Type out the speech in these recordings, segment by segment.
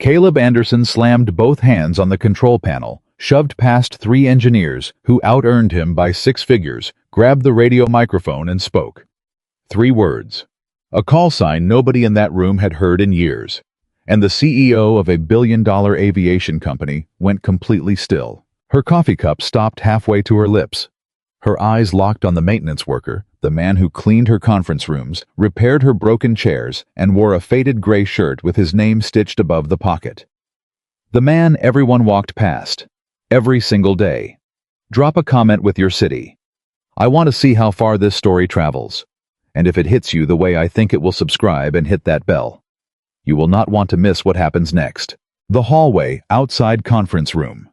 Caleb Anderson slammed both hands on the control panel, shoved past 3 engineers who out-earned him by 6 figures, grabbed the radio microphone and spoke. 3 words. A call sign nobody in that room had heard in years. And the CEO of a billion-dollar aviation company went completely still. Her coffee cup stopped halfway to her lips. Her eyes locked on the maintenance worker, the man who cleaned her conference rooms, repaired her broken chairs, and wore a faded gray shirt with his name stitched above the pocket. The man everyone walked past. Every single day. Drop a comment with your city. I want to see how far this story travels. And if it hits you the way I think it will, subscribe and hit that bell. You will not want to miss what happens next. The hallway outside conference room.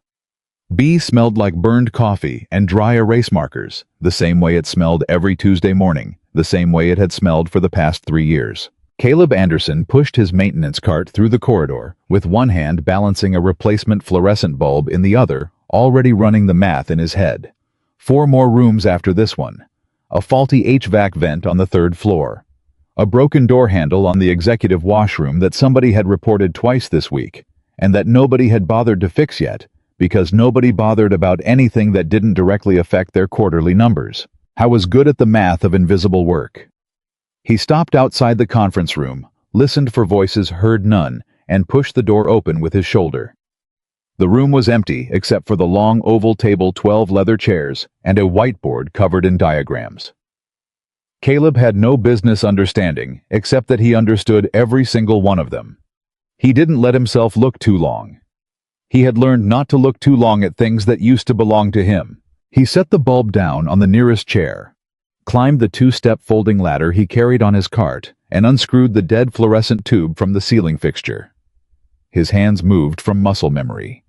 B smelled like burned coffee and dry erase markers, the same way it smelled every Tuesday morning, the same way it had smelled for the past 3 years. Caleb Anderson pushed his maintenance cart through the corridor, with one hand balancing a replacement fluorescent bulb in the other, already running the math in his head. 4 more rooms after this one. A faulty HVAC vent on the 3rd floor. A broken door handle on the executive washroom that somebody had reported twice this week, and that nobody had bothered to fix yet, because nobody bothered about anything that didn't directly affect their quarterly numbers. How was good at the math of invisible work. He stopped outside the conference room, listened for voices, heard none, and pushed the door open with his shoulder. The room was empty except for the long oval table, 12 leather chairs, and a whiteboard covered in diagrams. Caleb had no business understanding, except that he understood every single one of them. He didn't let himself look too long. He had learned not to look too long at things that used to belong to him. He set the bulb down on the nearest chair, climbed the 2-step folding ladder he carried on his cart, and unscrewed the dead fluorescent tube from the ceiling fixture. His hands moved from muscle memory.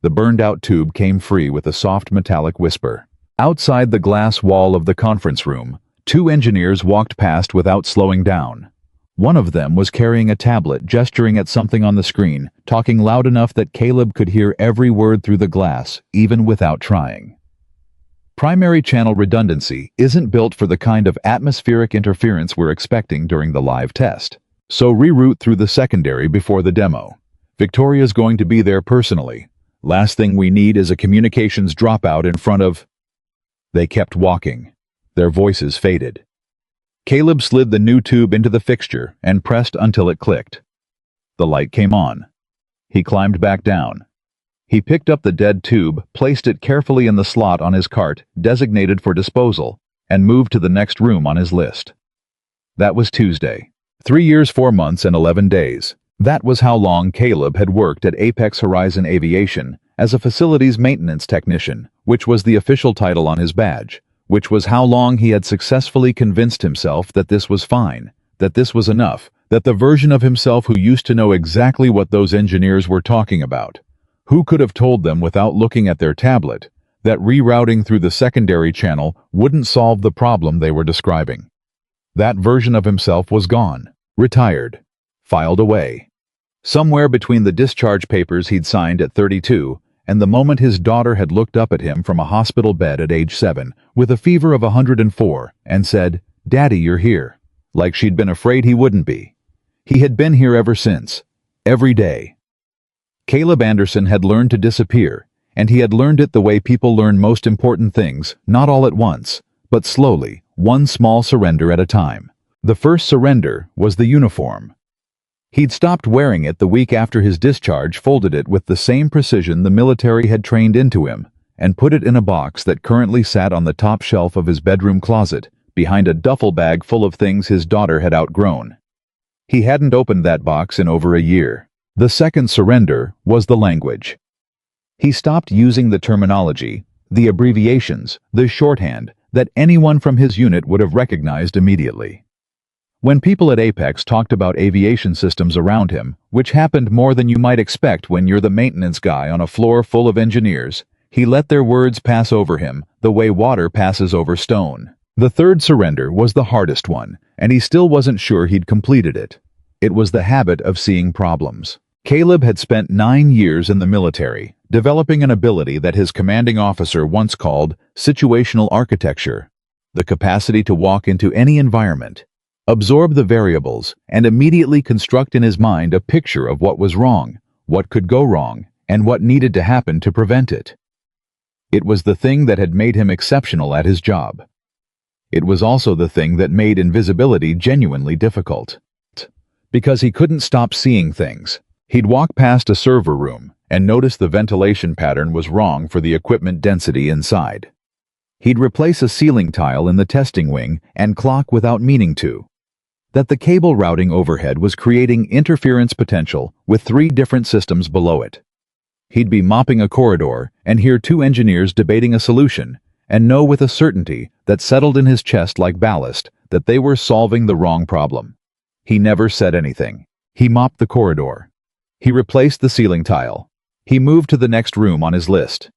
The burned-out tube came free with a soft metallic whisper. Outside the glass wall of the conference room, 2 engineers walked past without slowing down. One of them was carrying a tablet, gesturing at something on the screen, talking loud enough that Caleb could hear every word through the glass, even without trying. Primary channel redundancy isn't built for the kind of atmospheric interference we're expecting during the live test. So reroute through the secondary before the demo. Victoria's going to be there personally. Last thing we need is a communications dropout in front of... They kept walking. Their voices faded. Caleb slid the new tube into the fixture and pressed until it clicked. The light came on. He climbed back down. He picked up the dead tube, placed it carefully in the slot on his cart, designated for disposal, and moved to the next room on his list. That was Tuesday. 3 years, 4 months, and 11 days. That was how long Caleb had worked at Apex Horizon Aviation as a facilities maintenance technician, which was the official title on his badge. Which was how long he had successfully convinced himself that this was fine, that this was enough, that the version of himself who used to know exactly what those engineers were talking about, who could have told them without looking at their tablet, that rerouting through the secondary channel wouldn't solve the problem they were describing. That version of himself was gone, retired, filed away. Somewhere between the discharge papers he'd signed at 32 and the moment his daughter had looked up at him from a hospital bed at age 7 with a fever of 104 and said, "Daddy, you're here," like she'd been afraid he wouldn't be. He had been here ever since, every day. Caleb Anderson had learned to disappear, and he had learned it the way people learn most important things, not all at once, but slowly, one small surrender at a time. The first surrender was the uniform. He'd stopped wearing it the week after his discharge, folded it with the same precision the military had trained into him, and put it in a box that currently sat on the top shelf of his bedroom closet, behind a duffel bag full of things his daughter had outgrown. He hadn't opened that box in over a year. The second surrender was the language. He stopped using the terminology, the abbreviations, the shorthand, that anyone from his unit would have recognized immediately. When people at Apex talked about aviation systems around him, which happened more than you might expect when you're the maintenance guy on a floor full of engineers, he let their words pass over him the way water passes over stone. The third surrender was the hardest one, and he still wasn't sure he'd completed it. It was the habit of seeing problems. Caleb had spent 9 years in the military, developing an ability that his commanding officer once called situational architecture, the capacity to walk into any environment, absorb the variables, and immediately construct in his mind a picture of what was wrong, what could go wrong, and what needed to happen to prevent it. It was the thing that had made him exceptional at his job. It was also the thing that made invisibility genuinely difficult. Because he couldn't stop seeing things. He'd walk past a server room and notice the ventilation pattern was wrong for the equipment density inside. He'd replace a ceiling tile in the testing wing and clock without meaning to. That the cable routing overhead was creating interference potential with 3 different systems below it. He'd be mopping a corridor and hear 2 engineers debating a solution, and know with a certainty that settled in his chest like ballast that they were solving the wrong problem. He never said anything. He mopped the corridor. He replaced the ceiling tile. He moved to the next room on his list.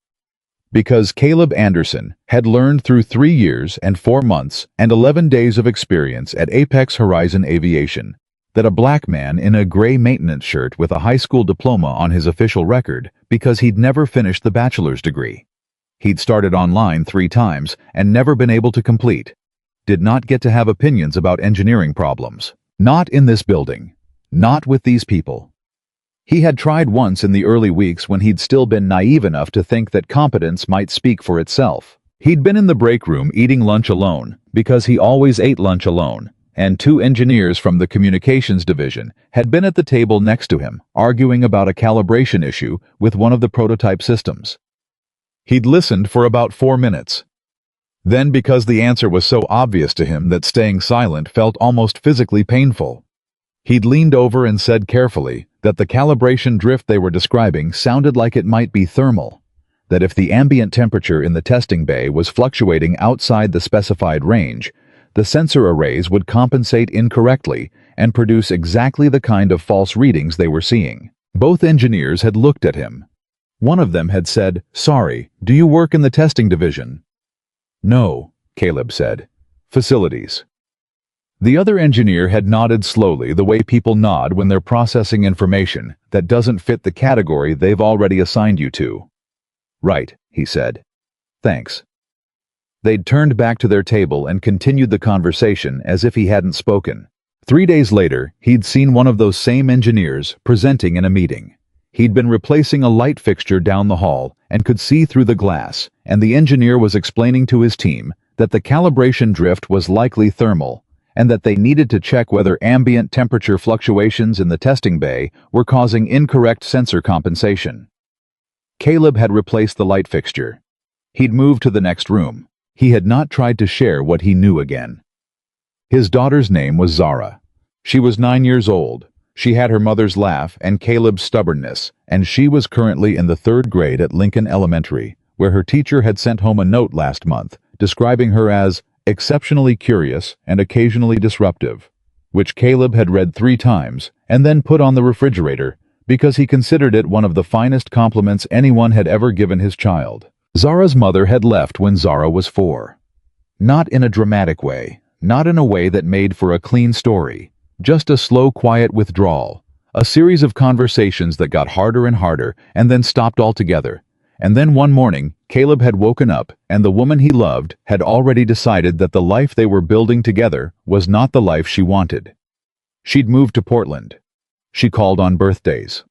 Because Caleb Anderson had learned through 3 years and 4 months and 11 days of experience at Apex Horizon Aviation that a black man in a gray maintenance shirt with a high school diploma on his official record because he'd never finished the bachelor's degree. He'd started online 3 times and never been able to complete. Did not get to have opinions about engineering problems. Not in this building. Not with these people. He had tried once in the early weeks when he'd still been naive enough to think that competence might speak for itself. He'd been in the break room eating lunch alone, because he always ate lunch alone, and 2 engineers from the communications division had been at the table next to him, arguing about a calibration issue with one of the prototype systems. He'd listened for about 4 minutes. Then, because the answer was so obvious to him that staying silent felt almost physically painful, he'd leaned over and said carefully that the calibration drift they were describing sounded like it might be thermal, that if the ambient temperature in the testing bay was fluctuating outside the specified range, the sensor arrays would compensate incorrectly and produce exactly the kind of false readings they were seeing. Both engineers had looked at him. One of them had said, "Sorry, do you work in the testing division?" "No," Caleb said. "Facilities." The other engineer had nodded slowly the way people nod when they're processing information that doesn't fit the category they've already assigned you to. "Right," he said. "Thanks." They'd turned back to their table and continued the conversation as if he hadn't spoken. 3 days later, he'd seen one of those same engineers presenting in a meeting. He'd been replacing a light fixture down the hall and could see through the glass, and the engineer was explaining to his team that the calibration drift was likely thermal, and that they needed to check whether ambient temperature fluctuations in the testing bay were causing incorrect sensor compensation. Caleb had replaced the light fixture. He'd moved to the next room. He had not tried to share what he knew again. His daughter's name was Zara. She was 9 years old. She had her mother's laugh and Caleb's stubbornness, and she was currently in the 3rd grade at Lincoln Elementary, where her teacher had sent home a note last month describing her as exceptionally curious and occasionally disruptive, which Caleb had read 3 times and then put on the refrigerator because he considered it one of the finest compliments anyone had ever given his child. Zara's mother had left when Zara was 4. Not in a dramatic way, not in a way that made for a clean story, just a slow, quiet withdrawal, a series of conversations that got harder and harder and then stopped altogether. And then one morning, Caleb had woken up, and the woman he loved had already decided that the life they were building together was not the life she wanted. She'd moved to Portland. She called on birthdays.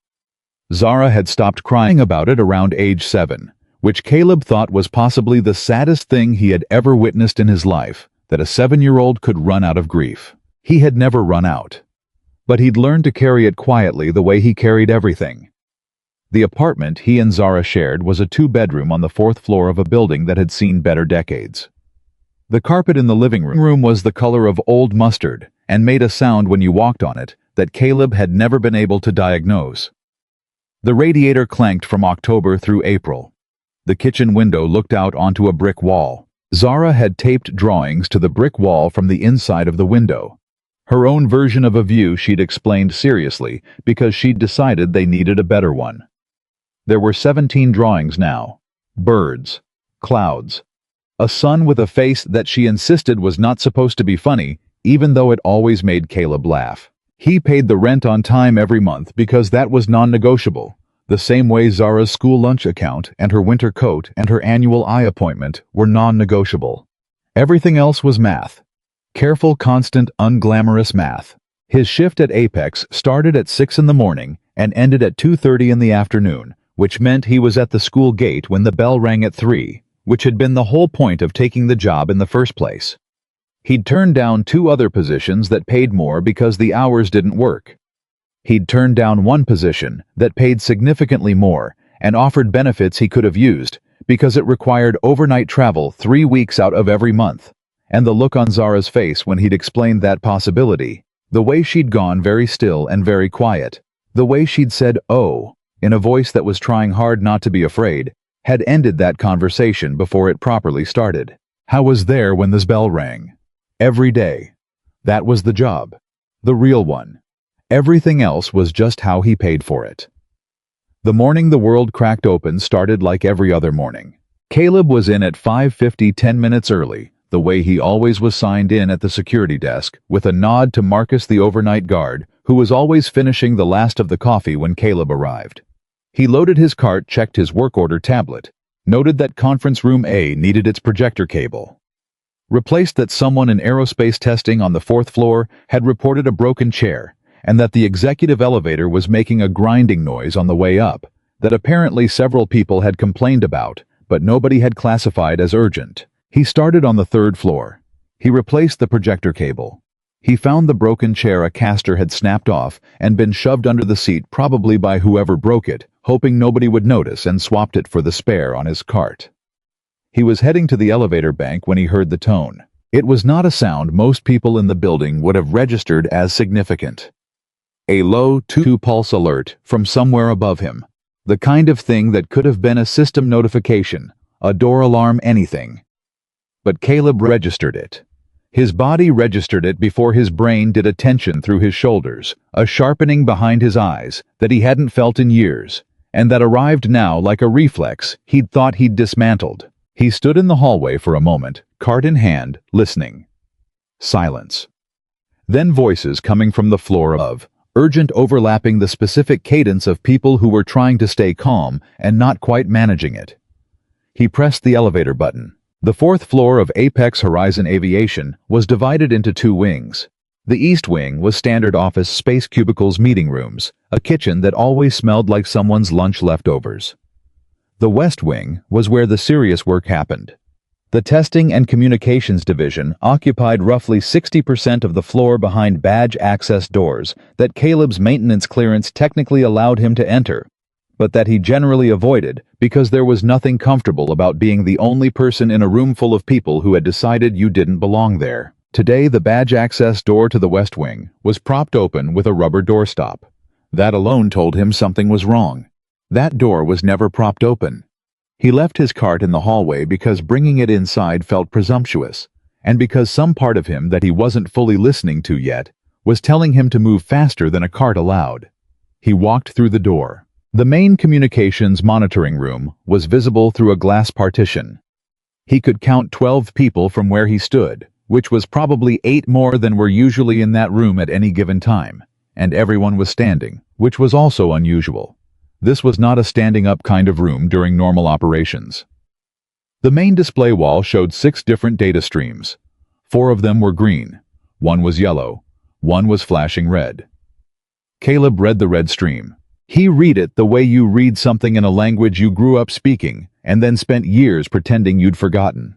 Zara had stopped crying about it around age 7, which Caleb thought was possibly the saddest thing he had ever witnessed in his life, that a 7-year-old could run out of grief. He had never run out. But he'd learned to carry it quietly the way he carried everything. The apartment he and Zara shared was a 2-bedroom on the 4th floor of a building that had seen better decades. The carpet in the living room was the color of old mustard and made a sound when you walked on it that Caleb had never been able to diagnose. The radiator clanked from October through April. The kitchen window looked out onto a brick wall. Zara had taped drawings to the brick wall from the inside of the window. Her own version of a view she'd explained seriously because she'd decided they needed a better one. There were 17 drawings now. Birds. Clouds. A sun with a face that she insisted was not supposed to be funny, even though it always made Caleb laugh. He paid the rent on time every month because that was non-negotiable, the same way Zara's school lunch account and her winter coat and her annual eye appointment were non-negotiable. Everything else was math. Careful, constant, unglamorous math. His shift at Apex started at 6 in the morning and ended at 2:30 in the afternoon, which meant he was at the school gate when the bell rang at 3, which had been the whole point of taking the job in the first place. He'd turned down 2 other positions that paid more because the hours didn't work. He'd turned down one position that paid significantly more and offered benefits he could have used because it required overnight travel 3 weeks out of every month. And the look on Zara's face when he'd explained that possibility, the way she'd gone very still and very quiet, the way she'd said, "Oh," in a voice that was trying hard not to be afraid, had ended that conversation before it properly started. How was there when this bell rang? Every day. That was the job. The real one. Everything else was just how he paid for it. The morning the world cracked open started like every other morning. Caleb was in at 5:50, 10 minutes early, the way he always was signed in at the security desk, with a nod to Marcus the overnight guard, who was always finishing the last of the coffee when Caleb arrived. He loaded his cart, checked his work order tablet, noted that conference room A needed its projector cable, replaced that someone in aerospace testing on the 4th floor had reported a broken chair, and that the executive elevator was making a grinding noise on the way up, that apparently several people had complained about, but nobody had classified as urgent. He started on the 3rd floor. He replaced the projector cable. He found the broken chair a caster had snapped off and been shoved under the seat, probably by whoever broke it, hoping nobody would notice, and swapped it for the spare on his cart. He was heading to the elevator bank when he heard the tone. It was not a sound most people in the building would have registered as significant. A low 2-pulse alert from somewhere above him. The kind of thing that could have been a system notification, a door alarm, anything. But Caleb registered it. His body registered it before his brain did, a tension through his shoulders, a sharpening behind his eyes that he hadn't felt in years, and that arrived now like a reflex he'd thought he'd dismantled. He stood in the hallway for a moment, cart in hand, listening. Silence. Then voices coming from the floor above, urgent, overlapping the specific cadence of people who were trying to stay calm and not quite managing it. He pressed the elevator button. The 4th floor of Apex Horizon Aviation was divided into 2 wings. The east wing was standard office space, cubicles, meeting rooms, a kitchen that always smelled like someone's lunch leftovers. The west wing was where the serious work happened. The testing and communications division occupied roughly 60% of the floor behind badge access doors that Caleb's maintenance clearance technically allowed him to enter, but that he generally avoided because there was nothing comfortable about being the only person in a room full of people who had decided you didn't belong there. Today, the badge access door to the west wing was propped open with a rubber doorstop. That alone told him something was wrong. That door was never propped open. He left his cart in the hallway because bringing it inside felt presumptuous, and because some part of him that he wasn't fully listening to yet was telling him to move faster than a cart allowed. He walked through the door. The main communications monitoring room was visible through a glass partition. He could count 12 people from where he stood, which was probably 8 more than were usually in that room at any given time, and everyone was standing, which was also unusual. This was not a standing-up kind of room during normal operations. The main display wall showed 6 different data streams. 4 of them were green, 1 was yellow, 1 was flashing red. Caleb read the red stream. He read it the way you read something in a language you grew up speaking and then spent years pretending you'd forgotten.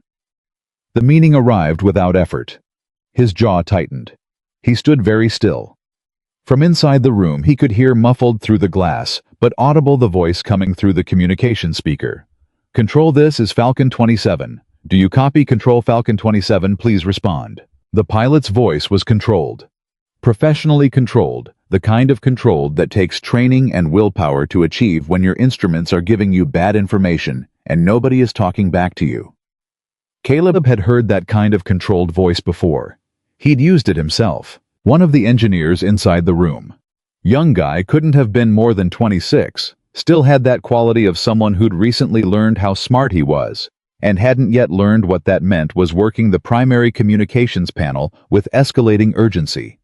The meaning arrived without effort. His jaw tightened. He stood very still. From inside the room he could hear, muffled through the glass, but audible, the voice coming through the communication speaker. "Control, this is Falcon 27. Do you copy? Control Falcon 27, please respond." The pilot's voice was controlled. Professionally controlled, the kind of controlled that takes training and willpower to achieve when your instruments are giving you bad information and nobody is talking back to you. Caleb had heard that kind of controlled voice before. He'd used it himself. One of the engineers inside the room. Young guy, couldn't have been more than 26, still had that quality of someone who'd recently learned how smart he was, and hadn't yet learned what that meant was working the primary communications panel with escalating urgency.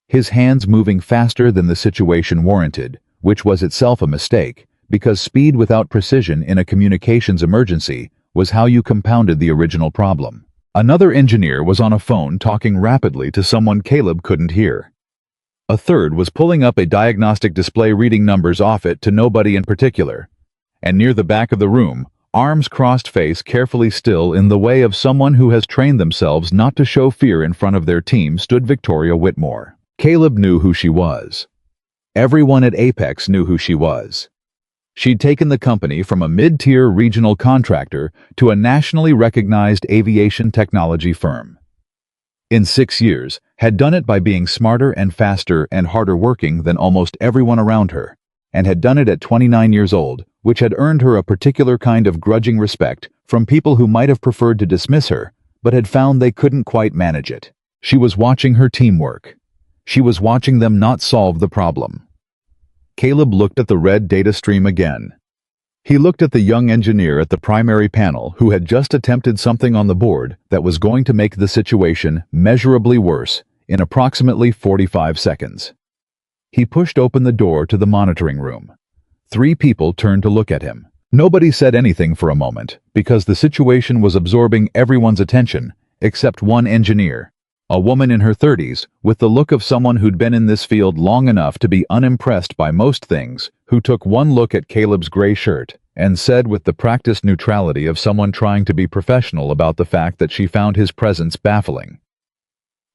His hands moving faster than the situation warranted, which was itself a mistake, because speed without precision in a communications emergency was how you compounded the original problem. Another engineer was on a phone talking rapidly to someone Caleb couldn't hear. A third was pulling up a diagnostic display reading numbers off it to nobody in particular. And near the back of the room, arms crossed, face carefully still in the way of someone who has trained themselves not to show fear in front of their team, stood Victoria Whitmore. Caleb knew who she was. Everyone at Apex knew who she was. She'd taken the company from a mid-tier regional contractor to a nationally recognized aviation technology firm. In 6 years, had done it by being smarter and faster and harder working than almost everyone around her, and had done it at 29 years old, which had earned her a particular kind of grudging respect from people who might have preferred to dismiss her, but had found they couldn't quite manage it. She was watching her team work. She was watching them not solve the problem. Caleb looked at the red data stream again. He looked at the young engineer at the primary panel who had just attempted something on the board that was going to make the situation measurably worse in approximately 45 seconds. He pushed open the door to the monitoring room. 3 people turned to look at him. Nobody said anything for a moment because the situation was absorbing everyone's attention except one engineer, a woman in her 30s with the look of someone who'd been in this field long enough to be unimpressed by most things, who took one look at Caleb's gray shirt and said with the practiced neutrality of someone trying to be professional about the fact that she found his presence baffling.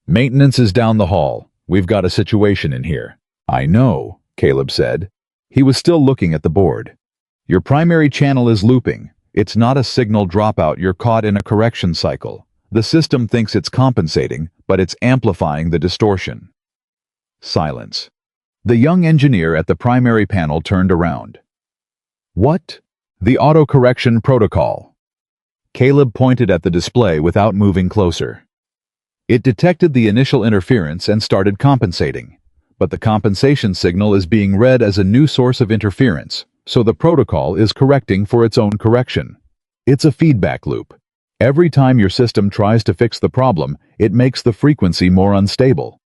"Maintenance is down the hall. We've got a situation in here." "I know," Caleb said. He was still looking at the board. "Your primary channel is looping. It's not a signal dropout. You're caught in a correction cycle. The system thinks it's compensating, but it's amplifying the distortion." Silence. The young engineer at the primary panel turned around. "What?" "The auto-correction protocol." Caleb pointed at the display without moving closer. It detected the initial interference and started compensating, but the compensation signal is being read as a new source of interference, so the protocol is correcting for its own correction. It's a feedback loop. Every time your system tries to fix the problem, it makes the frequency more unstable.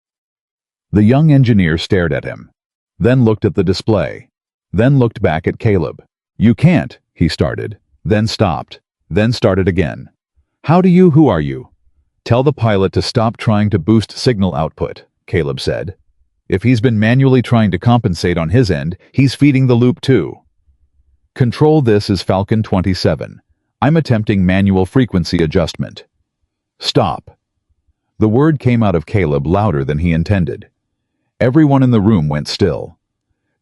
The young engineer stared at him, then looked at the display, then looked back at Caleb. "You can't," he started, then stopped, then started again. Who are you?" "Tell the pilot to stop trying to boost signal output," Caleb said. "If he's been manually trying to compensate on his end, he's feeding the loop too." "Control, this is Falcon 27. I'm attempting manual frequency adjustment." "Stop." The word came out of Caleb louder than he intended. Everyone in the room went still.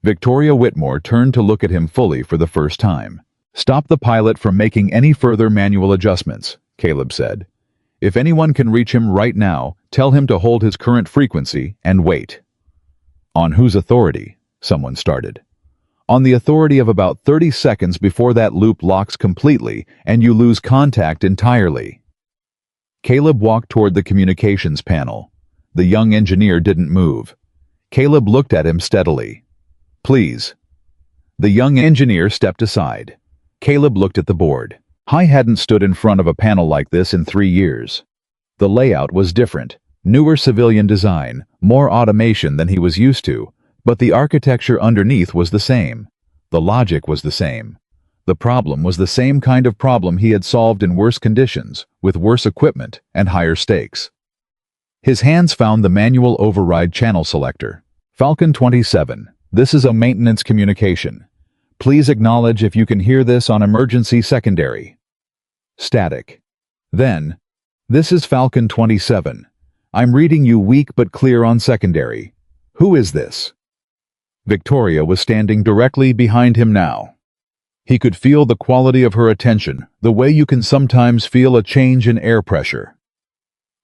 Victoria Whitmore turned to look at him fully for the first time. "Stop the pilot from making any further manual adjustments," Caleb said. "If anyone can reach him right now, tell him to hold his current frequency and wait." "On whose authority?" someone started. "On the authority of about 30 seconds before that loop locks completely and you lose contact entirely." Caleb walked toward the communications panel. The young engineer didn't move. Caleb looked at him steadily. "Please." The young engineer stepped aside. Caleb looked at the board. I hadn't stood in front of a panel like this in 3 years. The layout was different, newer civilian design, more automation than he was used to, but the architecture underneath was the same. The logic was the same. The problem was the same kind of problem he had solved in worse conditions, with worse equipment and higher stakes. His hands found the manual override channel selector. "Falcon 27, this is a maintenance communication. Please acknowledge if you can hear this on emergency secondary." Static. Then, "This is Falcon 27. I'm reading you weak but clear on secondary. Who is this?" Victoria was standing directly behind him now. He could feel the quality of her attention, the way you can sometimes feel a change in air pressure.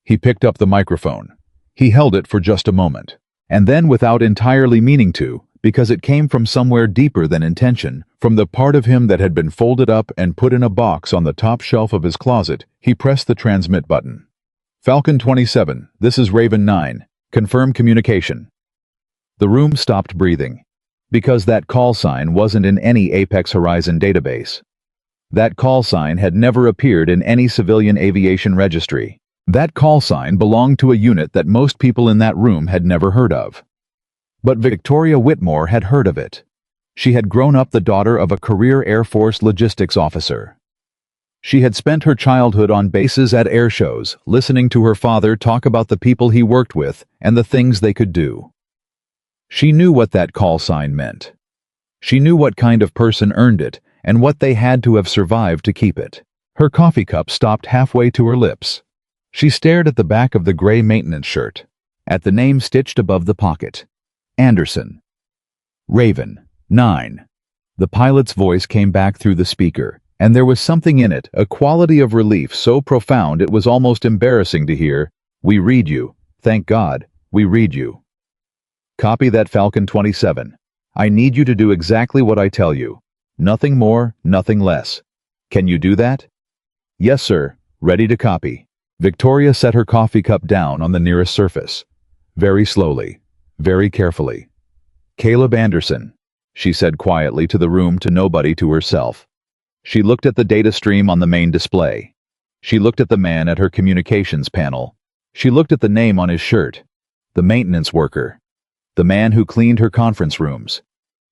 He picked up the microphone. He held it for just a moment, and then, without entirely meaning to, because it came from somewhere deeper than intention, from the part of him that had been folded up and put in a box on the top shelf of his closet, he pressed the transmit button. "Falcon 27, this is Raven 9. Confirm communication." The room stopped breathing, because that call sign wasn't in any Apex Horizon database. That call sign had never appeared in any civilian aviation registry. That call sign belonged to a unit that most people in that room had never heard of. But Victoria Whitmore had heard of it. She had grown up the daughter of a career Air Force logistics officer. She had spent her childhood on bases at air shows, listening to her father talk about the people he worked with and the things they could do. She knew what that call sign meant. She knew what kind of person earned it and what they had to have survived to keep it. Her coffee cup stopped halfway to her lips. She stared at the back of the gray maintenance shirt, at the name stitched above the pocket. Anderson. Raven, 9. The pilot's voice came back through the speaker, and there was something in it, a quality of relief so profound it was almost embarrassing to hear. We read you. Thank God, we read you. Copy that, Falcon 27. I need you to do exactly what I tell you. Nothing more, nothing less. Can you do that? Yes, sir. Ready to copy. Victoria set her coffee cup down on the nearest surface. Very slowly, very carefully. Caleb Anderson, she said quietly to the room, to nobody, to herself. She looked at the data stream on the main display. She looked at the man at her communications panel. She looked at the name on his shirt. The maintenance worker. The man who cleaned her conference rooms.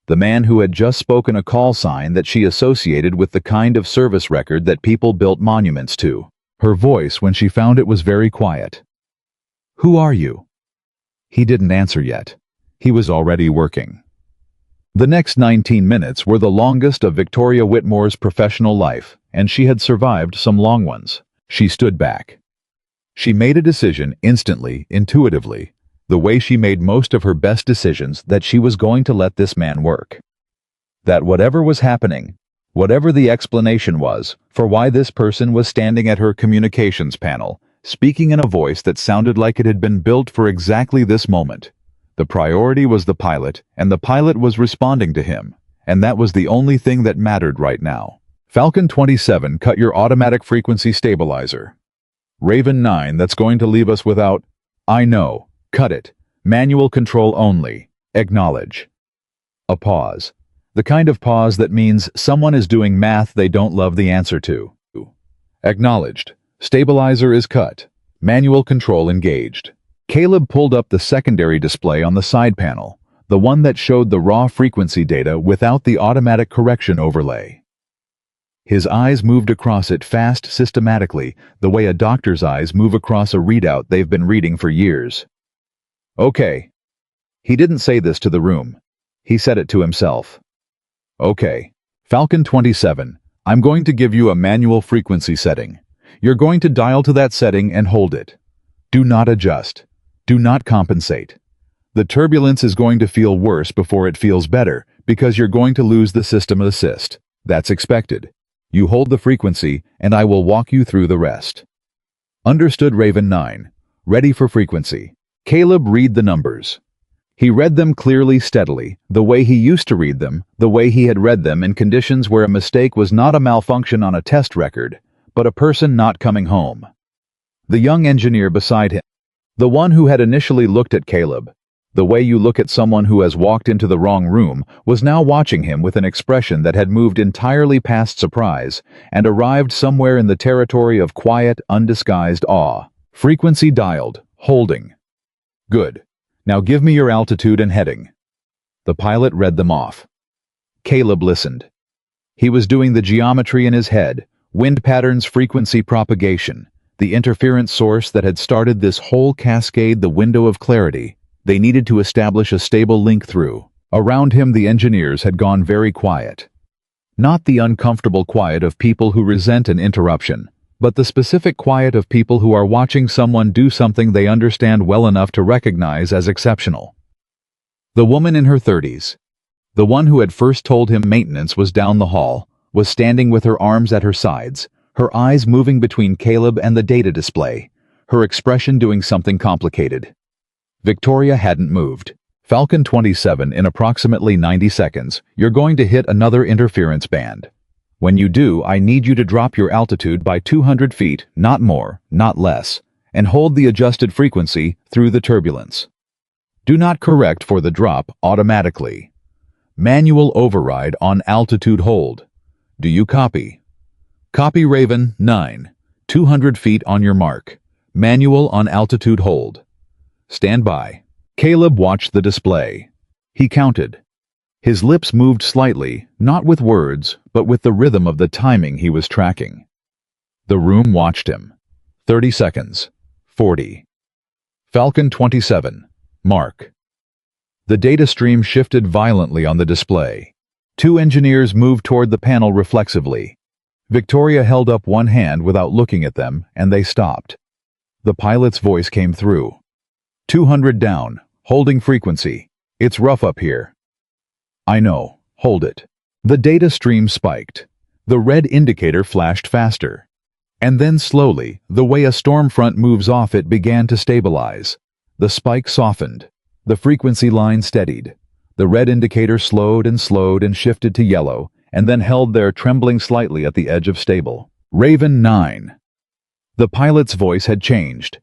The man who had just spoken a call sign that she associated with the kind of service record that people built monuments to. Her voice, when she found it, was very quiet. Who are you? He didn't answer yet. He was already working. The next 19 minutes were the longest of Victoria Whitmore's professional life, and she had survived some long ones. She stood back. She made a decision instantly, intuitively, the way she made most of her best decisions, that she was going to let this man work. That whatever was happening, whatever the explanation was for why this person was standing at her communications panel, speaking in a voice that sounded like it had been built for exactly this moment, the priority was the pilot, and the pilot was responding to him, and that was the only thing that mattered right now. Falcon 27, cut your automatic frequency stabilizer. Raven 9, that's going to leave us without... I know. Cut it. Manual control only. Acknowledge. A pause. The kind of pause that means someone is doing math they don't love the answer to. Acknowledged. Stabilizer is cut. Manual control engaged. Caleb pulled up the secondary display on the side panel, the one that showed the raw frequency data without the automatic correction overlay. His eyes moved across it fast, systematically, the way a doctor's eyes move across a readout they've been reading for years. Okay. He didn't say this to the room. He said it to himself. Okay. Falcon 27, I'm going to give you a manual frequency setting. You're going to dial to that setting and hold it. Do not adjust. Do not compensate. The turbulence is going to feel worse before it feels better, because you're going to lose the system assist. That's expected. You hold the frequency, and I will walk you through the rest. Understood, Raven 9. Ready for frequency. Caleb, read the numbers. He read them clearly, steadily, the way he used to read them, the way he had read them in conditions where a mistake was not a malfunction on a test record, but a person not coming home. The young engineer beside him, the one who had initially looked at Caleb, the way you look at someone who has walked into the wrong room, was now watching him with an expression that had moved entirely past surprise and arrived somewhere in the territory of quiet, undisguised awe. Frequency dialed, holding. Good. Now give me your altitude and heading. The pilot read them off. Caleb listened. He was doing the geometry in his head, wind patterns, frequency propagation, the interference source that had started this whole cascade, the window of clarity. They needed to establish a stable link through. Around him, the engineers had gone very quiet. Not the uncomfortable quiet of people who resent an interruption, but the specific quiet of people who are watching someone do something they understand well enough to recognize as exceptional. The woman in her 30s, the one who had first told him maintenance was down the hall, was standing with her arms at her sides, her eyes moving between Caleb and the data display, her expression doing something complicated. Victoria hadn't moved. Falcon 27, in approximately 90 seconds, you're going to hit another interference band. When you do, I need you to drop your altitude by 200 feet, not more, not less, and hold the adjusted frequency through the turbulence. Do not correct for the drop automatically. Manual override on altitude hold. Do you copy? Copy, Raven 9. 200 feet on your mark. Manual on altitude hold. Stand by. Caleb watched the display. He counted. His lips moved slightly, not with words, but with the rhythm of the timing he was tracking. The room watched him. 30 seconds. 40. Falcon 27. Mark. The data stream shifted violently on the display. Two engineers moved toward the panel reflexively. Victoria held up one hand without looking at them, and they stopped. The pilot's voice came through. 200 down, holding frequency. It's rough up here. I know, hold it. The data stream spiked. The red indicator flashed faster. And then slowly, the way a storm front moves off it began to stabilize. The spike softened. The frequency line steadied. The red indicator slowed and shifted to yellow, and then held there trembling slightly at the edge of stable. Raven 9. The pilot's voice had changed.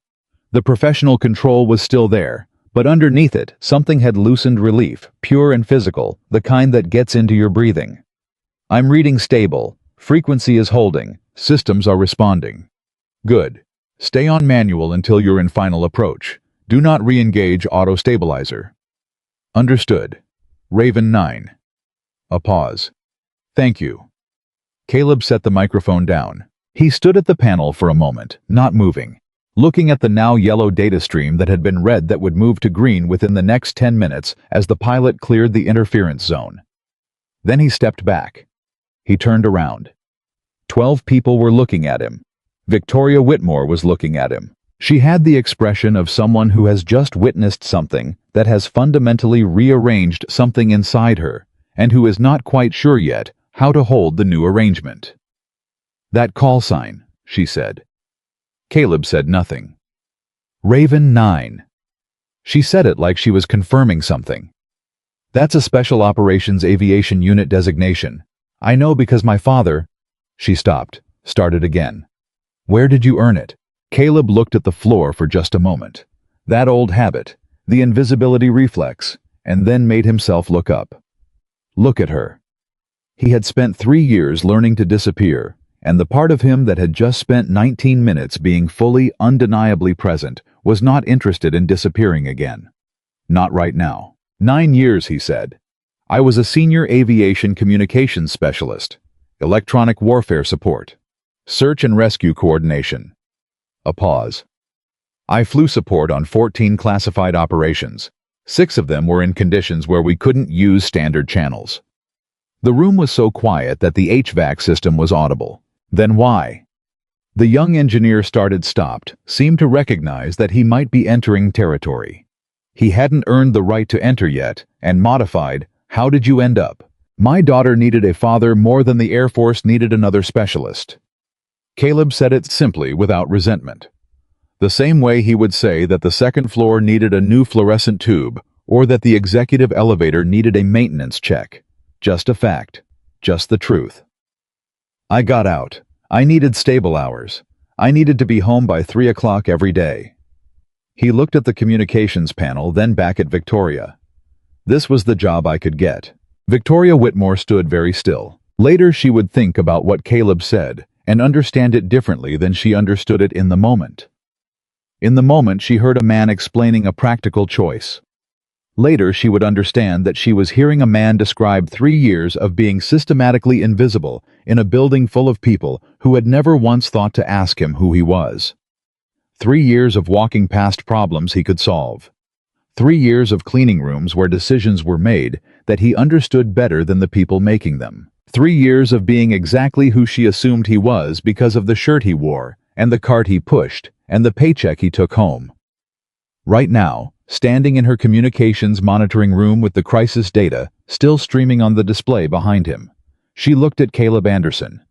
The professional control was still there, but underneath it, something had loosened relief, pure and physical, the kind that gets into your breathing. I'm reading stable. Frequency is holding. Systems are responding. Good. Stay on manual until you're in final approach. Do not re-engage auto-stabilizer. Understood. Raven 9. A pause. Thank you. Caleb set the microphone down. He stood at the panel for a moment, not moving, looking at the now yellow data stream that had been red that would move to green within the next 10 minutes as the pilot cleared the interference zone. Then he stepped back. He turned around. 12 people were looking at him. Victoria Whitmore was looking at him. She had the expression of someone who has just witnessed something that has fundamentally rearranged something inside her, and who is not quite sure yet how to hold the new arrangement. That call sign, she said. Caleb said nothing. Raven 9. She said it like she was confirming something. That's a Special Operations Aviation Unit designation. I know because my father... She stopped, started again. Where did you earn it? Caleb looked at the floor for just a moment. That old habit, the invisibility reflex, and then made himself look up. Look at her. He had spent 3 years learning to disappear, and the part of him that had just spent 19 minutes being fully, undeniably present was not interested in disappearing again. Not right now. 9 years, he said. I was a senior aviation communications specialist. Electronic warfare support. Search and rescue coordination. A pause. I flew support on 14 classified operations. 6 of them were in conditions where we couldn't use standard channels. The room was so quiet that the HVAC system was audible. Then why? The young engineer stopped, seemed to recognize that he might be entering territory. He hadn't earned the right to enter yet, and modified, how did you end up? My daughter needed a father more than the Air Force needed another specialist. Caleb said it simply, without resentment. The same way he would say that the second floor needed a new fluorescent tube, or that the executive elevator needed a maintenance check. Just a fact. Just the truth. I got out. I needed stable hours. I needed to be home by 3 o'clock every day. He looked at the communications panel, then back at Victoria. This was the job I could get. Victoria Whitmore stood very still. Later she would think about what Caleb said, and understand it differently than she understood it in the moment. In the moment she heard a man explaining a practical choice. Later she would understand that she was hearing a man describe 3 years of being systematically invisible in a building full of people who had never once thought to ask him who he was. 3 years of walking past problems he could solve. 3 years of cleaning rooms where decisions were made that he understood better than the people making them. 3 years of being exactly who she assumed he was because of the shirt he wore, and the cart he pushed, and the paycheck he took home. Right now, standing in her communications monitoring room with the crisis data still streaming on the display behind him, she looked at Caleb Anderson,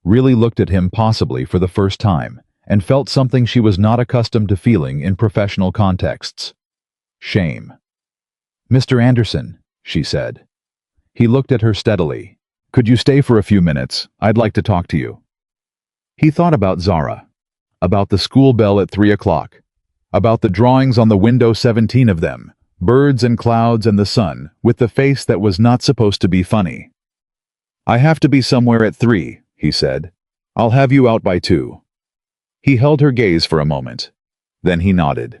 really looked at him possibly for the first time, and felt something she was not accustomed to feeling in professional contexts. Shame. Mr. Anderson, she said. He looked at her steadily. Could you stay for a few minutes? I'd like to talk to you. He thought about Zara, about the school bell at 3 o'clock, about the drawings on the window, 17 of them, birds and clouds and the sun, with the face that was not supposed to be funny. I have to be somewhere at 3, he said. I'll have you out by 2. He held her gaze for a moment. Then he nodded.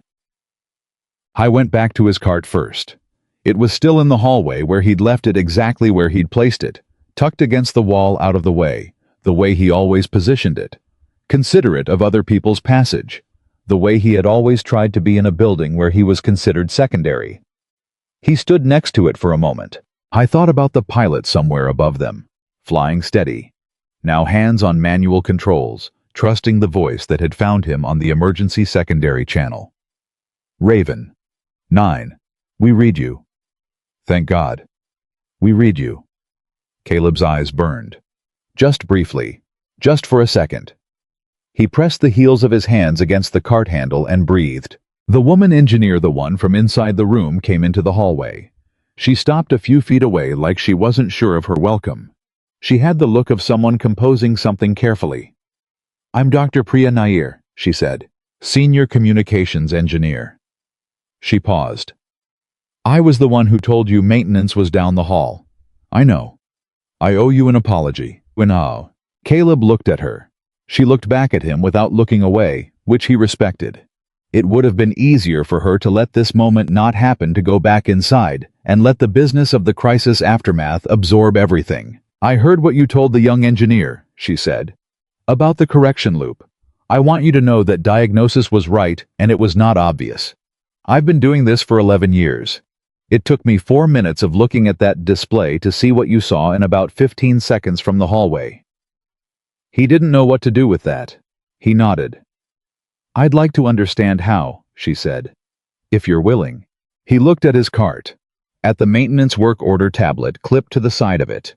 I went back to his cart first. It was still in the hallway where he'd left it, exactly where he'd placed it, tucked against the wall out of the way he always positioned it, considerate of other people's passage, the way he had always tried to be in a building where he was considered secondary. He stood next to it for a moment. I thought about the pilot somewhere above them, flying steady, now hands on manual controls, trusting the voice that had found him on the emergency secondary channel. Raven. 9. We read you. Thank God. We read you. Caleb's eyes burned. Just briefly. Just for a second. He pressed the heels of his hands against the cart handle and breathed. The woman engineer, the one from inside the room, came into the hallway. She stopped a few feet away like she wasn't sure of her welcome. She had the look of someone composing something carefully. I'm Dr. Priya Nair, she said, Senior Communications Engineer. She paused. I was the one who told you maintenance was down the hall. I know. I owe you an apology. Now. Caleb looked at her. She looked back at him without looking away, which he respected. It would have been easier for her to let this moment not happen, to go back inside and let the business of the crisis aftermath absorb everything. I heard what you told the young engineer, she said. About the correction loop. I want you to know that diagnosis was right and it was not obvious. I've been doing this for 11 years. It took me 4 minutes of looking at that display to see what you saw in about 15 seconds from the hallway. He didn't know what to do with that. He nodded. I'd like to understand how, she said. If you're willing. He looked at his cart. At the maintenance work order tablet clipped to the side of it.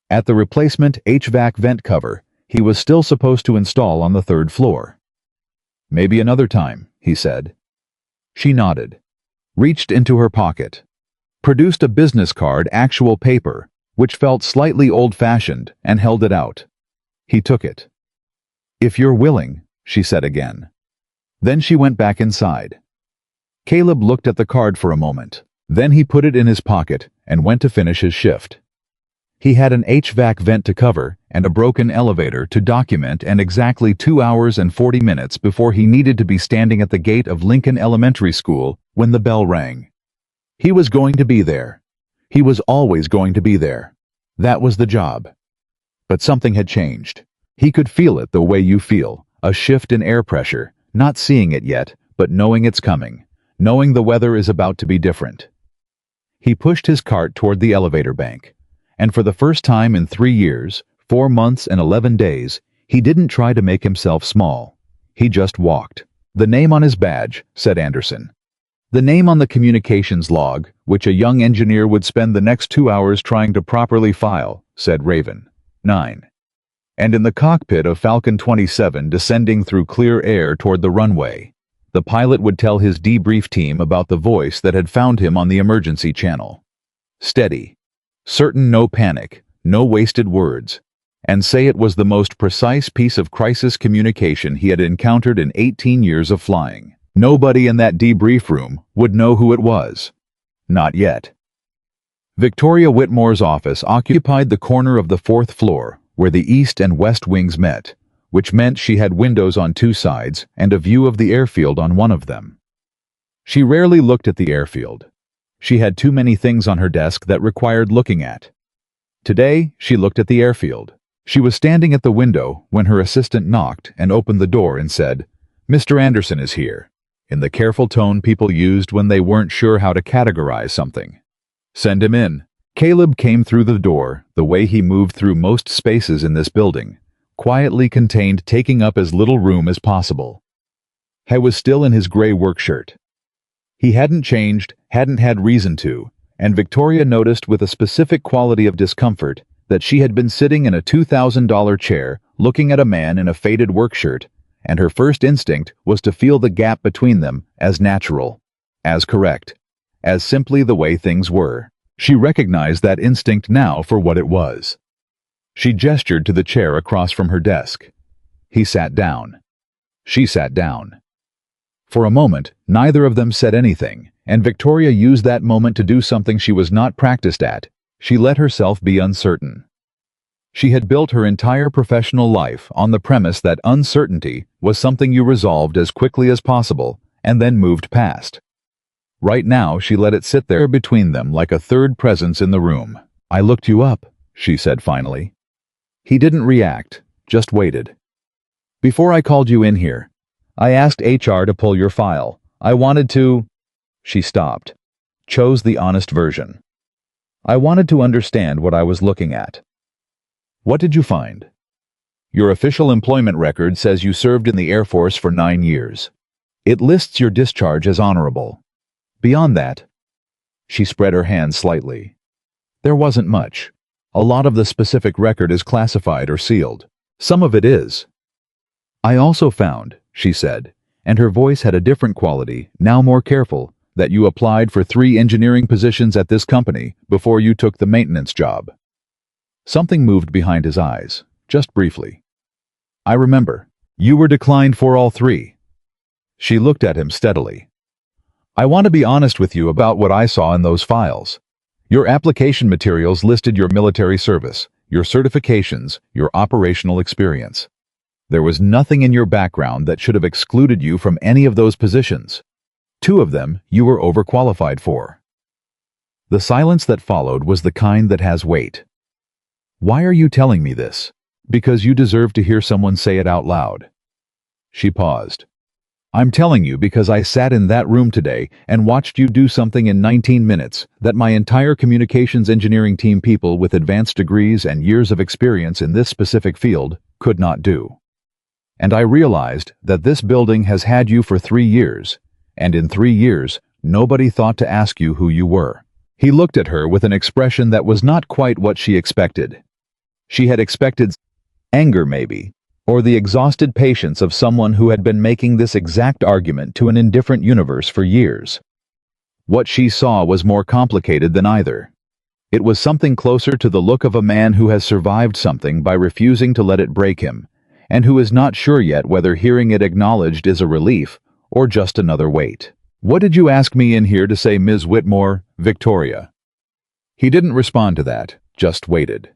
At the replacement HVAC vent cover he was still supposed to install on the 3rd floor. Maybe another time, he said. She nodded. Reached into her pocket. Produced a business card, actual paper, which felt slightly old-fashioned, and held it out. He took it. If you're willing, she said again. Then she went back inside. Caleb looked at the card for a moment. Then he put it in his pocket and went to finish his shift. He had an HVAC vent to cover and a broken elevator to document, and exactly 2 hours and 40 minutes before he needed to be standing at the gate of Lincoln Elementary School when the bell rang. He was going to be there. He was always going to be there. That was the job. But something had changed. He could feel it the way you feel, a shift in air pressure, not seeing it yet, but knowing it's coming, knowing the weather is about to be different. He pushed his cart toward the elevator bank, and for the first time in 3 years, 4 months and 11 days, he didn't try to make himself small. He just walked. The name on his badge, said Anderson. The name on the communications log, which a young engineer would spend the next 2 hours trying to properly file, said Raven. 9. And in the cockpit of Falcon 27 descending through clear air toward the runway, the pilot would tell his debrief team about the voice that had found him on the emergency channel. Steady. Certain, no panic, no wasted words, and say it was the most precise piece of crisis communication he had encountered in 18 years of flying. Nobody in that debrief room would know who it was. Not yet. Victoria Whitmore's office occupied the corner of the 4th floor, where the east and west wings met, which meant she had windows on 2 sides and a view of the airfield on one of them. She rarely looked at the airfield. She had too many things on her desk that required looking at. Today, she looked at the airfield. She was standing at the window when her assistant knocked and opened the door and said, "Mr. Anderson is here," in the careful tone people used when they weren't sure how to categorize something. "Send him in." Caleb came through the door the way he moved through most spaces in this building, quietly contained, taking up as little room as possible. He was still in his gray work shirt. He hadn't changed, hadn't had reason to, and Victoria noticed with a specific quality of discomfort that she had been sitting in a $2,000 chair looking at a man in a faded work shirt, and her first instinct was to feel the gap between them as natural, as correct, as simply the way things were. She recognized that instinct now for what it was. She gestured to the chair across from her desk. He sat down. She sat down. For a moment, neither of them said anything, and Victoria used that moment to do something she was not practiced at. She let herself be uncertain. She had built her entire professional life on the premise that uncertainty was something you resolved as quickly as possible and then moved past. Right now, she let it sit there between them like a third presence in the room. "I looked you up," she said finally. He didn't react, just waited. "Before I called you in here, I asked HR to pull your file. I wanted to..." She stopped. chose the honest version. I wanted to understand what I was looking at. What did you find? Your official employment record says you served in the Air Force for 9 years. It lists your discharge as honorable. Beyond that, she spread her hands slightly. There wasn't much. A lot of the specific record is classified or sealed. Some of it is. I also found, she said, and her voice had a different quality, now more careful, that you applied for 3 engineering positions at this company before you took the maintenance job. Something moved behind his eyes, just briefly. I remember. You were declined for all 3. She looked at him steadily. I want to be honest with you about what I saw in those files. Your application materials listed your military service, your certifications, your operational experience. There was nothing in your background that should have excluded you from any of those positions. 2 of them you were overqualified for. The silence that followed was the kind that has weight. Why are you telling me this? Because you deserve to hear someone say it out loud. She paused. I'm telling you because I sat in that room today and watched you do something in 19 minutes that my entire communications engineering team, people with advanced degrees and years of experience in this specific field, could not do. And I realized that this building has had you for 3 years, and in 3 years, nobody thought to ask you who you were. He looked at her with an expression that was not quite what she expected. She had expected anger, maybe, or the exhausted patience of someone who had been making this exact argument to an indifferent universe for years. What she saw was more complicated than either. It was something closer to the look of a man who has survived something by refusing to let it break him, and who is not sure yet whether hearing it acknowledged is a relief or just another weight. What did you ask me in here to say, Ms. Whitmore, Victoria? He didn't respond to that, just waited.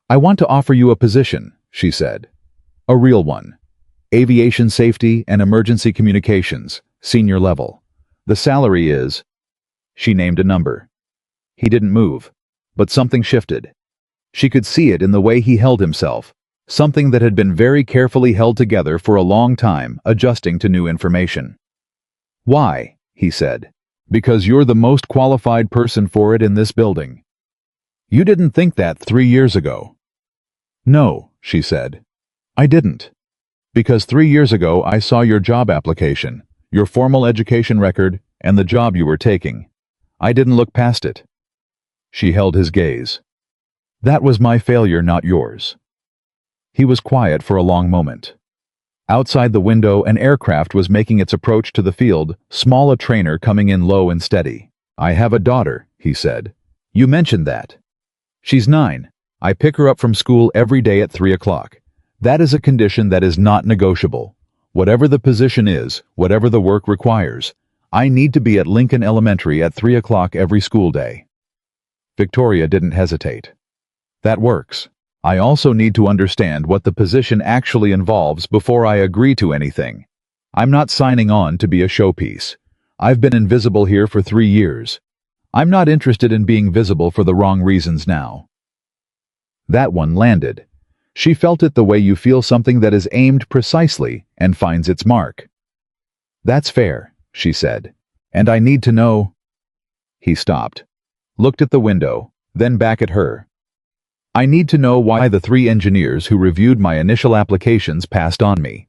I want to offer you a position, she said. A real one. Aviation safety and emergency communications, senior level. The salary is... She named a number. He didn't move, but something shifted. She could see it in the way he held himself, something that had been very carefully held together for a long time, adjusting to new information. Why? He said. Because you're the most qualified person for it in this building. You didn't think that 3 years ago. No, she said. I didn't. Because 3 years ago I saw your job application, your formal education record, and the job you were taking. I didn't look past it. She held his gaze. That was my failure, not yours. He was quiet for a long moment. Outside the window, an aircraft was making its approach to the field, small, a trainer coming in low and steady. I have a daughter, he said. You mentioned that. She's 9. I pick her up from school every day at 3 o'clock. That is a condition that is not negotiable. Whatever the position is, whatever the work requires, I need to be at Lincoln Elementary at 3 o'clock every school day. Victoria didn't hesitate. That works. I also need to understand what the position actually involves before I agree to anything. I'm not signing on to be a showpiece. I've been invisible here for 3 years. I'm not interested in being visible for the wrong reasons now. That one landed. She felt it the way you feel something that is aimed precisely and finds its mark. That's fair, she said. And I need to know... He stopped, looked at the window, then back at her. I need to know why the 3 engineers who reviewed my initial applications passed on me.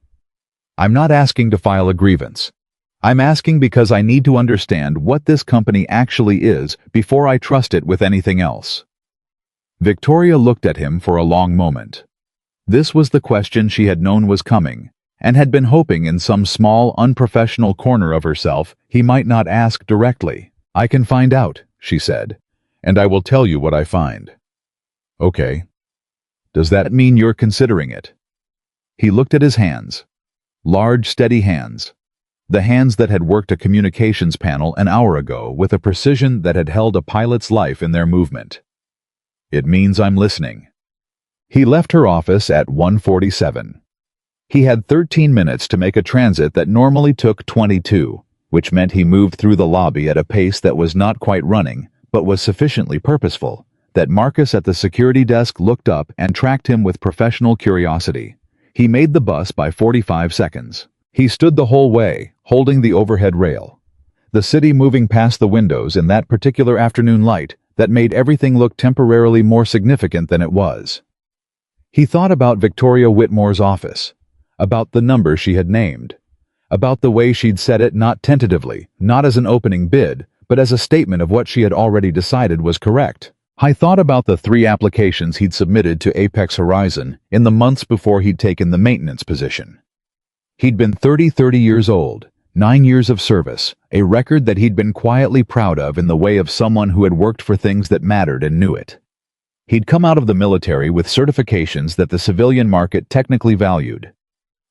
I'm not asking to file a grievance. I'm asking because I need to understand what this company actually is before I trust it with anything else. Victoria looked at him for a long moment. This was the question she had known was coming, and had been hoping in some small, unprofessional corner of herself he might not ask directly. I can find out, she said, and I will tell you what I find. Okay. Does that mean you're considering it? He looked at his hands. Large, steady hands. The hands that had worked a communications panel an hour ago with a precision that had held a pilot's life in their movement. It means I'm listening. He left her office at 1:47. He had 13 minutes to make a transit that normally took 22, which meant he moved through the lobby at a pace that was not quite running, but was sufficiently purposeful, that Marcus at the security desk looked up and tracked him with professional curiosity. He made the bus by 45 seconds. He stood the whole way, holding the overhead rail. the city moving past the windows in that particular afternoon light that made everything look temporarily more significant than it was. He thought about Victoria Whitmore's office, about the number she had named, about the way she'd said it not tentatively, not as an opening bid, but as a statement of what she had already decided was correct. I thought about the 3 applications he'd submitted to Apex Horizon in the months before he'd taken the maintenance position. He'd been 30 years old, 9 years of service, a record that he'd been quietly proud of in the way of someone who had worked for things that mattered and knew it. He'd come out of the military with certifications that the civilian market technically valued.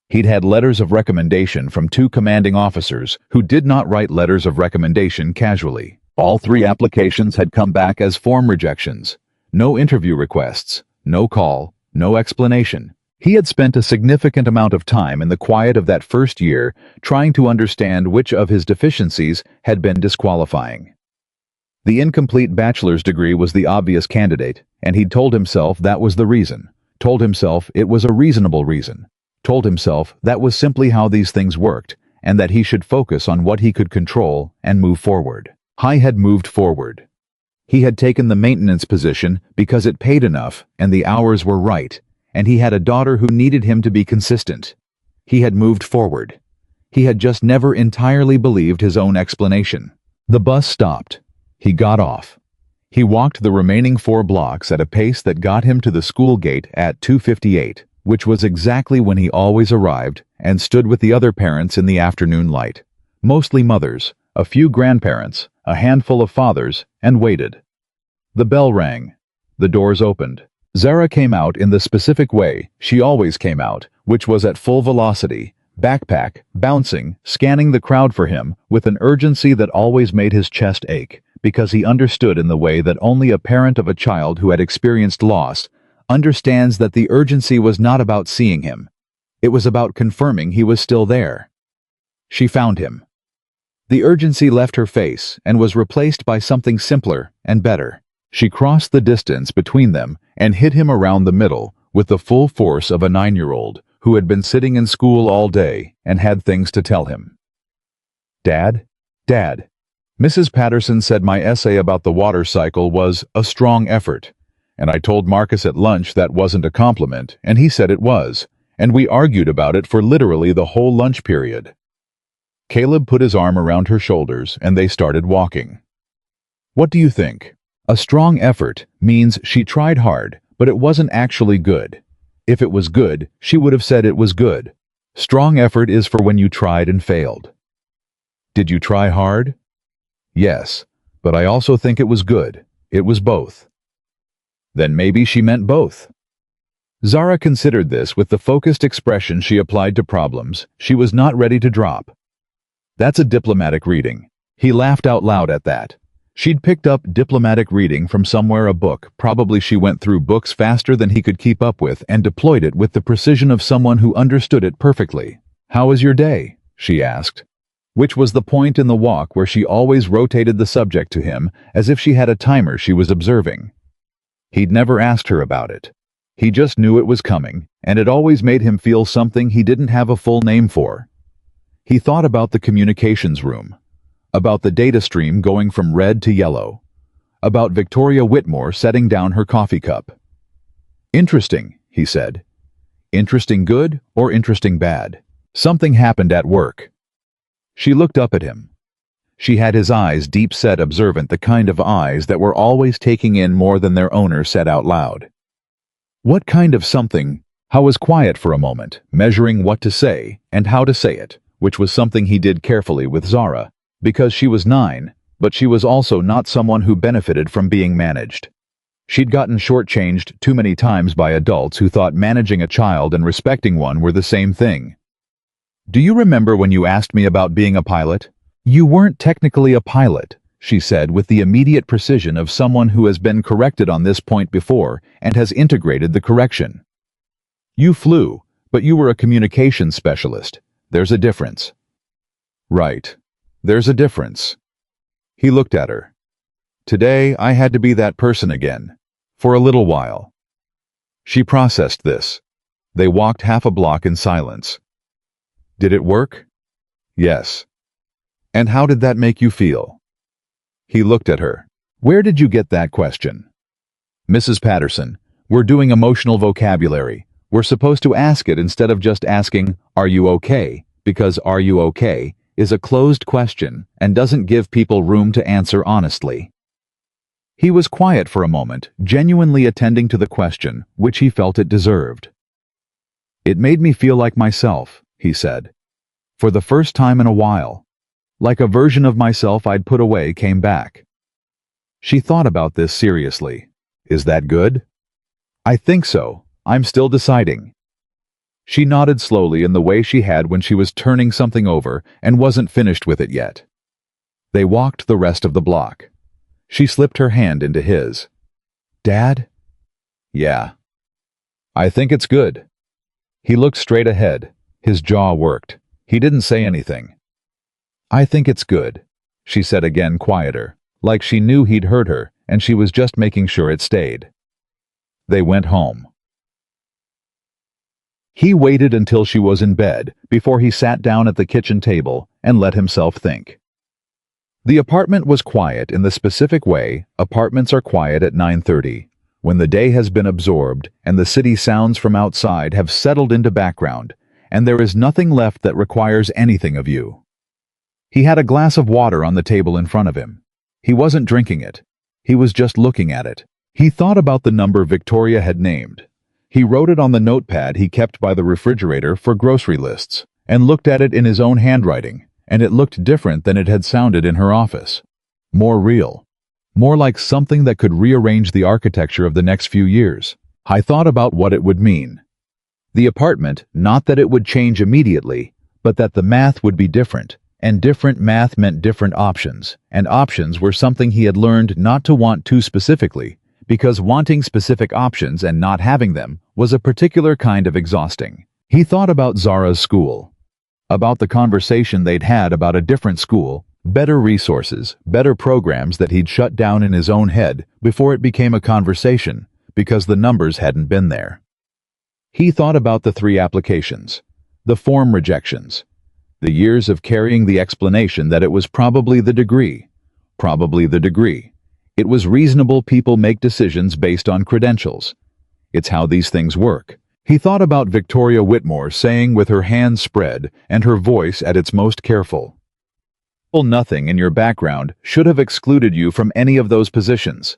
He'd had letters of recommendation from 2 commanding officers who did not write letters of recommendation casually. All 3 applications had come back as form rejections. No interview requests, no call, no explanation. He had spent a significant amount of time in the quiet of that first year trying to understand which of his deficiencies had been disqualifying. The incomplete bachelor's degree was the obvious candidate, and he'd told himself that was the reason, told himself it was a reasonable reason, told himself that was simply how these things worked, and that he should focus on what he could control and move forward. He had moved forward. He had taken the maintenance position because it paid enough and the hours were right, and he had a daughter who needed him to be consistent. He had moved forward. He had just never entirely believed his own explanation. The bus stopped. He got off. He walked the remaining 4 blocks at a pace that got him to the school gate at 2:58, which was exactly when he always arrived, and stood with the other parents in the afternoon light, mostly mothers, a few grandparents, a handful of fathers, and waited. The bell rang. The doors opened. Zara came out in the specific way she always came out, which was at full velocity, backpack, bouncing, scanning the crowd for him with an urgency that always made his chest ache, because he understood in the way that only a parent of a child who had experienced loss understands that the urgency was not about seeing him. It was about confirming he was still there. She found him. The urgency left her face and was replaced by something simpler and better. She crossed the distance between them and hit him around the middle with the full force of a 9-year-old who had been sitting in school all day and had things to tell him. "Dad? Dad. Mrs. Patterson said my essay about the water cycle was a strong effort. And I told Marcus at lunch that wasn't a compliment, and he said it was, and we argued about it for literally the whole lunch period." Caleb put his arm around her shoulders, and they started walking. "What do you think? A strong effort means she tried hard, but it wasn't actually good. If it was good, she would have said it was good. Strong effort is for when you tried and failed." "Did you try hard?" "Yes, but I also think it was good. It was both." Then maybe she meant both. Zara considered this with the focused expression she applied to problems she was not ready to drop. "That's a diplomatic reading." He laughed out loud at that. She'd picked up diplomatic reading from somewhere, a book. Probably she went through books faster than he could keep up with and deployed it with the precision of someone who understood it perfectly. "How was your day?" she asked. Which was the point in the walk where she always rotated the subject to him as if she had a timer she was observing. He'd never asked her about it. He just knew it was coming, and it always made him feel something he didn't have a full name for. He thought about the communications room, about the data stream going from red to yellow, about Victoria Whitmore setting down her coffee cup. "Interesting," he said. "Interesting good or interesting bad? Something happened at work." She looked up at him. She had his eyes deep-set, observant, the kind of eyes that were always taking in more than their owner said out loud. "What kind of something?" How was quiet for a moment, measuring what to say and how to say it, which was something he did carefully with Zara, because she was 9, but she was also not someone who benefited from being managed. She'd gotten shortchanged too many times by adults who thought managing a child and respecting one were the same thing. "Do you remember when you asked me about being a pilot?" "You weren't technically a pilot," she said with the immediate precision of someone who has been corrected on this point before and has integrated the correction. "You flew, but you were a communications specialist. There's a difference." "Right. There's a difference." He looked at her. "Today I had to be that person again. For a little while." She processed this. They walked half a block in silence. "Did it work?" "Yes." And how did that make you feel? He looked at her. Where did you get that question? Mrs. Patterson, we're doing emotional vocabulary. We're supposed to ask it instead of just asking, are you okay? Because are you okay is a closed question and doesn't give people room to answer honestly. He was quiet for a moment, genuinely attending to the question, which he felt it deserved. It made me feel like myself, he said. For the first time in a while. Like a version of myself I'd put away came back. She thought about this seriously. Is that good? I think so. I'm still deciding. She nodded slowly in the way she had when she was turning something over and wasn't finished with it yet. They walked the rest of the block. She slipped her hand into his. Dad? Yeah. I think it's good. He looked straight ahead. His jaw worked. He didn't say anything. I think it's good, she said again, quieter, like she knew he'd heard her and she was just making sure it stayed. They went home. He waited until she was in bed before he sat down at the kitchen table and let himself think. The apartment was quiet in the specific way apartments are quiet at 9:30, when the day has been absorbed and the city sounds from outside have settled into background, and there is nothing left that requires anything of you. He had a glass of water on the table in front of him. He wasn't drinking it. He was just looking at it. He thought about the number Victoria had named. He wrote it on the notepad he kept by the refrigerator for grocery lists, and looked at it in his own handwriting, and it looked different than it had sounded in her office. More real. More like something that could rearrange the architecture of the next few years. I thought about what it would mean. The apartment, not that it would change immediately, but that the math would be different, and different math meant different options, and options were something he had learned not to want too specifically, because wanting specific options and not having them was a particular kind of exhausting. He thought about Zara's school, about the conversation they'd had about a different school, better resources, better programs that he'd shut down in his own head before it became a conversation, because the numbers hadn't been there. He thought about the 3 applications, the form rejections, the years of carrying the explanation that it was probably the degree. It was reasonable people make decisions based on credentials. It's how these things work. He thought about Victoria Whitmore saying with her hands spread and her voice at its most careful, nothing in your background should have excluded you from any of those positions.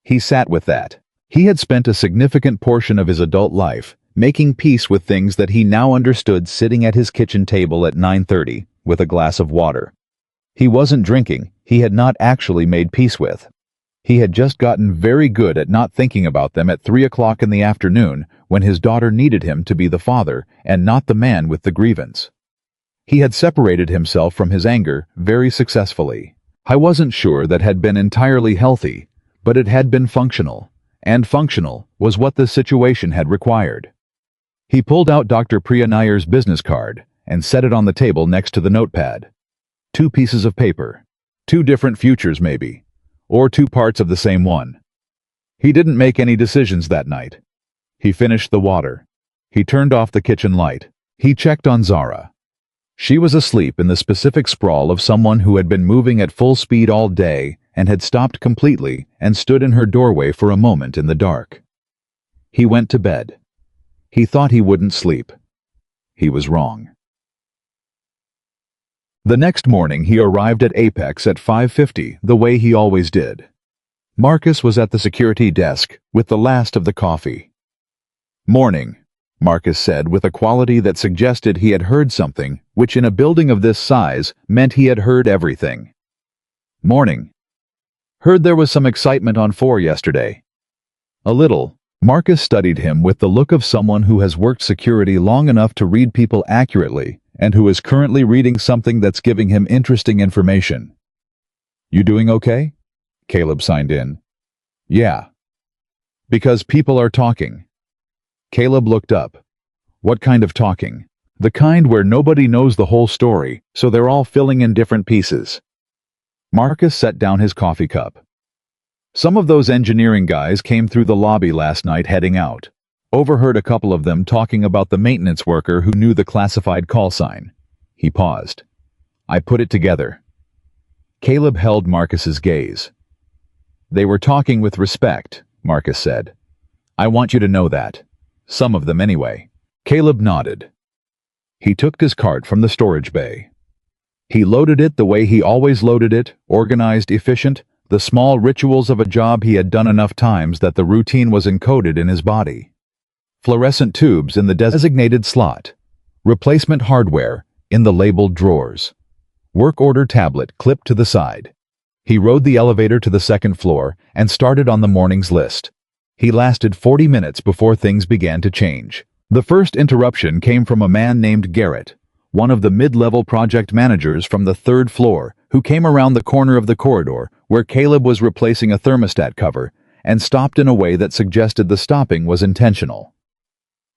He sat with that. He had spent a significant portion of his adult life making peace with things that he now understood sitting at his kitchen table at 9:30 with a glass of water. He wasn't drinking, he had not actually made peace with. He had just gotten very good at not thinking about them at 3 o'clock in the afternoon when his daughter needed him to be the father and not the man with the grievance. He had separated himself from his anger very successfully. I wasn't sure that had been entirely healthy, but it had been functional, and functional was what the situation had required. He pulled out Dr. Priya Nair's business card and set it on the table next to the notepad. 2 pieces of paper. 2 different futures maybe, or 2 parts of the same one. He didn't make any decisions that night. He finished the water. He turned off the kitchen light. He checked on Zara. She was asleep in the specific sprawl of someone who had been moving at full speed all day and had stopped completely and stood in her doorway for a moment in the dark. He went to bed. He thought he wouldn't sleep. He was wrong. The next morning he arrived at Apex at 5:50 the way he always did. Marcus was at the security desk with the last of the coffee. "Morning," Marcus said with a quality that suggested he had heard something, which in a building of this size meant he had heard everything. "Morning. Heard there was some excitement on 4 yesterday." "A little." Marcus studied him with the look of someone who has worked security long enough to read people accurately and who is currently reading something that's giving him interesting information. "You doing okay?" Caleb signed in. "Yeah." "Because people are talking." Caleb looked up. "What kind of talking?" "The kind where nobody knows the whole story, so they're all filling in different pieces." Marcus set down his coffee cup. "Some of those engineering guys came through the lobby last night heading out. Overheard a couple of them talking about the maintenance worker who knew the classified call sign." He paused. I put it together. Caleb held Marcus's gaze. They were talking with respect, Marcus said. I want you to know that. Some of them anyway. Caleb nodded. He took his cart from the storage bay. He loaded it the way he always loaded it, organized, efficient, the small rituals of a job he had done enough times that the routine was encoded in his body. Fluorescent tubes in the designated slot. Replacement hardware in the labeled drawers. Work order tablet clipped to the side. He rode the elevator to the second floor and started on the morning's list. He lasted 40 minutes before things began to change. The first interruption came from a man named Garrett, one of the mid-level project managers from the third floor, who came around the corner of the corridor where Caleb was replacing a thermostat cover and stopped in a way that suggested the stopping was intentional.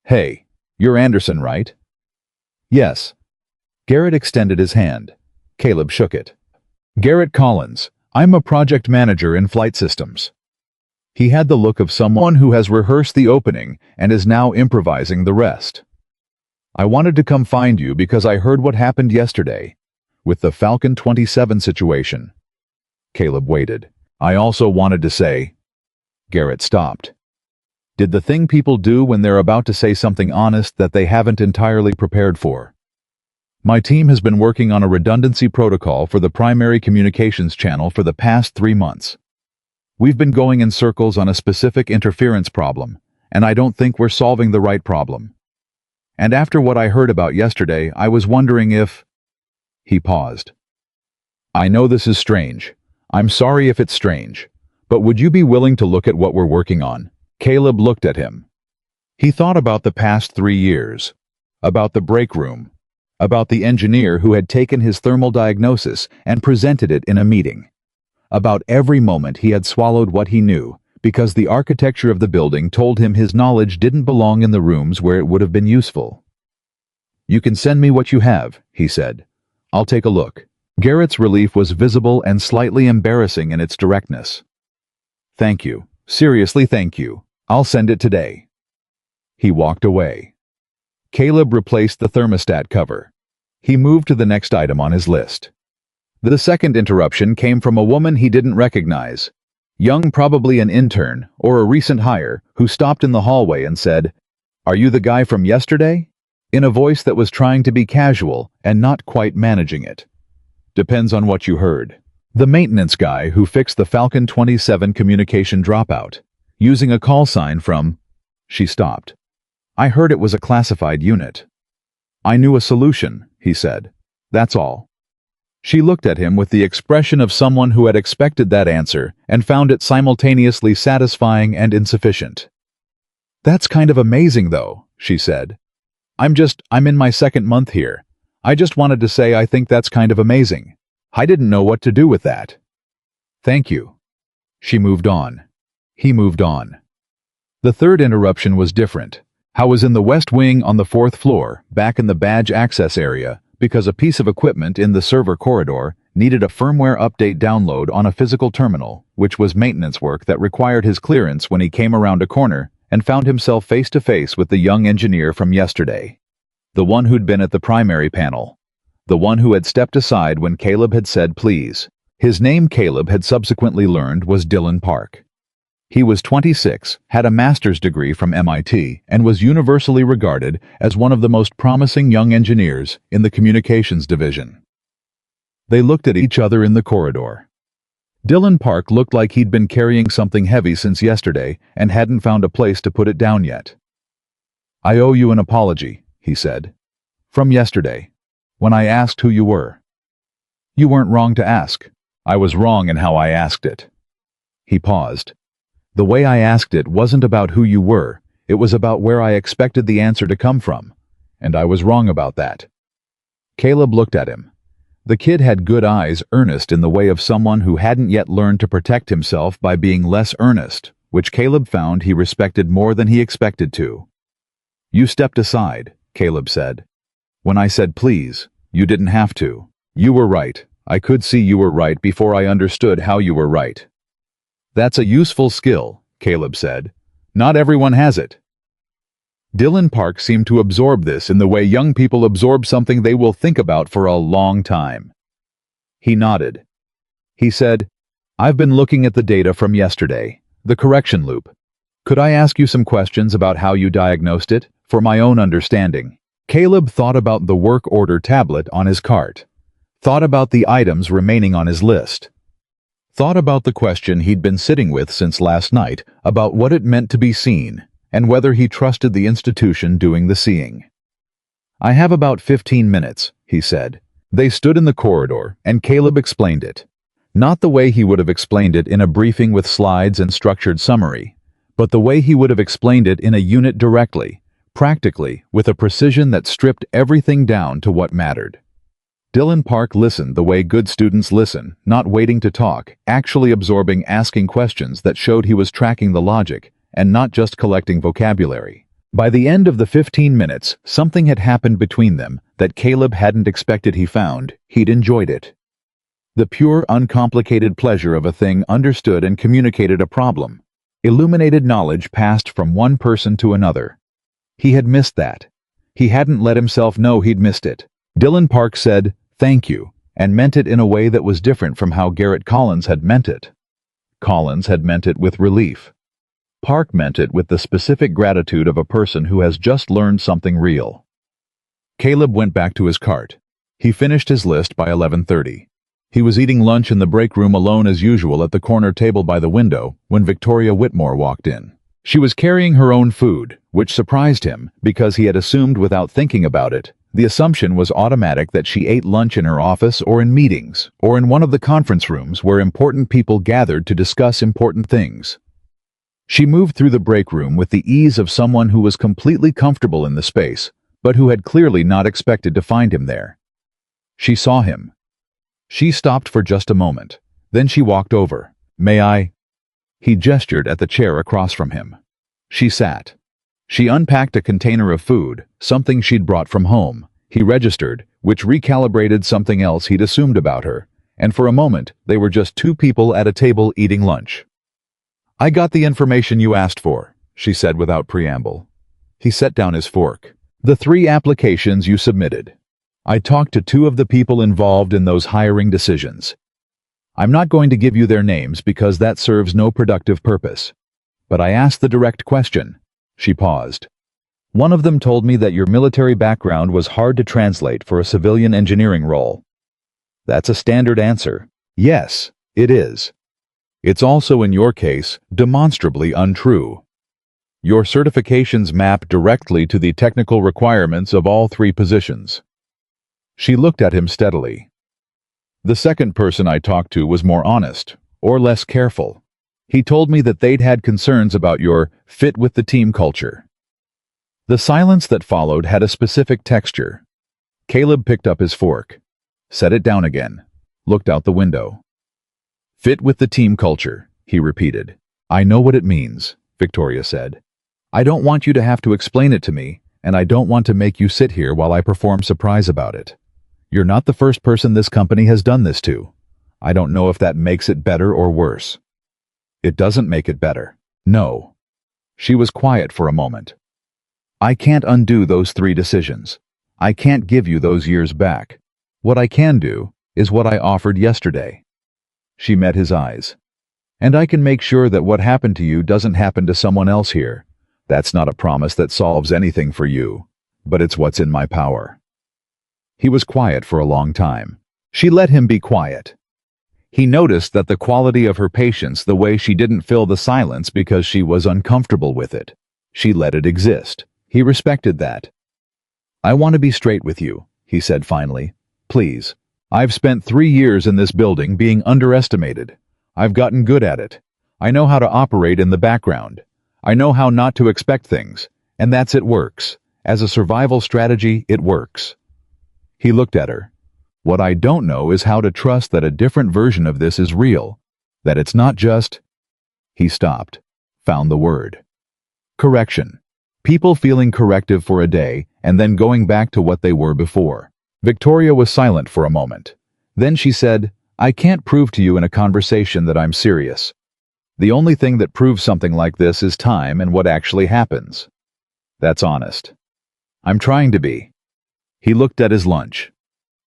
Hey, you're Anderson, right? Yes. Garrett extended his hand. Caleb shook it. Garrett Collins, I'm a project manager in flight systems. He had the look of someone who has rehearsed the opening and is now improvising the rest. I wanted to come find you because I heard what happened yesterday, with the Falcon 27 situation. Caleb waited. I also wanted to say... Garrett stopped. Did the thing people do when they're about to say something honest that they haven't entirely prepared for. My team has been working on a redundancy protocol for the primary communications channel for the past 3 months. We've been going in circles on a specific interference problem, and I don't think we're solving the right problem. And after what I heard about yesterday, I was wondering if... He paused. I know this is strange. I'm sorry if it's strange. But would you be willing to look at what we're working on? Caleb looked at him. He thought about the past 3 years. About the break room. About the engineer who had taken his thermal diagnosis and presented it in a meeting. About every moment he had swallowed what he knew, because the architecture of the building told him his knowledge didn't belong in the rooms where it would have been useful. You can send me what you have, he said. I'll take a look. Garrett's relief was visible and slightly embarrassing in its directness. Thank you. Seriously, thank you. I'll send it today. He walked away. Caleb replaced the thermostat cover. He moved to the next item on his list. The second interruption came from a woman he didn't recognize. Young, probably an intern or a recent hire, who stopped in the hallway and said, "Are you the guy from yesterday?" in a voice that was trying to be casual and not quite managing it. Depends on what you heard. The maintenance guy who fixed the Falcon 27 communication dropout, using a call sign from... She stopped. I heard it was a classified unit. I knew a solution, he said. That's all. She looked at him with the expression of someone who had expected that answer and found it simultaneously satisfying and insufficient. That's kind of amazing, though, she said. I'm in my second month here. I just wanted to say I think that's kind of amazing. I didn't know what to do with that. Thank you. She moved on. He moved on. The third interruption was different. I was in the West Wing on the 4th floor, back in the badge access area, because a piece of equipment in the server corridor needed a firmware update download on a physical terminal, which was maintenance work that required his clearance when he came around a corner and found himself face to face with the young engineer from yesterday. The one who'd been at the primary panel. The one who had stepped aside when Caleb had said please. His name, Caleb had subsequently learned, was Dylan Park. He was 26, had a master's degree from MIT, and was universally regarded as one of the most promising young engineers in the communications division. They looked at each other in the corridor. Dylan Park looked like he'd been carrying something heavy since yesterday and hadn't found a place to put it down yet. I owe you an apology, he said. From yesterday, when I asked who you were. You weren't wrong to ask. I was wrong in how I asked it. He paused. The way I asked it wasn't about who you were, it was about where I expected the answer to come from, and I was wrong about that. Caleb looked at him. The kid had good eyes, earnest in the way of someone who hadn't yet learned to protect himself by being less earnest, which Caleb found he respected more than he expected to. You stepped aside, Caleb said. When I said please, you didn't have to. You were right. I could see you were right before I understood how you were right. That's a useful skill, Caleb said. Not everyone has it. Dylan Park seemed to absorb this in the way young people absorb something they will think about for a long time. He nodded. He said, "I've been looking at the data from yesterday, the correction loop. Could I ask you some questions about how you diagnosed it, for my own understanding?" Caleb thought about the work order tablet on his cart, thought about the items remaining on his list, thought about the question he'd been sitting with since last night about what it meant to be seen, and whether he trusted the institution doing the seeing. "I have about 15 minutes, he said. They stood in the corridor, and Caleb explained it. Not the way he would have explained it in a briefing with slides and structured summary, but the way he would have explained it in a unit directly, practically, with a precision that stripped everything down to what mattered. Dylan Park listened the way good students listen, not waiting to talk, actually absorbing, asking questions that showed he was tracking the logic, and not just collecting vocabulary. By the end of the 15 minutes, something had happened between them that Caleb hadn't expected. He'd enjoyed it. The pure, uncomplicated pleasure of a thing understood and communicated a problem. Illuminated knowledge passed from one person to another. He had missed that. He hadn't let himself know he'd missed it. Dylan Park said, "Thank you," and meant it in a way that was different from how Garrett Collins had meant it. Collins had meant it with relief. Park meant it with the specific gratitude of a person who has just learned something real. Caleb went back to his cart. He finished his list by 11:30. He was eating lunch in the break room alone as usual at the corner table by the window when Victoria Whitmore walked in. She was carrying her own food, which surprised him because he had assumed without thinking about it. The assumption was automatic that she ate lunch in her office or in meetings, or in one of the conference rooms where important people gathered to discuss important things. She moved through the break room with the ease of someone who was completely comfortable in the space, but who had clearly not expected to find him there. She saw him. She stopped for just a moment. Then she walked over. "May I?" He gestured at the chair across from him. She sat. She unpacked a container of food, something she'd brought from home. He registered, which recalibrated something else he'd assumed about her, and for a moment they were just two people at a table eating lunch. "I got the information you asked for," she said without preamble. He set down his fork. "The 3 applications you submitted. I talked to 2 of the people involved in those hiring decisions. I'm not going to give you their names because that serves no productive purpose. But I asked the direct question." She paused. "One of them told me that your military background was hard to translate for a civilian engineering role. That's a standard answer. Yes, it is. It's also, in your case, demonstrably untrue. Your certifications map directly to the technical requirements of all 3 positions." She looked at him steadily. "The second person I talked to was more honest, or less careful. He told me that they'd had concerns about your fit with the team culture." The silence that followed had a specific texture. Caleb picked up his fork, set it down again, looked out the window. "Fit with the team culture," he repeated. "I know what it means," Victoria said. "I don't want you to have to explain it to me, and I don't want to make you sit here while I perform surprise about it. You're not the first person this company has done this to. I don't know if that makes it better or worse." "It doesn't make it better." "No." She was quiet for a moment. "I can't undo those 3 decisions. I can't give you those years back. What I can do is what I offered yesterday." She met his eyes. "And I can make sure that what happened to you doesn't happen to someone else here. That's not a promise that solves anything for you, but it's what's in my power." He was quiet for a long time. She let him be quiet. He noticed that the quality of her patience, the way she didn't fill the silence because she was uncomfortable with it. She let it exist. He respected that. "I want to be straight with you," he said finally. "Please. I've spent 3 years in this building being underestimated. I've gotten good at it. I know how to operate in the background. I know how not to expect things, and it works. As a survival strategy, it works." He looked at her. "What I don't know is how to trust that a different version of this is real, that it's not just—" He stopped, found the word. "Correction. People feeling corrective for a day and then going back to what they were before." Victoria was silent for a moment. Then she said, "I can't prove to you in a conversation that I'm serious. The only thing that proves something like this is time and what actually happens. That's honest. I'm trying to be." He looked at his lunch.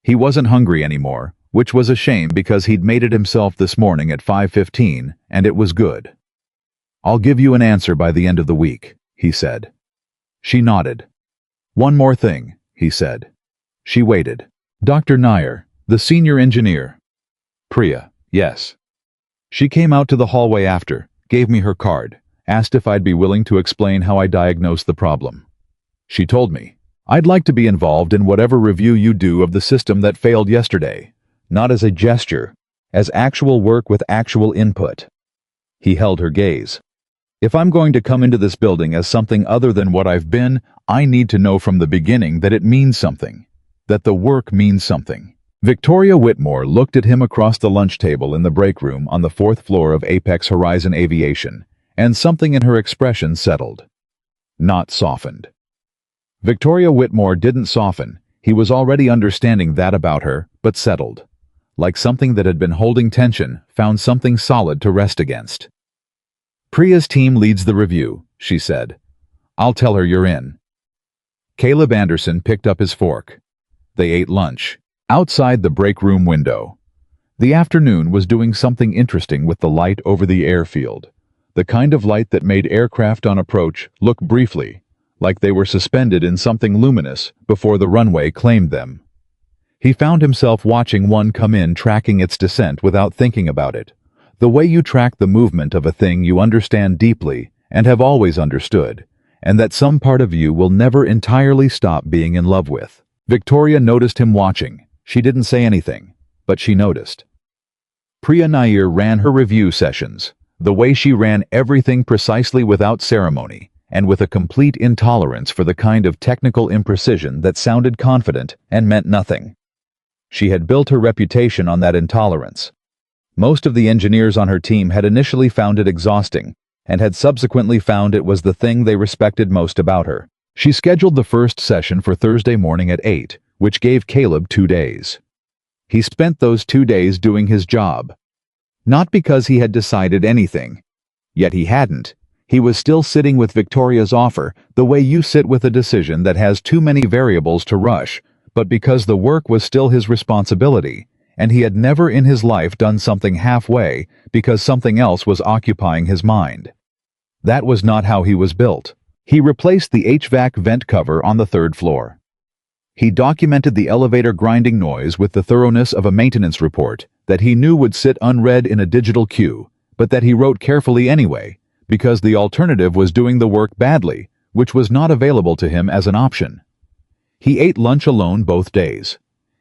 He wasn't hungry anymore, which was a shame because he'd made it himself this morning at 5:15, and it was good. "I'll give you an answer by the end of the week," he said. She nodded. "One more thing," he said. She waited. "Dr. Nair, the senior engineer." "Priya, yes." She came out to the hallway after, gave me her card, asked if I'd be willing to explain how I diagnosed the problem. She told me, "I'd like to be involved in whatever review you do of the system that failed yesterday, not as a gesture, as actual work with actual input." He held her gaze. "If I'm going to come into this building as something other than what I've been, I need to know from the beginning that it means something, that the work means something." Victoria Whitmore looked at him across the lunch table in the break room on the 4th floor of Apex Horizon Aviation, and something in her expression settled. Not softened. Victoria Whitmore didn't soften. He was already understanding that about her, but settled. Like something that had been holding tension, found something solid to rest against. "Priya's team leads the review," she said. "I'll tell her you're in." Caleb Anderson picked up his fork. They ate lunch. Outside the break room window. The afternoon was doing something interesting with the light over the airfield, the kind of light that made aircraft on approach look briefly, like they were suspended in something luminous before the runway claimed them. He found himself watching one come in, tracking its descent without thinking about it, the way you track the movement of a thing you understand deeply and have always understood, and that some part of you will never entirely stop being in love with. Victoria noticed him watching. She didn't say anything, but she noticed. Priya Nair ran her review sessions, the way she ran everything precisely without ceremony, and with a complete intolerance for the kind of technical imprecision that sounded confident and meant nothing. She had built her reputation on that intolerance. Most of the engineers on her team had initially found it exhausting, and had subsequently found it was the thing they respected most about her. She scheduled the first session for Thursday morning at 8, which gave Caleb 2 days. He spent those 2 days doing his job. Not because he had decided anything. Yet he hadn't. He was still sitting with Victoria's offer, the way you sit with a decision that has too many variables to rush, but because the work was still his responsibility, and he had never in his life done something halfway because something else was occupying his mind. That was not how he was built. He replaced the HVAC vent cover on the 3rd floor. He documented the elevator grinding noise with the thoroughness of a maintenance report that he knew would sit unread in a digital queue, but that he wrote carefully anyway, because the alternative was doing the work badly, which was not available to him as an option. He ate lunch alone both days.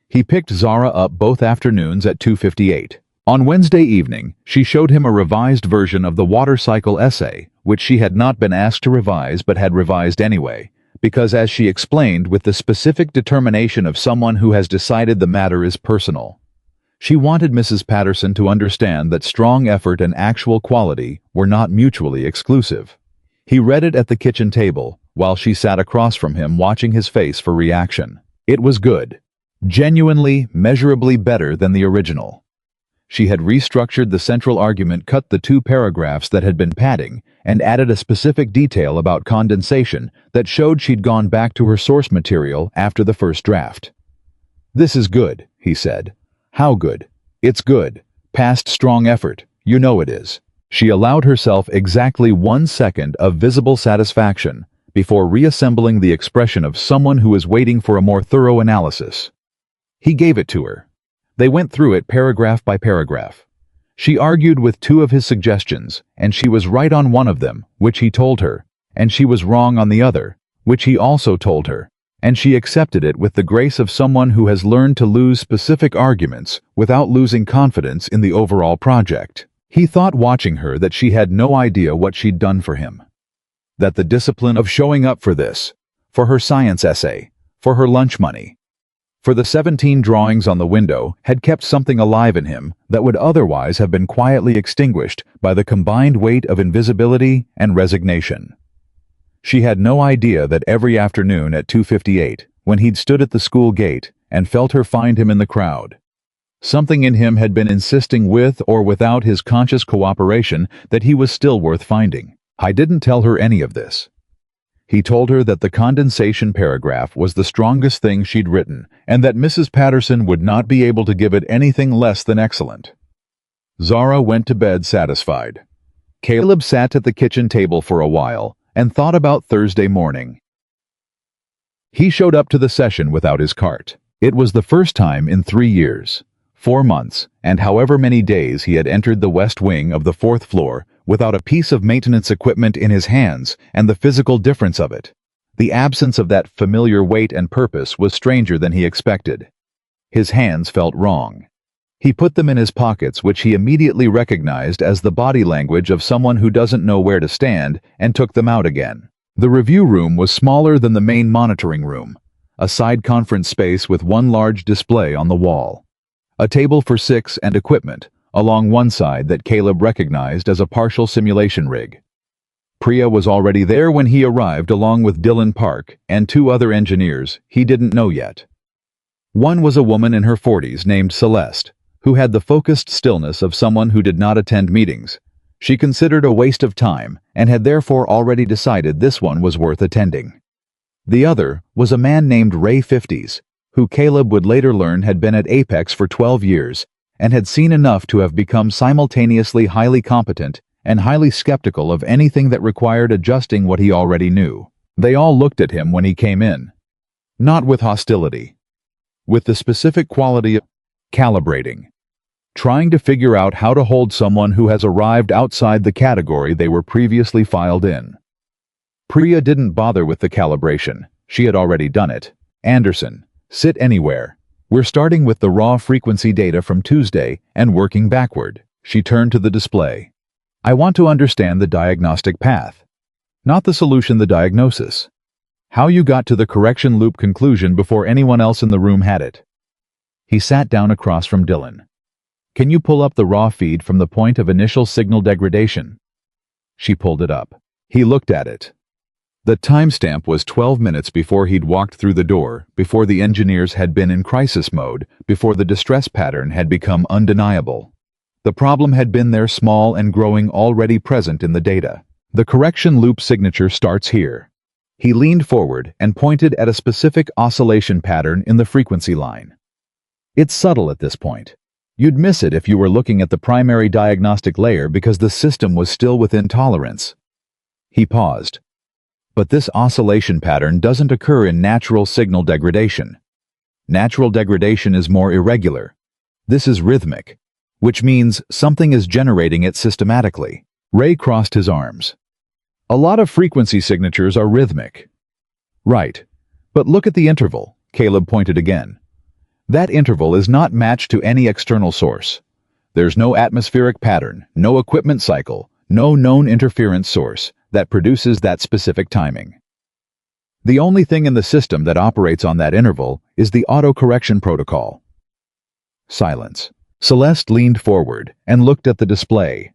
He picked Zara up both afternoons at 2:58. On Wednesday evening, she showed him a revised version of the water cycle essay, which she had not been asked to revise but had revised anyway, because as she explained with the specific determination of someone who has decided the matter is personal. She wanted Mrs. Patterson to understand that strong effort and actual quality were not mutually exclusive. He read it at the kitchen table, while she sat across from him watching his face for reaction. It was good. Genuinely, measurably better than the original. She had restructured the central argument, cut the 2 paragraphs that had been padding, and added a specific detail about condensation that showed she'd gone back to her source material after the first draft. "This is good," he said. "How good?" "It's good. Past strong effort. You know it is." She allowed herself exactly 1 second of visible satisfaction before reassembling the expression of someone who is waiting for a more thorough analysis. He gave it to her. They went through it paragraph by paragraph. She argued with 2 of his suggestions, and she was right on one of them, which he told her, and she was wrong on the other, which he also told her, and she accepted it with the grace of someone who has learned to lose specific arguments without losing confidence in the overall project. He thought watching her that she had no idea what she'd done for him. That the discipline of showing up for this, for her science essay, for her lunch money, for the 17 drawings on the window had kept something alive in him that would otherwise have been quietly extinguished by the combined weight of invisibility and resignation. She had no idea that every afternoon at 2:58, when he'd stood at the school gate and felt her find him in the crowd, something in him had been insisting with or without his conscious cooperation that he was still worth finding. I didn't tell her any of this. He told her that the condensation paragraph was the strongest thing she'd written, and that Mrs. Patterson would not be able to give it anything less than excellent. Zara went to bed satisfied. Caleb sat at the kitchen table for a while and thought about Thursday morning. He showed up to the session without his cart. It was the first time in 3 years, 4 months, and however many days he had entered the west wing of the 4th floor without a piece of maintenance equipment in his hands, and the physical difference of it. The absence of that familiar weight and purpose was stranger than he expected. His hands felt wrong. He put them in his pockets, which he immediately recognized as the body language of someone who doesn't know where to stand, and took them out again. The review room was smaller than the main monitoring room, a side conference space with one large display on the wall. A table for 6 and equipment along one side that Caleb recognized as a partial simulation rig. Priya was already there when he arrived, along with Dylan Park and 2 other engineers he didn't know yet. One was a woman in her 40s named Celeste, who had the focused stillness of someone who did not attend meetings. She considered a waste of time and had therefore already decided this one was worth attending. The other was a man named Ray 50s, who Caleb would later learn had been at Apex for 12 years and had seen enough to have become simultaneously highly competent and highly skeptical of anything that required adjusting what he already knew. They all looked at him when he came in. Not with hostility. With the specific quality of calibrating. Trying to figure out how to hold someone who has arrived outside the category they were previously filed in. Priya didn't bother with the calibration. She had already done it. Anderson, sit anywhere. We're starting with the raw frequency data from Tuesday and working backward. She turned to the display. I want to understand the diagnostic path. Not the solution, the diagnosis. How you got to the correction loop conclusion before anyone else in the room had it. He sat down across from Dylan. Can you pull up the raw feed from the point of initial signal degradation? She pulled it up. He looked at it. The timestamp was 12 minutes before he'd walked through the door, before the engineers had been in crisis mode, before the distress pattern had become undeniable. The problem had been there, small and growing, already present in the data. The correction loop signature starts here. He leaned forward and pointed at a specific oscillation pattern in the frequency line. It's subtle at this point. You'd miss it if you were looking at the primary diagnostic layer because the system was still within tolerance. He paused. But this oscillation pattern doesn't occur in natural signal degradation. Natural degradation is more irregular. This is rhythmic, which means something is generating it systematically. Ray crossed his arms. A lot of frequency signatures are rhythmic. Right. But look at the interval, Caleb pointed again. That interval is not matched to any external source. There's no atmospheric pattern, no equipment cycle, no known interference source that produces that specific timing. The only thing in the system that operates on that interval is the auto-correction protocol. Silence. Celeste leaned forward and looked at the display.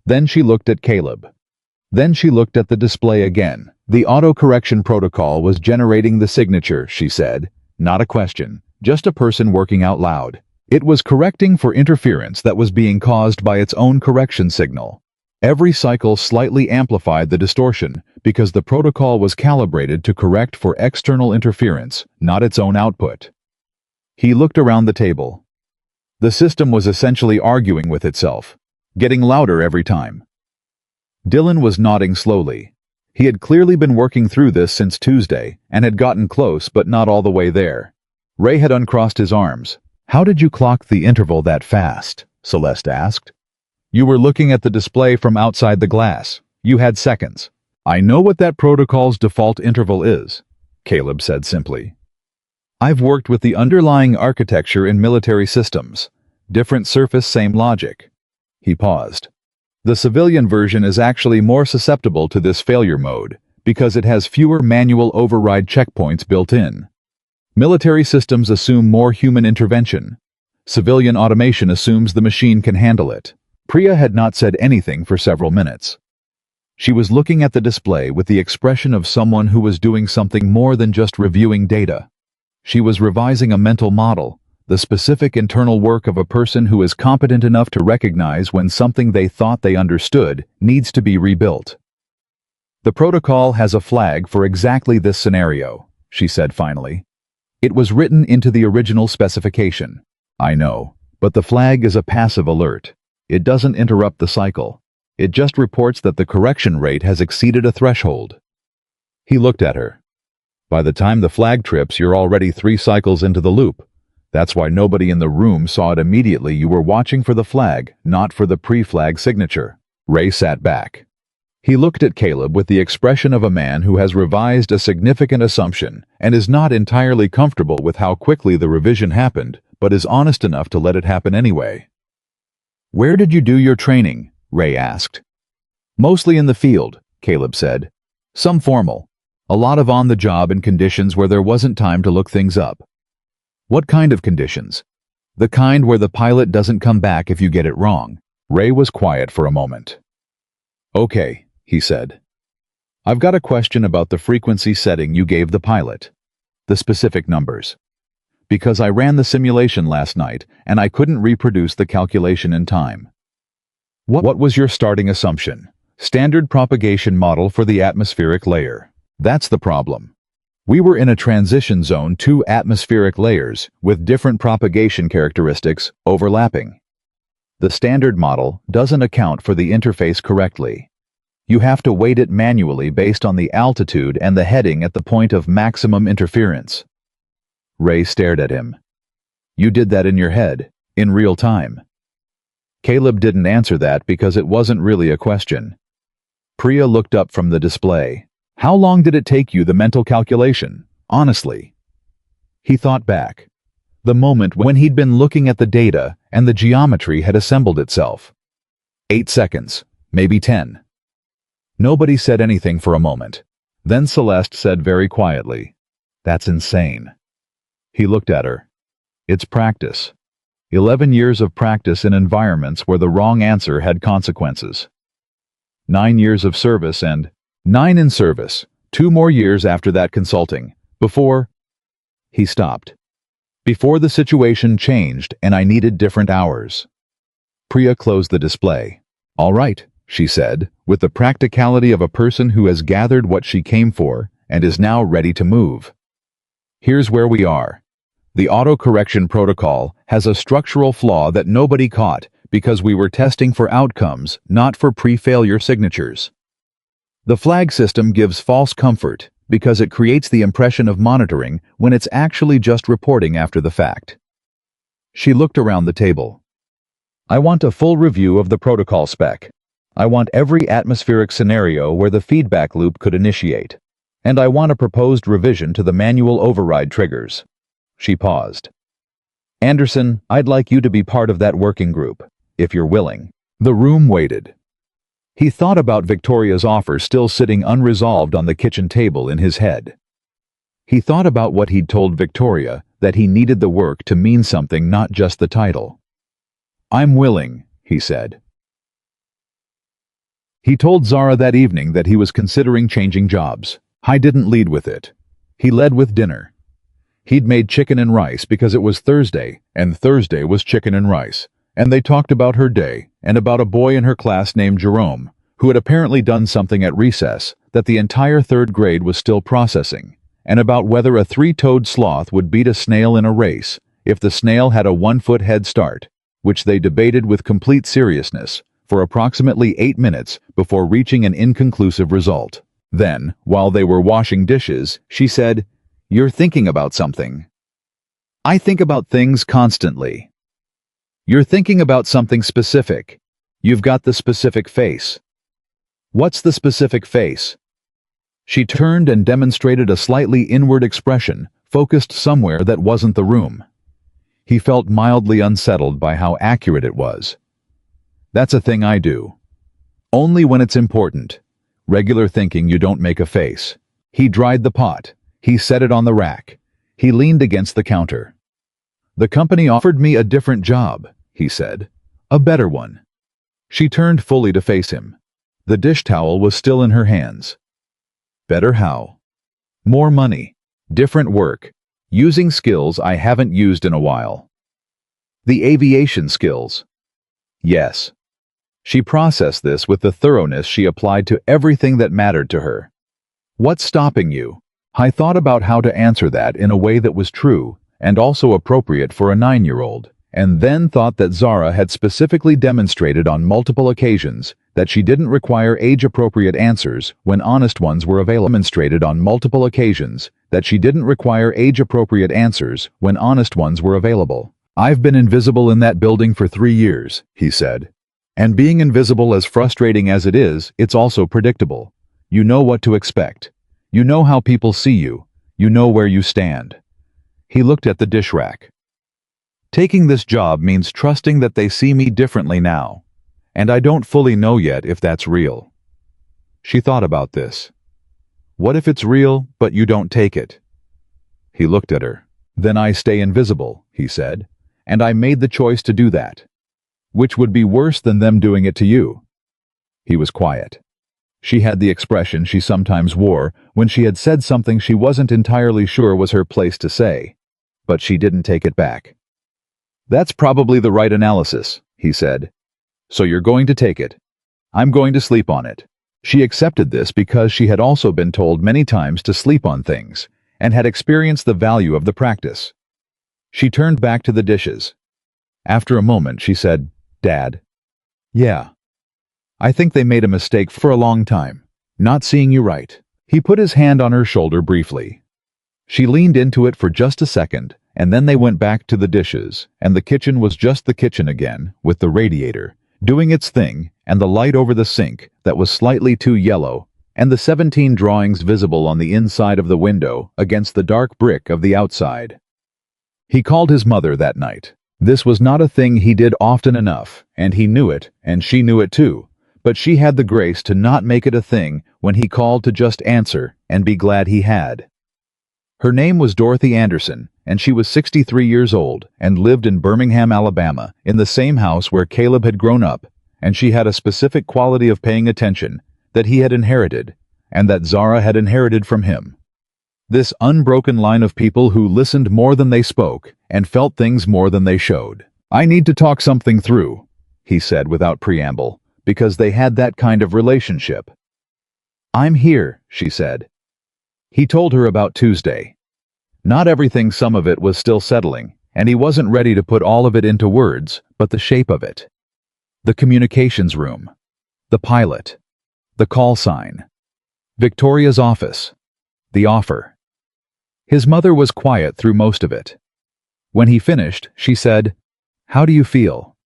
Then she looked at Caleb. Then she looked at the display again. The auto-correction protocol was generating the signature, she said. Not a question, just a person working out loud. It was correcting for interference that was being caused by its own correction signal. Every cycle slightly amplified the distortion because the protocol was calibrated to correct for external interference, not its own output. He looked around the table. The system was essentially arguing with itself, getting louder every time. Dylan was nodding slowly. He had clearly been working through this since Tuesday and had gotten close, but not all the way there. Ray had uncrossed his arms. How did you clock the interval that fast? Celeste asked. You were looking at the display from outside the glass. You had seconds. I know what that protocol's default interval is, Caleb said simply. I've worked with the underlying architecture in military systems. Different surface, same logic. He paused. The civilian version is actually more susceptible to this failure mode because it has fewer manual override checkpoints built in. Military systems assume more human intervention. Civilian automation assumes the machine can handle it. Priya had not said anything for several minutes. She was looking at the display with the expression of someone who was doing something more than just reviewing data. She was revising a mental model, the specific internal work of a person who is competent enough to recognize when something they thought they understood needs to be rebuilt. The protocol has a flag for exactly this scenario, she said finally. It was written into the original specification. I know, but the flag is a passive alert. It doesn't interrupt the cycle. It just reports that the correction rate has exceeded a threshold. He looked at her. By the time the flag trips, you're already 3 cycles into the loop. That's why nobody in the room saw it immediately. You were watching for the flag, not for the pre-flag signature. Ray sat back. He looked at Caleb with the expression of a man who has revised a significant assumption and is not entirely comfortable with how quickly the revision happened, but is honest enough to let it happen anyway. Where did you do your training? Ray asked. Mostly in the field, Caleb said. Some formal. A lot of on-the-job in conditions where there wasn't time to look things up. What kind of conditions? The kind where the pilot doesn't come back if you get it wrong. Ray was quiet for a moment. Okay, he said. I've got a question about the frequency setting you gave the pilot. The specific numbers. Because I ran the simulation last night and I couldn't reproduce the calculation in time. What was your starting assumption? Standard propagation model for the atmospheric layer. That's the problem. We were in a transition zone, 2 atmospheric layers with different propagation characteristics overlapping. The standard model doesn't account for the interface correctly. You have to weight it manually based on the altitude and the heading at the point of maximum interference. Ray stared at him. You did that in your head, in real time. Caleb didn't answer that because it wasn't really a question. Priya looked up from the display. How long did it take you, the mental calculation, honestly? He thought back. The moment when he'd been looking at the data and the geometry had assembled itself. 8 seconds, maybe 10. Nobody said anything for a moment. Then Celeste said very quietly, That's insane. He looked at her. It's practice. 11 years of practice in environments where the wrong answer had consequences. 9 years of service and 9 in service, 2 more years after that consulting, before... He stopped. Before the situation changed and I needed different hours. Priya closed the display. All right, she said, with the practicality of a person who has gathered what she came for and is now ready to move. Here's where we are. The auto-correction protocol has a structural flaw that nobody caught because we were testing for outcomes, not for pre-failure signatures. The flag system gives false comfort because it creates the impression of monitoring when it's actually just reporting after the fact. She looked around the table. I want a full review of the protocol spec. I want every atmospheric scenario where the feedback loop could initiate. And I want a proposed revision to the manual override triggers. She paused. Anderson, I'd like you to be part of that working group, if you're willing. The room waited. He thought about Victoria's offer still sitting unresolved on the kitchen table in his head. He thought about what he'd told Victoria, that he needed the work to mean something, not just the title. I'm willing, he said. He told Zara that evening that he was considering changing jobs. I didn't lead with it. He led with dinner. He'd made chicken and rice because it was Thursday, and Thursday was chicken and rice. And they talked about her day, and about a boy in her class named Jerome, who had apparently done something at recess that the entire 3rd grade was still processing, and about whether a 3-toed sloth would beat a snail in a race if the snail had a 1-foot head start, which they debated with complete seriousness for approximately 8 minutes before reaching an inconclusive result. Then, while they were washing dishes, she said, You're thinking about something. I think about things constantly. You're thinking about something specific. You've got the specific face. What's the specific face? She turned and demonstrated a slightly inward expression, focused somewhere that wasn't the room. He felt mildly unsettled by how accurate it was. That's a thing I do. Only when it's important. Regular thinking, you don't make a face. He dried the pot. He set it on the rack. He leaned against the counter. The company offered me a different job, he said. A better one. She turned fully to face him. The dish towel was still in her hands. Better how? More money. Different work. Using skills I haven't used in a while. The aviation skills. Yes. She processed this with the thoroughness she applied to everything that mattered to her. What's stopping you? I thought about how to answer that in a way that was true and also appropriate for a 9-year-old, and then thought that Zara had specifically demonstrated on multiple occasions that she didn't require age-appropriate answers when honest ones were available. Demonstrated on multiple occasions that she didn't require age-appropriate answers when honest ones were available. I've been invisible in that building for 3 years, he said. And being invisible, as frustrating as it is, it's also predictable. You know what to expect. You know how people see you. You know where you stand. He looked at the dish rack. Taking this job means trusting that they see me differently now, and I don't fully know yet if that's real. She thought about this. What if it's real, but you don't take it? He looked at her. Then I stay invisible, he said, and I made the choice to do that. Which would be worse than them doing it to you? He was quiet. She had the expression she sometimes wore when she had said something she wasn't entirely sure was her place to say, but she didn't take it back. That's probably the right analysis, he said. So you're going to take it. I'm going to sleep on it. She accepted this because she had also been told many times to sleep on things, and had experienced the value of the practice. She turned back to the dishes. After a moment she said, Dad. Yeah. I think they made a mistake for a long time, not seeing you right. He put his hand on her shoulder briefly. She leaned into it for just a second, and then they went back to the dishes, and the kitchen was just the kitchen again, with the radiator doing its thing, and the light over the sink that was slightly too yellow, and the 17 drawings visible on the inside of the window against the dark brick of the outside. He called his mother that night. This was not a thing he did often enough, and he knew it, and she knew it too, but she had the grace to not make it a thing when he called to just answer and be glad he had. Her name was Dorothy Anderson, and she was 63 years old and lived in Birmingham, Alabama, in the same house where Caleb had grown up, and she had a specific quality of paying attention that he had inherited, and that Zara had inherited from him. This unbroken line of people who listened more than they spoke and felt things more than they showed. I need to talk something through, he said without preamble, because they had that kind of relationship. I'm here, she said. He told her about Tuesday. Not everything, some of it was still settling, and he wasn't ready to put all of it into words, but the shape of it. The communications room. The pilot. The call sign. Victoria's office. The offer. His mother was quiet through most of it. When he finished, she said, How do you feel?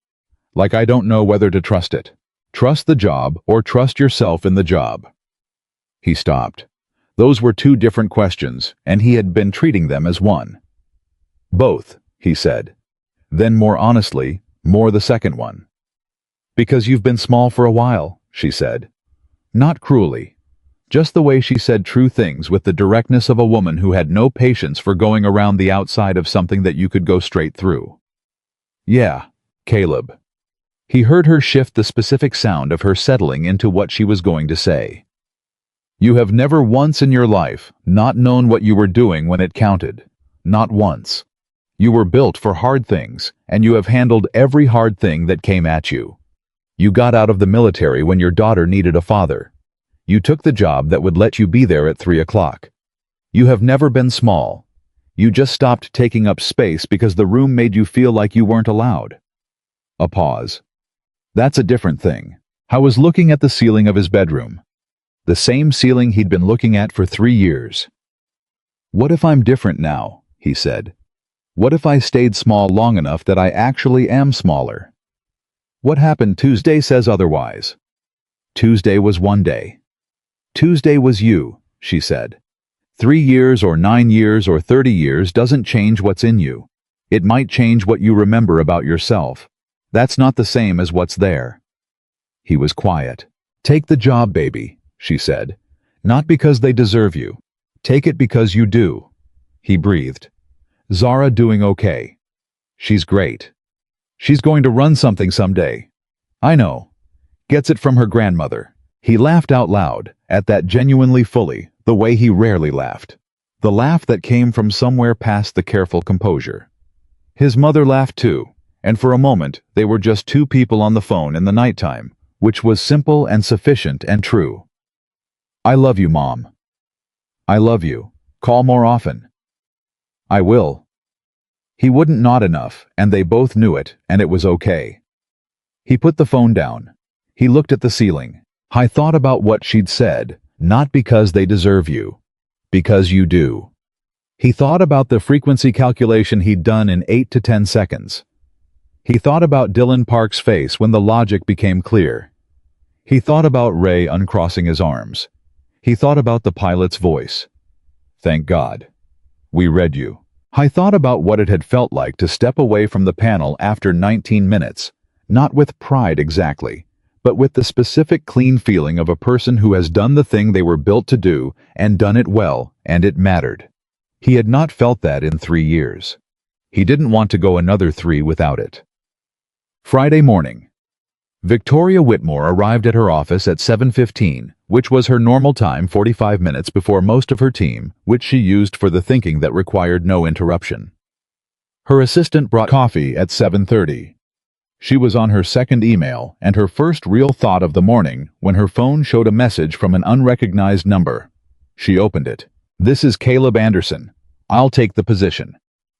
Like I don't know whether to trust it. Trust the job or trust yourself in the job. He stopped. Those were two different questions, and he had been treating them as one. Both, he said. Then more honestly, more the second one. Because you've been small for a while, she said. Not cruelly. Just the way she said true things with the directness of a woman who had no patience for going around the outside of something that you could go straight through. Yeah, Caleb. He heard her shift the specific sound of her settling into what she was going to say. You have never once in your life not known what you were doing when it counted. Not once. You were built for hard things, and you have handled every hard thing that came at you. You got out of the military when your daughter needed a father. You took the job that would let you be there at 3 o'clock. You have never been small. You just stopped taking up space because the room made you feel like you weren't allowed. A pause. That's a different thing. I was looking at the ceiling of his bedroom. The same ceiling he'd been looking at for 3 years. What if I'm different now, he said. What if I stayed small long enough that I actually am smaller? What happened Tuesday says otherwise. Tuesday was one day. Tuesday was you, she said. 3 years or 9 years or 30 years doesn't change what's in you. It might change what you remember about yourself. That's not the same as what's there. He was quiet. Take the job, baby, she said. Not because they deserve you. Take it because you do. He breathed. Zara doing okay. She's great. She's going to run something someday. I know. Gets it from her grandmother. He laughed out loud, at that genuinely fully, the way he rarely laughed. The laugh that came from somewhere past the careful composure. His mother laughed too, and for a moment they were just two people on the phone in the nighttime, which was simple and sufficient and true. I love you, Mom. I love you. Call more often. I will. He wouldn't nod enough, and they both knew it, and it was okay. He put the phone down. He looked at the ceiling. I thought about what she'd said, not because they deserve you, because you do. He thought about the frequency calculation he'd done in 8 to 10 seconds. He thought about Dylan Park's face when the logic became clear. He thought about Ray uncrossing his arms. He thought about the pilot's voice. Thank God. We read you. I thought about what it had felt like to step away from the panel after 19 minutes, not with pride exactly, but with the specific clean feeling of a person who has done the thing they were built to do and done it well, and it mattered. He had not felt that in 3 years. He didn't want to go another 3 without it. Friday morning. Victoria Whitmore arrived at her office at 7:15, which was her normal time 45 minutes before most of her team, which she used for the thinking that required no interruption. Her assistant brought coffee at 7:30. She was on her second email and her first real thought of the morning when her phone showed a message from an unrecognized number. She opened it. This is Caleb Anderson. I'll take the position.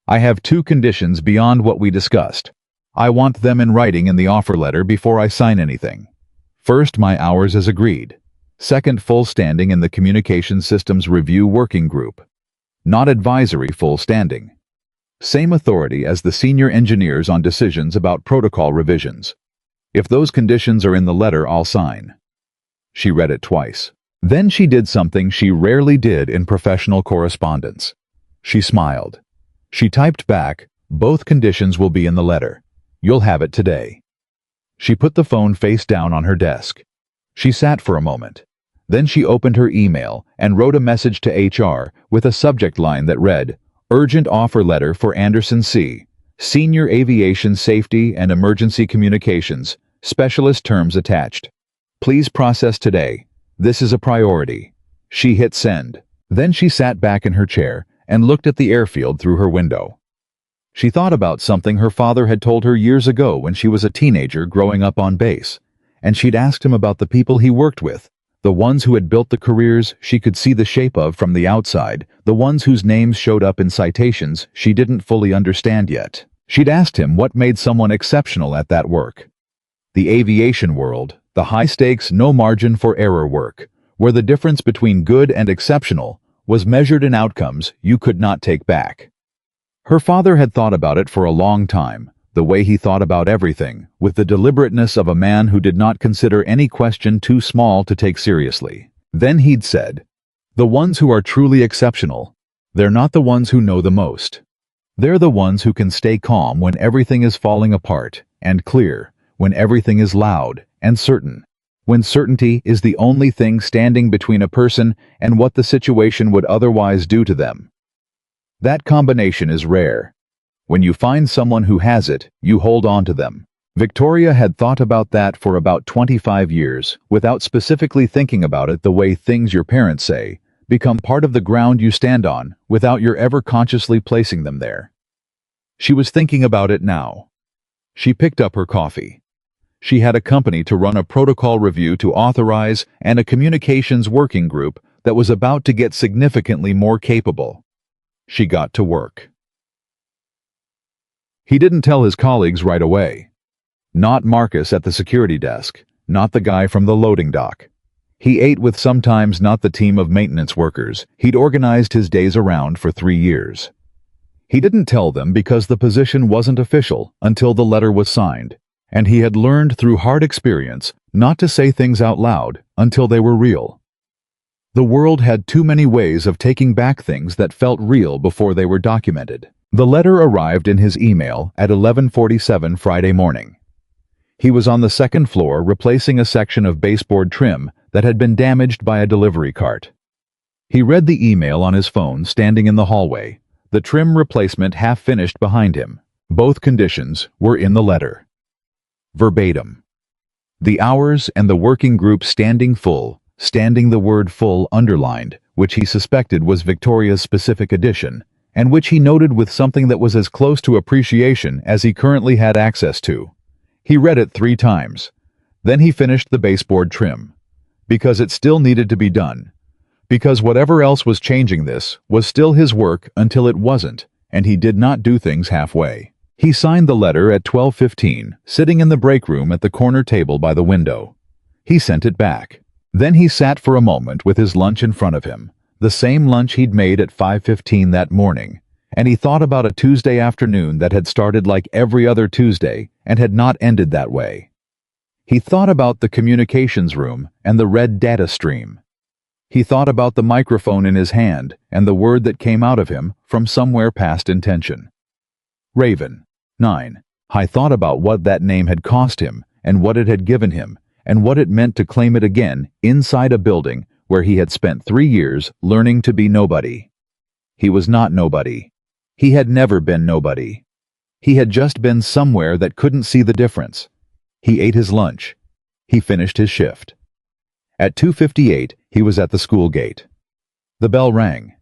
I have 2 conditions beyond what we discussed. I want them in writing in the offer letter before I sign anything. First, my hours as agreed. Second, full standing in the Communication Systems Review Working Group. Not advisory full standing. Same authority as the senior engineers on decisions about protocol revisions. If those conditions are in the letter, I'll sign. She read it twice. Then she did something she rarely did in professional correspondence. She smiled. She typed back, both conditions will be in the letter. You'll have it today. She put the phone face down on her desk. She sat for a moment. Then she opened her email and wrote a message to HR with a subject line that read, Urgent offer letter for Anderson C., Senior Aviation Safety and Emergency Communications, Specialist terms attached. Please process today. This is a priority. She hit send. Then she sat back in her chair and looked at the airfield through her window. She thought about something her father had told her years ago when she was a teenager growing up on base, and she'd asked him about the people he worked with, the ones who had built the careers she could see the shape of from the outside, the ones whose names showed up in citations she didn't fully understand yet. She'd asked him what made someone exceptional at that work. The aviation world, the high-stakes, no-margin-for-error work, where the difference between good and exceptional was measured in outcomes you could not take back. Her father had thought about it for a long time, the way he thought about everything, with the deliberateness of a man who did not consider any question too small to take seriously. Then he'd said, the ones who are truly exceptional, they're not the ones who know the most. They're the ones who can stay calm when everything is falling apart, and clear, when everything is loud, and certain, when certainty is the only thing standing between a person and what the situation would otherwise do to them. That combination is rare. When you find someone who has it, you hold on to them. Victoria had thought about that for about 25 years, without specifically thinking about it the way things your parents say become part of the ground you stand on, without your ever consciously placing them there. She was thinking about it now. She picked up her coffee. She had a company to run a protocol review to authorize and a communications working group that was about to get significantly more capable. She got to work. He didn't tell his colleagues right away. Not Marcus at the security desk, not the guy from the loading dock. He ate with sometimes not the team of maintenance workers he'd organized his days around for 3 years. He didn't tell them because the position wasn't official until the letter was signed, and he had learned through hard experience not to say things out loud until they were real. The world had too many ways of taking back things that felt real before they were documented. The letter arrived in his email at 11:47 Friday morning. He was on the second floor replacing a section of baseboard trim that had been damaged by a delivery cart. He read the email on his phone standing in the hallway, the trim replacement half finished behind him. Both conditions were in the letter. Verbatim. The hours and the working group standing full, standing the word full underlined, which he suspected was Victoria's specific addition, and which he noted with something that was as close to appreciation as he currently had access to. He read it 3 times. Then he finished the baseboard trim. Because it still needed to be done. Because whatever else was changing this was still his work until it wasn't, and he did not do things halfway. He signed the letter at 12:15, sitting in the break room at the corner table by the window. He sent it back. Then he sat for a moment with his lunch in front of him, the same lunch he'd made at 5:15 that morning, and he thought about a Tuesday afternoon that had started like every other Tuesday and had not ended that way. He thought about the communications room and the red data stream. He thought about the microphone in his hand and the word that came out of him from somewhere past intention. Raven. 9. I thought about what that name had cost him and what it had given him and what it meant to claim it again inside a building where he had spent 3 years learning to be nobody. He was not nobody. He had never been nobody. He had just been somewhere that couldn't see the difference. He ate his lunch. He finished his shift. At 2:58, he was at the school gate. The bell rang.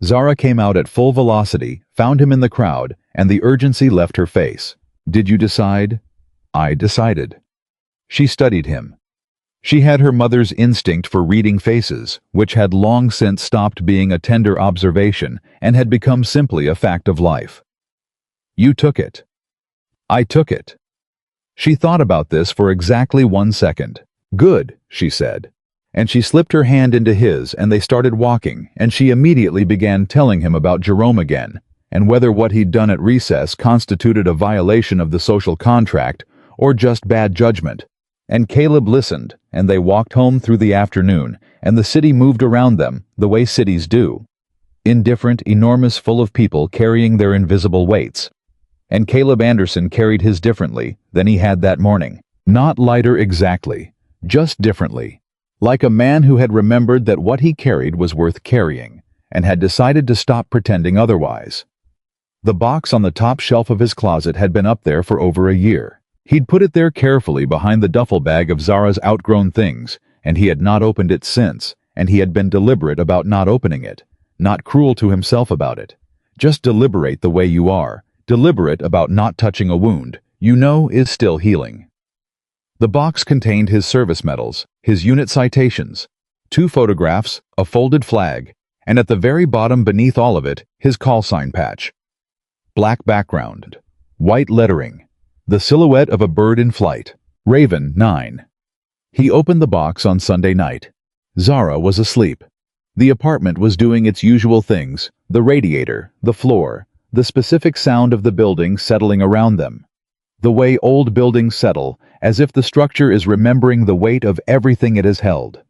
Zara came out at full velocity, found him in the crowd, and the urgency left her face. Did you decide? I decided. She studied him. She had her mother's instinct for reading faces, which had long since stopped being a tender observation and had become simply a fact of life. You took it. I took it. She thought about this for exactly 1 second. Good, she said. And she slipped her hand into his and they started walking, and she immediately began telling him about Jerome again, and whether what he'd done at recess constituted a violation of the social contract or just bad judgment. And Caleb listened, and they walked home through the afternoon, and the city moved around them the way cities do. Indifferent, enormous, full of people carrying their invisible weights. And Caleb Anderson carried his differently than he had that morning. Not lighter exactly, just differently. Like a man who had remembered that what he carried was worth carrying, and had decided to stop pretending otherwise. The box on the top shelf of his closet had been up there for over a year. He'd put it there carefully behind the duffel bag of Zara's outgrown things, and he had not opened it since, and he had been deliberate about not opening it, not cruel to himself about it. Just deliberate the way you are, deliberate about not touching a wound, you know is still healing. The box contained his service medals, his unit citations, 2 photographs, a folded flag, and at the very bottom beneath all of it, his call sign patch. Black background, white lettering, the silhouette of a bird in flight. Raven, 9. He opened the box on Sunday night. Zara was asleep. The apartment was doing its usual things, the radiator, the floor, the specific sound of the building settling around them. The way old buildings settle, as if the structure is remembering the weight of everything it has held.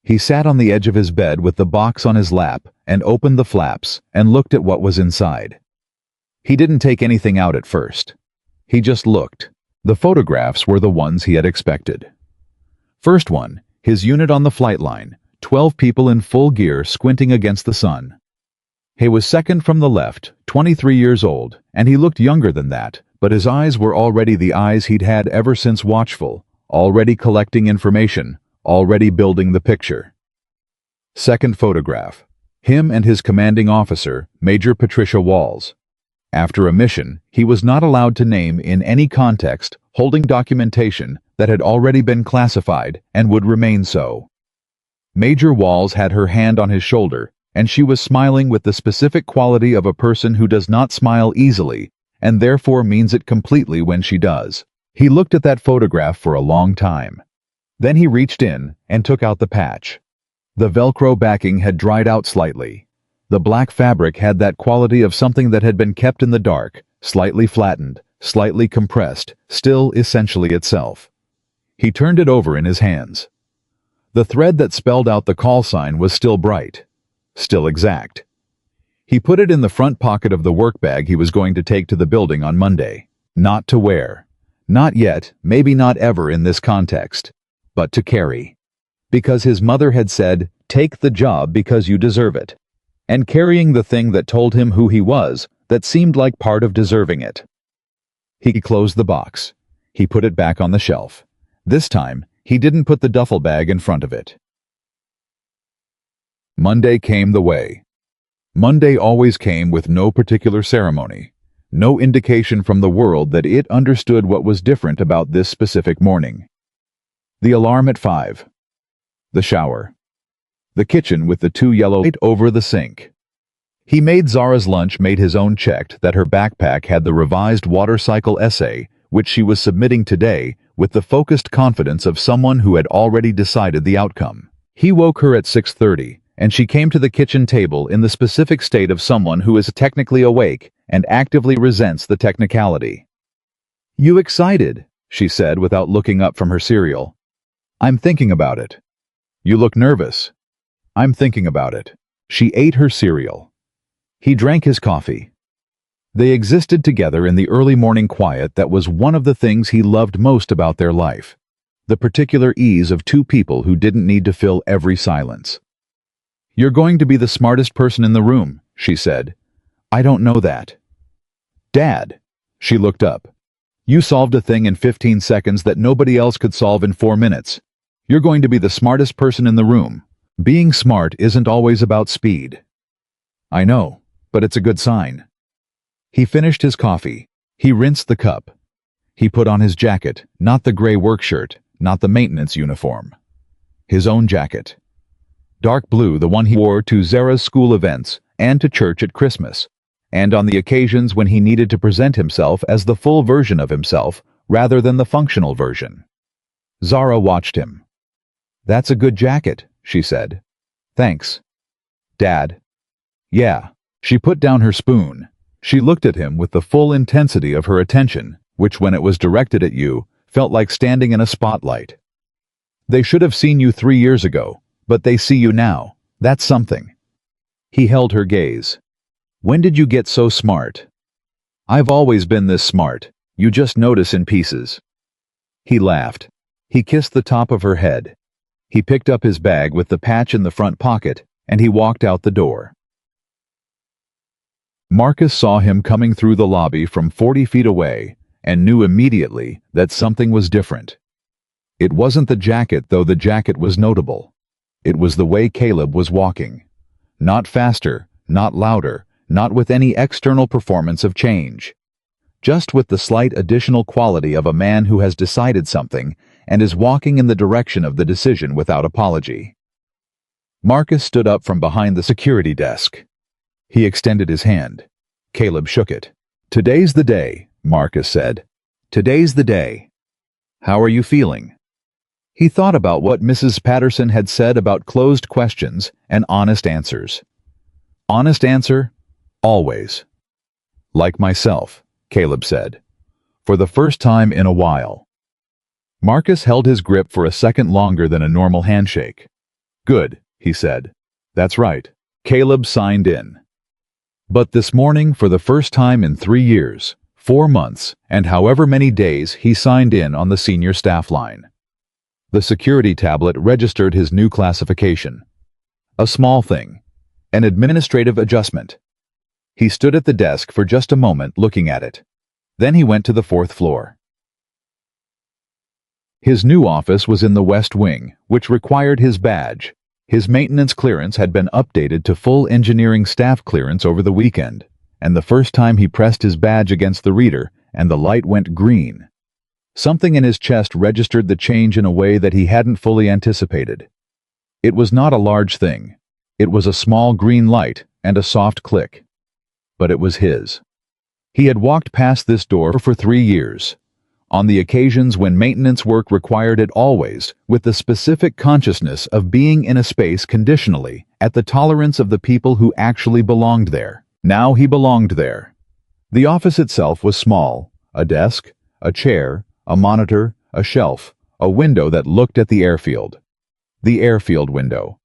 He sat on the edge of his bed with the box on his lap and opened the flaps and looked at what was inside. He didn't take anything out at first. He just looked. The photographs were the ones he had expected. First one, his unit on the flight line, 12 people in full gear squinting against the sun. He was second from the left, 23 years old, and he looked younger than that, but his eyes were already the eyes he'd had ever since watchful, already collecting information, already building the picture. Second photograph, him and his commanding officer, Major Patricia Walls. After a mission, he was not allowed to name in any context, holding documentation that had already been classified and would remain so. Major Walls had her hand on his shoulder, and she was smiling with the specific quality of a person who does not smile easily, and therefore means it completely when she does. He looked at that photograph for a long time. Then he reached in and took out the patch. The Velcro backing had dried out slightly. The black fabric had that quality of something that had been kept in the dark, slightly flattened, slightly compressed, still essentially itself. He turned it over in his hands. The thread that spelled out the call sign was still bright, still exact. He put it in the front pocket of the work bag he was going to take to the building on Monday. Not to wear. Not yet, maybe not ever in this context. But to carry. Because his mother had said, take the job because you deserve it. And carrying the thing that told him who he was, that seemed like part of deserving it. He closed the box. He put it back on the shelf. This time, he didn't put the duffel bag in front of it. Monday came the way. Monday always came with no particular ceremony, no indication from the world that it understood what was different about this specific morning. The alarm at 5. The shower. The kitchen with the 2 yellow lights over the sink. He made Zara's lunch, made his own, checked that her backpack had the revised water cycle essay, which she was submitting today, with the focused confidence of someone who had already decided the outcome. He woke her at 6:30, and she came to the kitchen table in the specific state of someone who is technically awake and actively resents the technicality. "You excited?" she said without looking up from her cereal. "I'm thinking about it." "You look nervous." "I'm thinking about it." She ate her cereal. He drank his coffee. They existed together in the early morning quiet that was one of the things he loved most about their life. The particular ease of two people who didn't need to fill every silence. "You're going to be the smartest person in the room," she said. "I don't know that." "Dad." She looked up. "You solved a thing in 15 seconds that nobody else could solve in 4 minutes. You're going to be the smartest person in the room. Being smart isn't always about speed." "I know, but it's a good sign." He finished his coffee. He rinsed the cup. He put on his jacket, not the gray work shirt, not the maintenance uniform. His own jacket. Dark blue, the one he wore to Zara's school events and to church at Christmas, and on the occasions when he needed to present himself as the full version of himself rather than the functional version. Zara watched him. "That's a good jacket," she said. "Thanks." "Dad." "Yeah." She put down her spoon. She looked at him with the full intensity of her attention, which when it was directed at you, felt like standing in a spotlight. "They should have seen you 3 years ago, but they see you now. That's something." He held her gaze. "When did you get so smart?" "I've always been this smart. You just notice in pieces." He laughed. He kissed the top of her head. He picked up his bag with the patch in the front pocket, and he walked out the door. Marcus saw him coming through the lobby from 40 feet away and knew immediately that something was different. It wasn't the jacket, though the jacket was notable. It was the way Caleb was walking. Not faster, not louder, not with any external performance of change. Just with the slight additional quality of a man who has decided something and is walking in the direction of the decision without apology. Marcus stood up from behind the security desk. He extended his hand. Caleb shook it. "Today's the day," Marcus said. "Today's the day. How are you feeling?" He thought about what Mrs. Patterson had said about closed questions and honest answers. Honest answer? Always. "Like myself," Caleb said. "For the first time in a while." Marcus held his grip for a second longer than a normal handshake. "Good," he said. "That's right." Caleb signed in. But this morning, for the first time in 3 years, 4 months, and however many days, he signed in on the senior staff line. The security tablet registered his new classification. A small thing. An administrative adjustment. He stood at the desk for just a moment looking at it. Then he went to the 4th floor. His new office was in the West Wing, which required his badge. His maintenance clearance had been updated to full engineering staff clearance over the weekend, and the first time he pressed his badge against the reader, and the light went green. Something in his chest registered the change in a way that he hadn't fully anticipated. It was not a large thing. It was a small green light and a soft click. But it was his. He had walked past this door for 3 years. On the occasions when maintenance work required it, always with the specific consciousness of being in a space conditionally at the tolerance of the people who actually belonged there. Now he belonged there. The office itself was small. A desk, a chair, a monitor, a shelf, a window that looked at the airfield. The airfield window.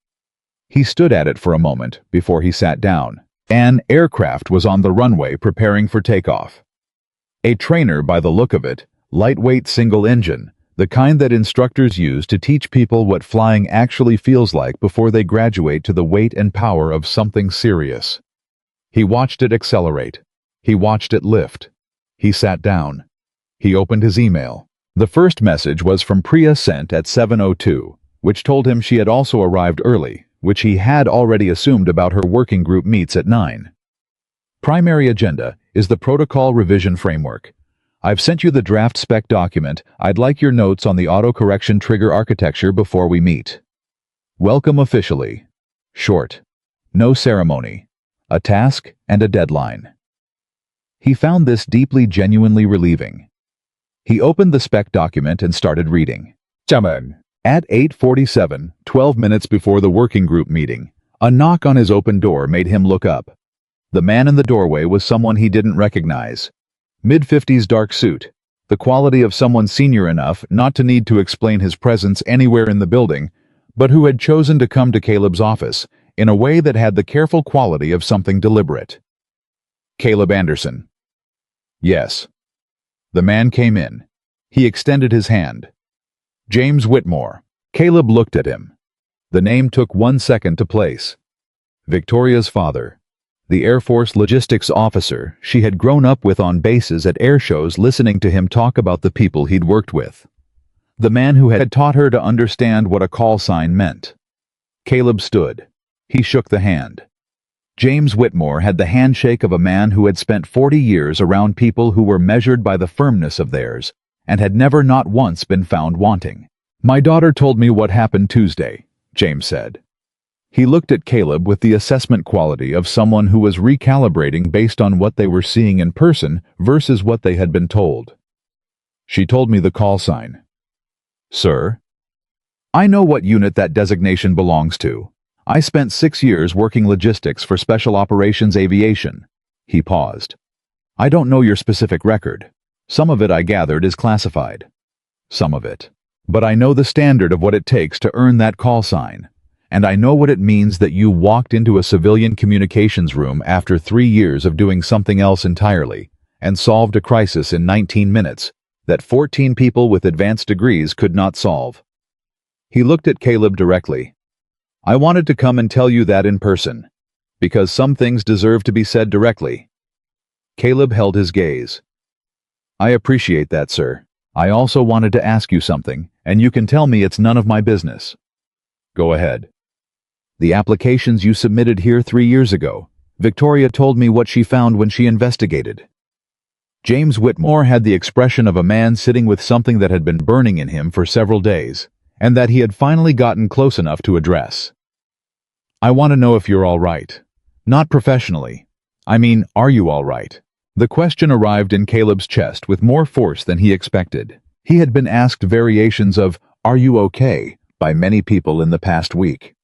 He stood at it for a moment before he sat down. An aircraft was on the runway preparing for takeoff. A trainer, by the look of it, lightweight single engine, the kind that instructors use to teach people what flying actually feels like before they graduate to the weight and power of something serious. He watched it accelerate. He watched it lift. He sat down. He opened his email. The first message was from Priya, sent at 7:02, which told him she had also arrived early, which he had already assumed about her working group meets at 9. Primary agenda is the protocol revision framework. I've sent you the draft spec document. I'd like your notes on the auto-correction trigger architecture before we meet. Welcome officially. Short. No ceremony. A task and a deadline. He found this deeply genuinely relieving. He opened the spec document and started reading. Chairman. At 8:47, 12 minutes before the working group meeting, a knock on his open door made him look up. The man in the doorway was someone he didn't recognize. Mid-50s dark suit, the quality of someone senior enough not to need to explain his presence anywhere in the building, but who had chosen to come to Caleb's office in a way that had the careful quality of something deliberate. Caleb Anderson. Yes. The man came in. He extended his hand. James Whitmore. Caleb looked at him. The name took 1 second to place. Victoria's father. The Air Force logistics officer she had grown up with on bases at air shows, listening to him talk about the people he'd worked with. The man who had taught her to understand what a call sign meant. Caleb stood. He shook the hand. James Whitmore had the handshake of a man who had spent 40 years around people who were measured by the firmness of theirs, and had never not once been found wanting. My daughter told me what happened Tuesday, James said. He looked at Caleb with the assessment quality of someone who was recalibrating based on what they were seeing in person versus what they had been told. She told me the call sign. Sir? I know what unit that designation belongs to. I spent 6 years working logistics for Special Operations Aviation. He paused. I don't know your specific record. Some of it I gathered is classified. Some of it. But I know the standard of what it takes to earn that call sign. And I know what it means that you walked into a civilian communications room after 3 years of doing something else entirely, and solved a crisis in 19 minutes that 14 people with advanced degrees could not solve. He looked at Caleb directly. I wanted to come and tell you that in person, because some things deserve to be said directly. Caleb held his gaze. I appreciate that, sir. I also wanted to ask you something, and you can tell me it's none of my business. Go ahead. The applications you submitted here 3 years ago, Victoria told me what she found when she investigated. James Whitmore had the expression of a man sitting with something that had been burning in him for several days, and that he had finally gotten close enough to address. I want to know if you're all right. Not professionally. I mean, are you all right? The question arrived in Caleb's chest with more force than he expected. He had been asked variations of, "Are you okay?" by many people in the past week.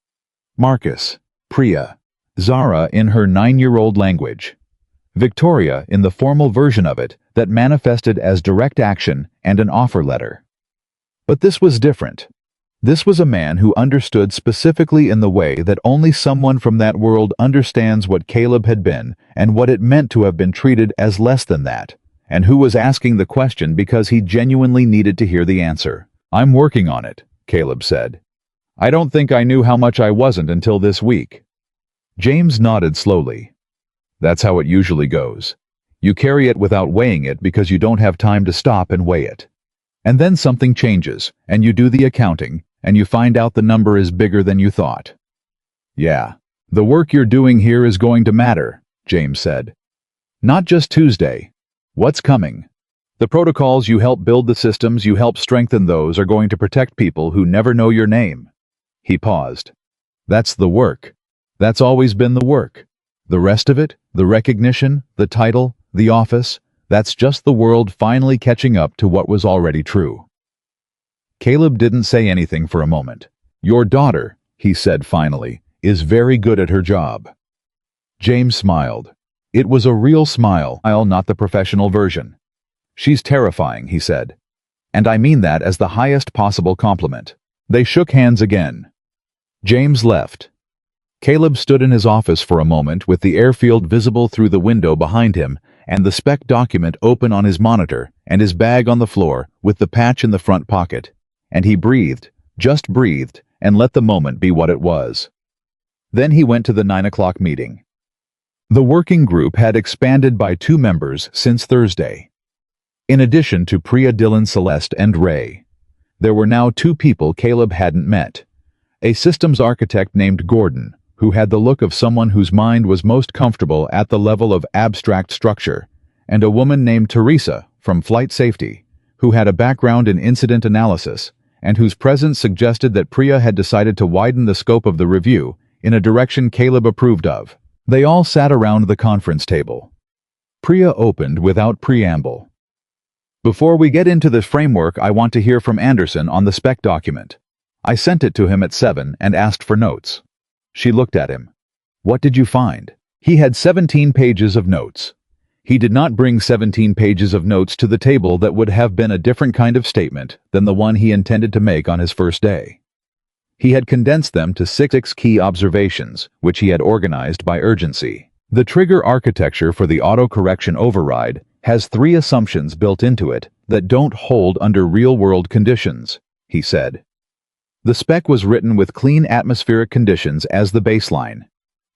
Marcus, Priya, Zara in her 9-year-old language, Victoria in the formal version of it that manifested as direct action and an offer letter. But this was different. This was a man who understood specifically in the way that only someone from that world understands what Caleb had been and what it meant to have been treated as less than that, and who was asking the question because he genuinely needed to hear the answer. I'm working on it, Caleb said. I don't think I knew how much I wasn't until this week. James nodded slowly. That's how it usually goes. You carry it without weighing it because you don't have time to stop and weigh it. And then something changes, and you do the accounting, and you find out the number is bigger than you thought. Yeah, the work you're doing here is going to matter, James said. Not just Tuesday. What's coming? The protocols you help build, the systems you help strengthen, those are going to protect people who never know your name. He paused. That's the work. That's always been the work. The rest of it, the recognition, the title, the office, that's just the world finally catching up to what was already true. Caleb didn't say anything for a moment. Your daughter, he said finally, is very good at her job. James smiled. It was a real smile, not the professional version. She's terrifying, he said. And I mean that as the highest possible compliment. They shook hands again. James left. Caleb stood in his office for a moment with the airfield visible through the window behind him and the spec document open on his monitor and his bag on the floor with the patch in the front pocket. And he breathed, just breathed, and let the moment be what it was. Then he went to the 9 o'clock meeting. The working group had expanded by 2 members since Thursday. In addition to Priya, Dylan, Celeste, and Ray, there were now 2 people Caleb hadn't met. A systems architect named Gordon, who had the look of someone whose mind was most comfortable at the level of abstract structure, and a woman named Teresa from Flight Safety, who had a background in incident analysis and whose presence suggested that Priya had decided to widen the scope of the review in a direction Caleb approved of. They all sat around the conference table. Priya opened without preamble. "Before we get into the framework, I want to hear from Anderson on the spec document. I sent it to him at 7 and asked for notes." She looked at him. "What did you find?" He had 17 pages of notes. He did not bring 17 pages of notes to the table. That would have been a different kind of statement than the one he intended to make on his first day. He had condensed them to 6 key observations, which he had organized by urgency. The trigger architecture for the auto-correction override has 3 assumptions built into it that don't hold under real-world conditions, he said. The spec was written with clean atmospheric conditions as the baseline.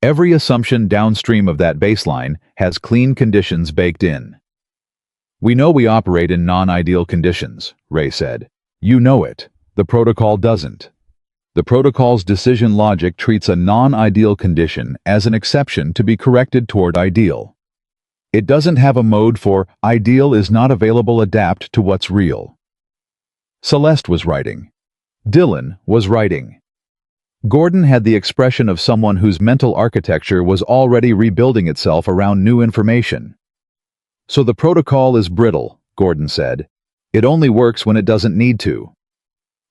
Every assumption downstream of that baseline has clean conditions baked in. "We know we operate in non-ideal conditions," Ray said. "You know it. The protocol doesn't. The protocol's decision logic treats a non-ideal condition as an exception to be corrected toward ideal. It doesn't have a mode for ideal is not available. Adapt to what's real." Celeste was writing. Dylan was writing. Gordon had the expression of someone whose mental architecture was already rebuilding itself around new information. "So the protocol is brittle," Gordon said. "It only works when it doesn't need to."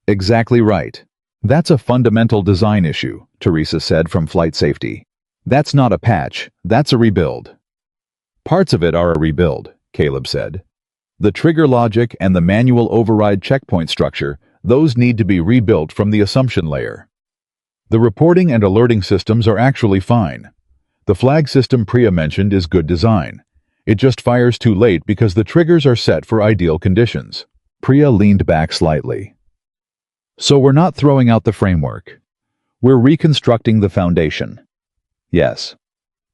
"Exactly right. That's a fundamental design issue," Teresa said from Flight Safety. "That's not a patch, that's a rebuild." "Parts of it are a rebuild," Caleb said. "The trigger logic and the manual override checkpoint structure, those need to be rebuilt from the assumption layer. The reporting and alerting systems are actually fine. The flag system Priya mentioned is good design. It just fires too late because the triggers are set for ideal conditions." Priya leaned back slightly. "So we're not throwing out the framework. We're reconstructing the foundation." "Yes."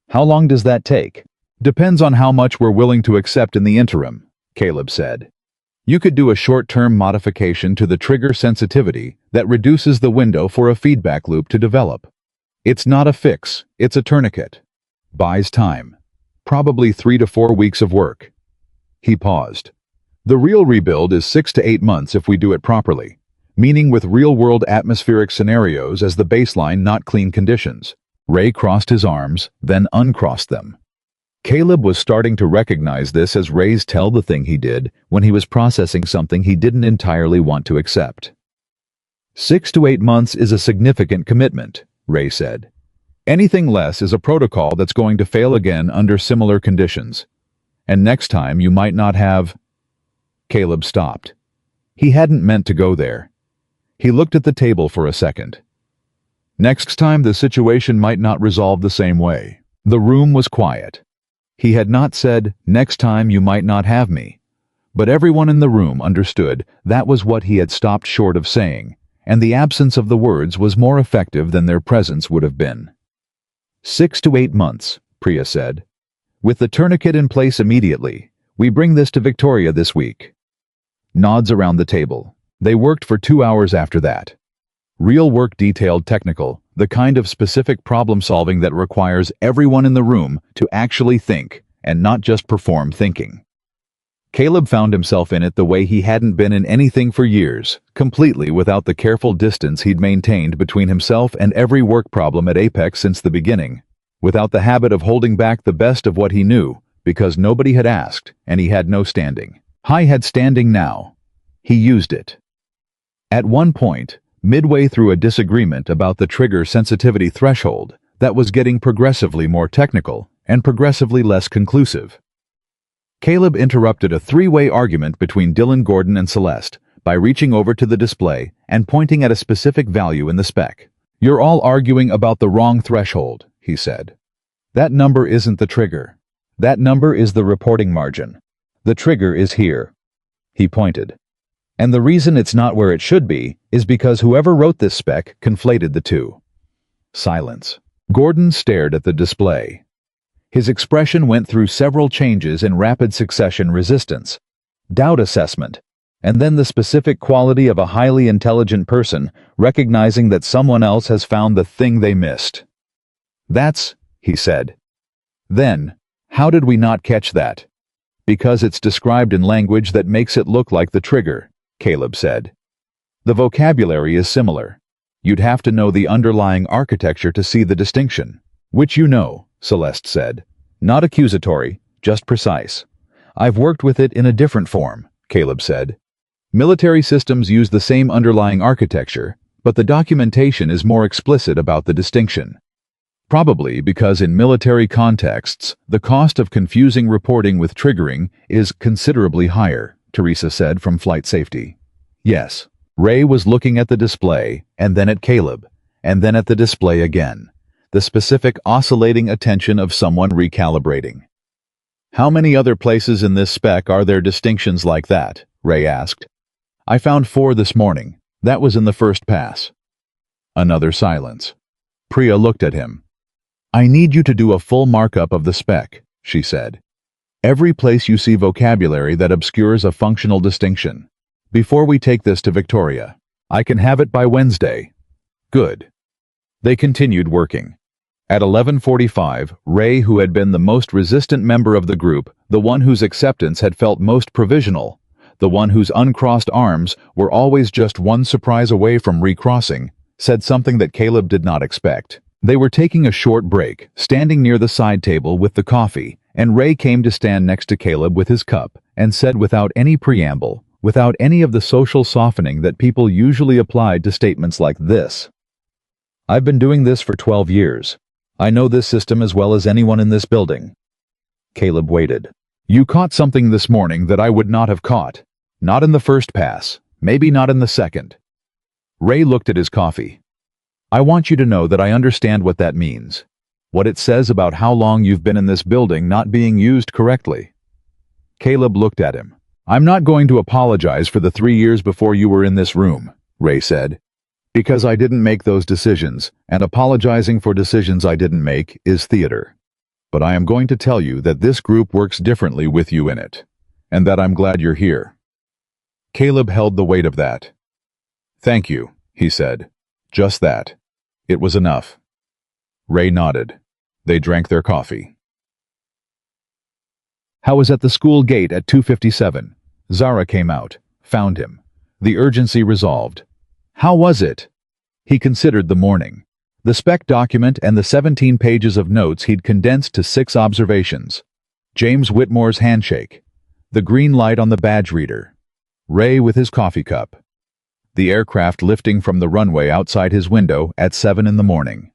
"How long does that take?" "Depends on how much we're willing to accept in the interim," Caleb said. "You could do a short-term modification to the trigger sensitivity that reduces the window for a feedback loop to develop. It's not a fix, it's a tourniquet. Buys time. Probably 3 to 4 weeks of work." He paused. "The real rebuild is 6 to 8 months if we do it properly, meaning with real-world atmospheric scenarios as the baseline, not clean conditions." Ray crossed his arms, then uncrossed them. Caleb was starting to recognize this as Ray's tell the thing he did when he was processing something he didn't entirely want to accept. 6 to 8 months is a significant commitment, Ray said. Anything less is a protocol that's going to fail again under similar conditions. And next time you might not have... Caleb stopped. He hadn't meant to go there. He looked at the table for a second. Next time the situation might not resolve the same way. The room was quiet. He had not said, "Next time you might not have me." But everyone in the room understood that was what he had stopped short of saying, and the absence of the words was more effective than their presence would have been. 6 to 8 months, Priya said. "With the tourniquet in place immediately, we bring this to Victoria this week." Nods around the table. They worked for 2 hours after that. Real work, detailed, technical, the kind of specific problem-solving that requires everyone in the room to actually think and not just perform thinking. Caleb found himself in it the way he hadn't been in anything for years, completely without the careful distance he'd maintained between himself and every work problem at Apex since the beginning, without the habit of holding back the best of what he knew, because nobody had asked and he had no standing. He had standing now. He used it. At one point, midway through a disagreement about the trigger sensitivity threshold that was getting progressively more technical and progressively less conclusive, Caleb interrupted a three-way argument between Dylan, Gordon, and Celeste by reaching over to the display and pointing at a specific value in the spec. "You're all arguing about the wrong threshold," he said. "That number isn't the trigger. That number is the reporting margin. The trigger is here." He pointed. "And the reason it's not where it should be is because whoever wrote this spec conflated the two." Silence. Gordon stared at the display. His expression went through several changes in rapid succession: resistance, doubt assessment, and then the specific quality of a highly intelligent person recognizing that someone else has found the thing they missed. "That's," he said. "Then, how did we not catch that?" Because it's described in language that makes it look like the trigger, Caleb said. The vocabulary is similar. You'd have to know the underlying architecture to see the distinction. Which you know, Celeste said. Not accusatory, just precise. I've worked with it in a different form, Caleb said. Military systems use the same underlying architecture, but the documentation is more explicit about the distinction. Probably because in military contexts, the cost of confusing reporting with triggering is considerably higher, Teresa said from Flight Safety. Yes. Ray was looking at the display, and then at Caleb, and then at the display again, the specific oscillating attention of someone recalibrating. How many other places in this spec are there distinctions like that? Ray asked. I found 4 this morning. That was in the first pass. Another silence. Priya looked at him. I need you to do a full markup of the spec, she said. Every place you see vocabulary that obscures a functional distinction. Before we take this to Victoria. I can have it by Wednesday. Good. They continued working. At 11:45, Ray, who had been the most resistant member of the group, the one whose acceptance had felt most provisional, the one whose uncrossed arms were always just one surprise away from recrossing, said something that Caleb did not expect. They were taking a short break, standing near the side table with the coffee, and Ray came to stand next to Caleb with his cup and said without any preamble, without any of the social softening that people usually applied to statements like this. I've been doing this for 12 years. I know this system as well as anyone in this building. Caleb waited. You caught something this morning that I would not have caught. Not in the first pass, maybe not in the second. Ray looked at his coffee. I want you to know that I understand what that means. What it says about how long you've been in this building not being used correctly. Caleb looked at him. I'm not going to apologize for the 3 years before you were in this room, Ray said. Because I didn't make those decisions, and apologizing for decisions I didn't make is theater. But I am going to tell you that this group works differently with you in it, and that I'm glad you're here. Caleb held the weight of that. Thank you, he said. Just that. It was enough. Ray nodded. They drank their coffee. Howe was at the school gate at 2:57. Zara came out, found him. The urgency resolved. How was it? He considered the morning. The spec document and the 17 pages of notes he'd condensed to 6 observations. James Whitmore's handshake. The green light on the badge reader. Ray with his coffee cup. The aircraft lifting from the runway outside his window at 7 in the morning.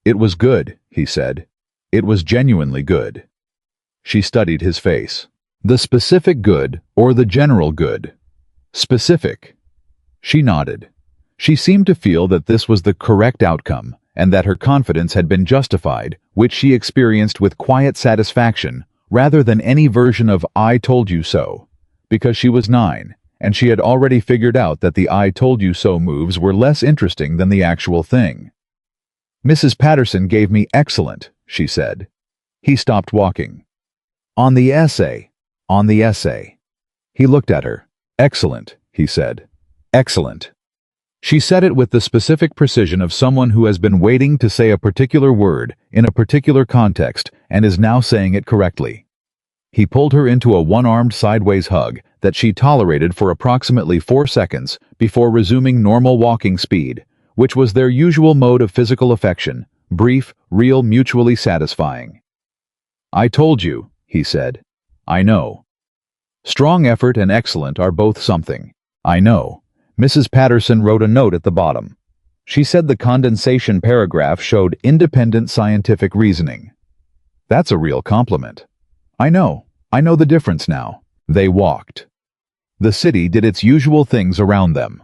It was good, he said. It was genuinely good. She studied his face. The specific good or the general good? Specific. She nodded. She seemed to feel that this was the correct outcome and that her confidence had been justified, which she experienced with quiet satisfaction rather than any version of I told you so, because she was 9 and she had already figured out that the I told you so moves were less interesting than the actual thing. Mrs. Patterson gave me excellent, she said. He stopped walking. On the essay. He looked at her. Excellent, he said. Excellent. She said it with the specific precision of someone who has been waiting to say a particular word in a particular context and is now saying it correctly. He pulled her into a one-armed sideways hug that she tolerated for approximately 4 seconds before resuming normal walking speed, which was their usual mode of physical affection, brief, real, mutually satisfying. I told you, he said. I know. Strong effort and excellent are both something. I know. Mrs. Patterson wrote a note at the bottom. She said the condensation paragraph showed independent scientific reasoning. That's a real compliment. I know the difference now. They walked. The city did its usual things around them.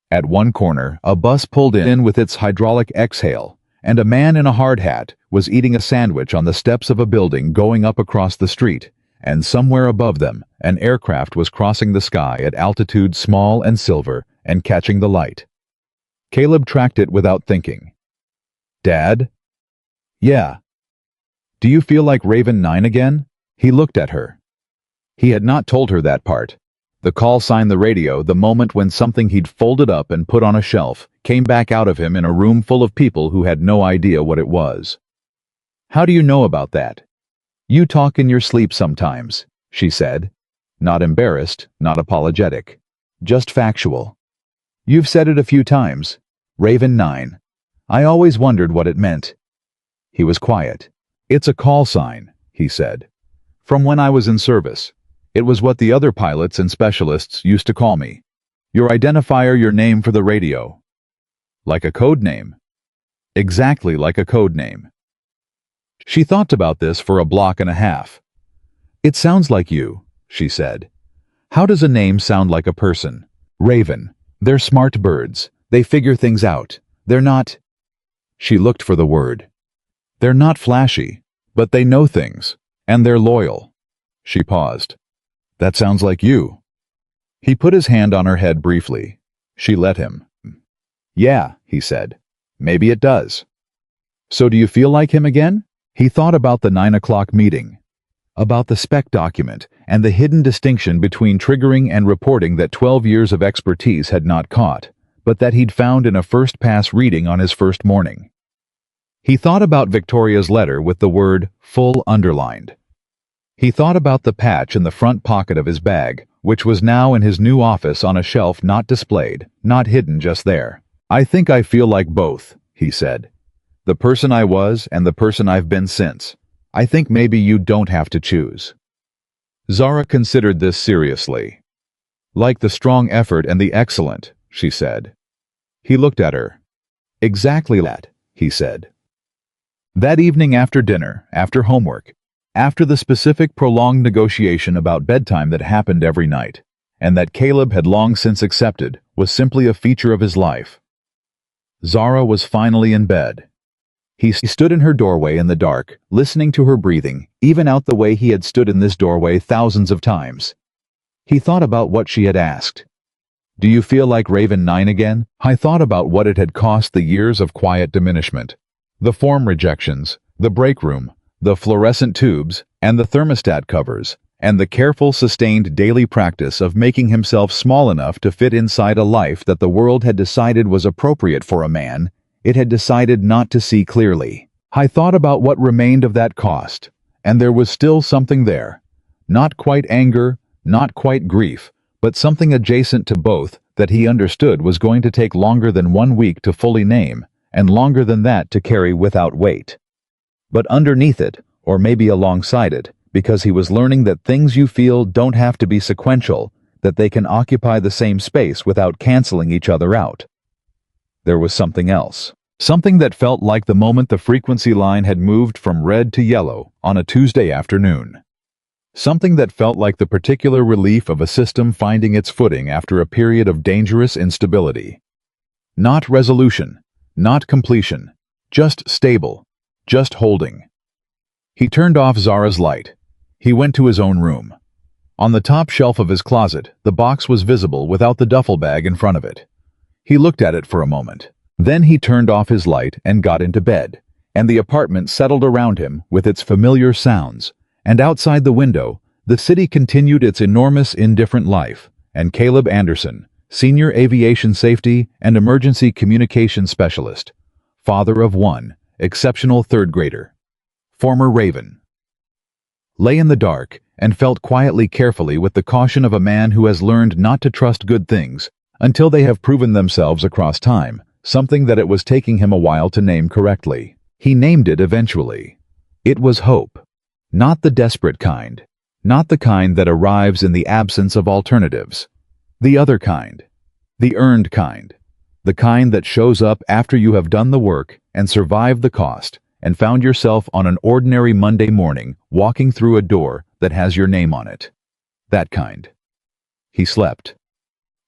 At one corner, a bus pulled in with its hydraulic exhale, and a man in a hard hat was eating a sandwich on the steps of a building going up across the street, and somewhere above them, an aircraft was crossing the sky at altitude small and silver and catching the light. Caleb tracked it without thinking. Dad? Yeah. Do you feel like Raven 9 again? He looked at her. He had not told her that part. The call sign the radio the moment when something he'd folded up and put on a shelf came back out of him in a room full of people who had no idea what it was. How do you know about that? You talk in your sleep sometimes, she said. Not embarrassed, not apologetic. Just factual. You've said it a few times. Raven 9. I always wondered what it meant. He was quiet. It's a call sign, he said. From when I was in service. It was what the other pilots and specialists used to call me. Your identifier, your name for the radio. Like a code name. Exactly like a code name. She thought about this for a block and a half. It sounds like you, she said. How does a name sound like a person? Raven. They're smart birds. They figure things out. They're not... She looked for the word. They're not flashy, but they know things, and they're loyal. She paused. That sounds like you. He put his hand on her head briefly. She let him. Yeah, he said. Maybe it does. So do you feel like him again? He thought about the 9 o'clock meeting. About the spec document and the hidden distinction between triggering and reporting that 12 years of expertise had not caught, but that he'd found in a first-pass reading on his first morning. He thought about Victoria's letter with the word full underlined. He thought about the patch in the front pocket of his bag, which was now in his new office on a shelf not displayed, not hidden just there. I think I feel like both, he said. The person I was and the person I've been since. I think maybe you don't have to choose. Zara considered this seriously. Like the strong effort and the excellent, she said. He looked at her. Exactly that, he said. That evening after dinner, after homework, after the specific prolonged negotiation about bedtime that happened every night, and that Caleb had long since accepted was simply a feature of his life. Zara was finally in bed. He stood in her doorway in the dark, listening to her breathing, even out the way he had stood in this doorway thousands of times. He thought about what she had asked. Do you feel like Raven 9 again? I thought about what it had cost the years of quiet diminishment. The form rejections, the break room, the fluorescent tubes, and the thermostat covers, and the careful, sustained daily practice of making himself small enough to fit inside a life that the world had decided was appropriate for a man. It had decided not to see clearly. I thought about what remained of that cost, and there was still something there. Not quite anger, not quite grief, but something adjacent to both that he understood was going to take longer than 1 week to fully name, and longer than that to carry without weight. But underneath it, or maybe alongside it, because he was learning that things you feel don't have to be sequential, that they can occupy the same space without canceling each other out. There was something else. Something that felt like the moment the frequency line had moved from red to yellow on a Tuesday afternoon. Something that felt like the particular relief of a system finding its footing after a period of dangerous instability. Not resolution, not completion, just stable, just holding. He turned off Zara's light. He went to his own room. On the top shelf of his closet, the box was visible without the duffel bag in front of it. He looked at it for a moment. Then he turned off his light and got into bed, and the apartment settled around him with its familiar sounds, and outside the window, the city continued its enormous indifferent life, and Caleb Anderson, Senior Aviation Safety and Emergency Communication Specialist, father of one, exceptional third grader, former Raven, lay in the dark and felt quietly carefully with the caution of a man who has learned not to trust good things until they have proven themselves across time, something that it was taking him a while to name correctly. He named it eventually. It was hope. Not the desperate kind. Not the kind that arrives in the absence of alternatives. The other kind. The earned kind. The kind that shows up after you have done the work and survived the cost and found yourself on an ordinary Monday morning walking through a door that has your name on it. That kind. He slept.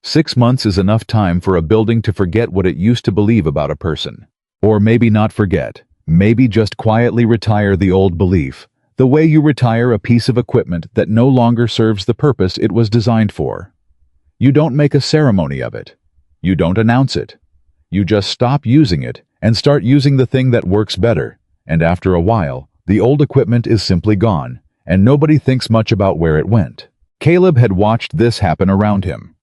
6 months is enough time for a building to forget what it used to believe about a person. Or maybe not forget, maybe just quietly retire the old belief, the way you retire a piece of equipment that no longer serves the purpose it was designed for. You don't make a ceremony of it. You don't announce it. You just stop using it and start using the thing that works better, and after a while, the old equipment is simply gone, and nobody thinks much about where it went. Caleb had watched this happen around him.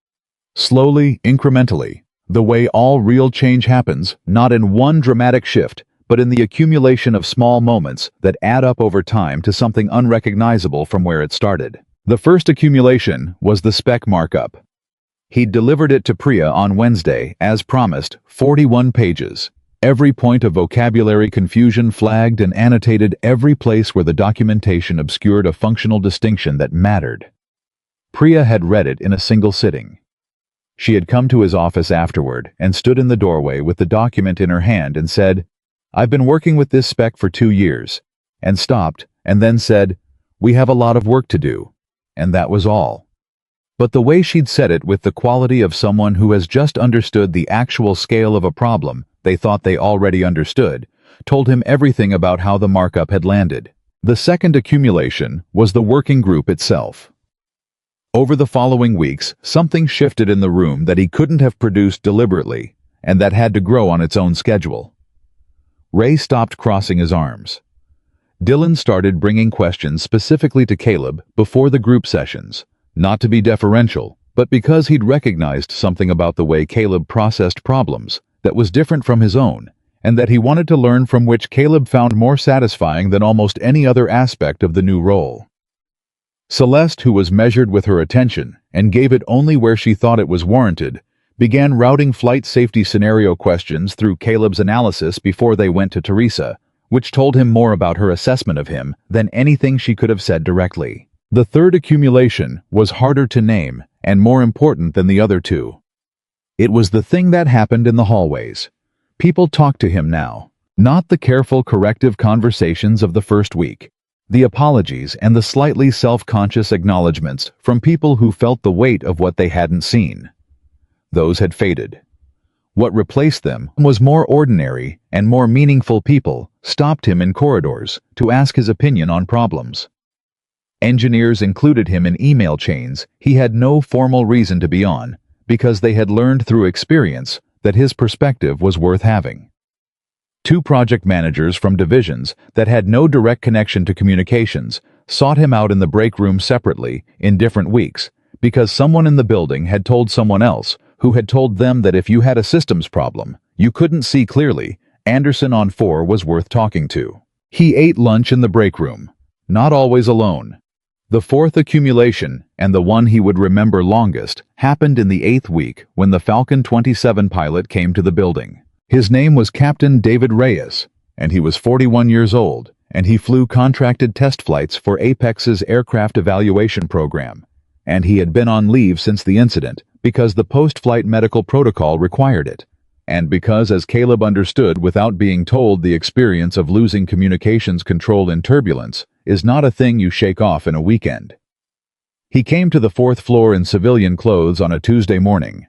Slowly, incrementally, the way all real change happens, not in one dramatic shift, but in the accumulation of small moments that add up over time to something unrecognizable from where it started. The first accumulation was the spec markup. He'd delivered it to Priya on Wednesday, as promised, 41 pages. Every point of vocabulary confusion flagged and annotated every place where the documentation obscured a functional distinction that mattered. Priya had read it in a single sitting. She had come to his office afterward and stood in the doorway with the document in her hand and said, "I've been working with this spec for 2 years," and stopped and then said, "We have a lot of work to do." And that was all. But the way she'd said it, with the quality of someone who has just understood the actual scale of a problem they thought they already understood, told him everything about how the markup had landed. The second accumulation was the working group itself. Over the following weeks, something shifted in the room that he couldn't have produced deliberately, and that had to grow on its own schedule. Ray stopped crossing his arms. Dylan started bringing questions specifically to Caleb before the group sessions, not to be deferential, but because he'd recognized something about the way Caleb processed problems that was different from his own, and that he wanted to learn from, which Caleb found more satisfying than almost any other aspect of the new role. Celeste, who was measured with her attention and gave it only where she thought it was warranted, began routing flight safety scenario questions through Caleb's analysis before they went to Teresa, which told him more about her assessment of him than anything she could have said directly. The third accumulation was harder to name and more important than the other two. It was the thing that happened in the hallways. People talked to him now, not the careful corrective conversations of the first week. The apologies and the slightly self-conscious acknowledgments from people who felt the weight of what they hadn't seen. Those had faded. What replaced them was more ordinary and more meaningful people stopped him in corridors to ask his opinion on problems. Engineers included him in email chains he had no formal reason to be on, because they had learned through experience that his perspective was worth having. 2 project managers from divisions that had no direct connection to communications sought him out in the break room separately in different weeks, because someone in the building had told someone else who had told them that if you had a systems problem you couldn't see clearly, Anderson on 4 was worth talking to. He ate lunch in the break room, not always alone. The fourth accumulation, and the one he would remember longest, happened in the 8th week when the Falcon 27 pilot came to the building. His name was Captain David Reyes, and he was 41 years old, and he flew contracted test flights for Apex's aircraft evaluation program, and he had been on leave since the incident because the post-flight medical protocol required it, and because, as Caleb understood without being told, the experience of losing communications control in turbulence is not a thing you shake off in a weekend. He came to the 4th floor in civilian clothes on a Tuesday morning,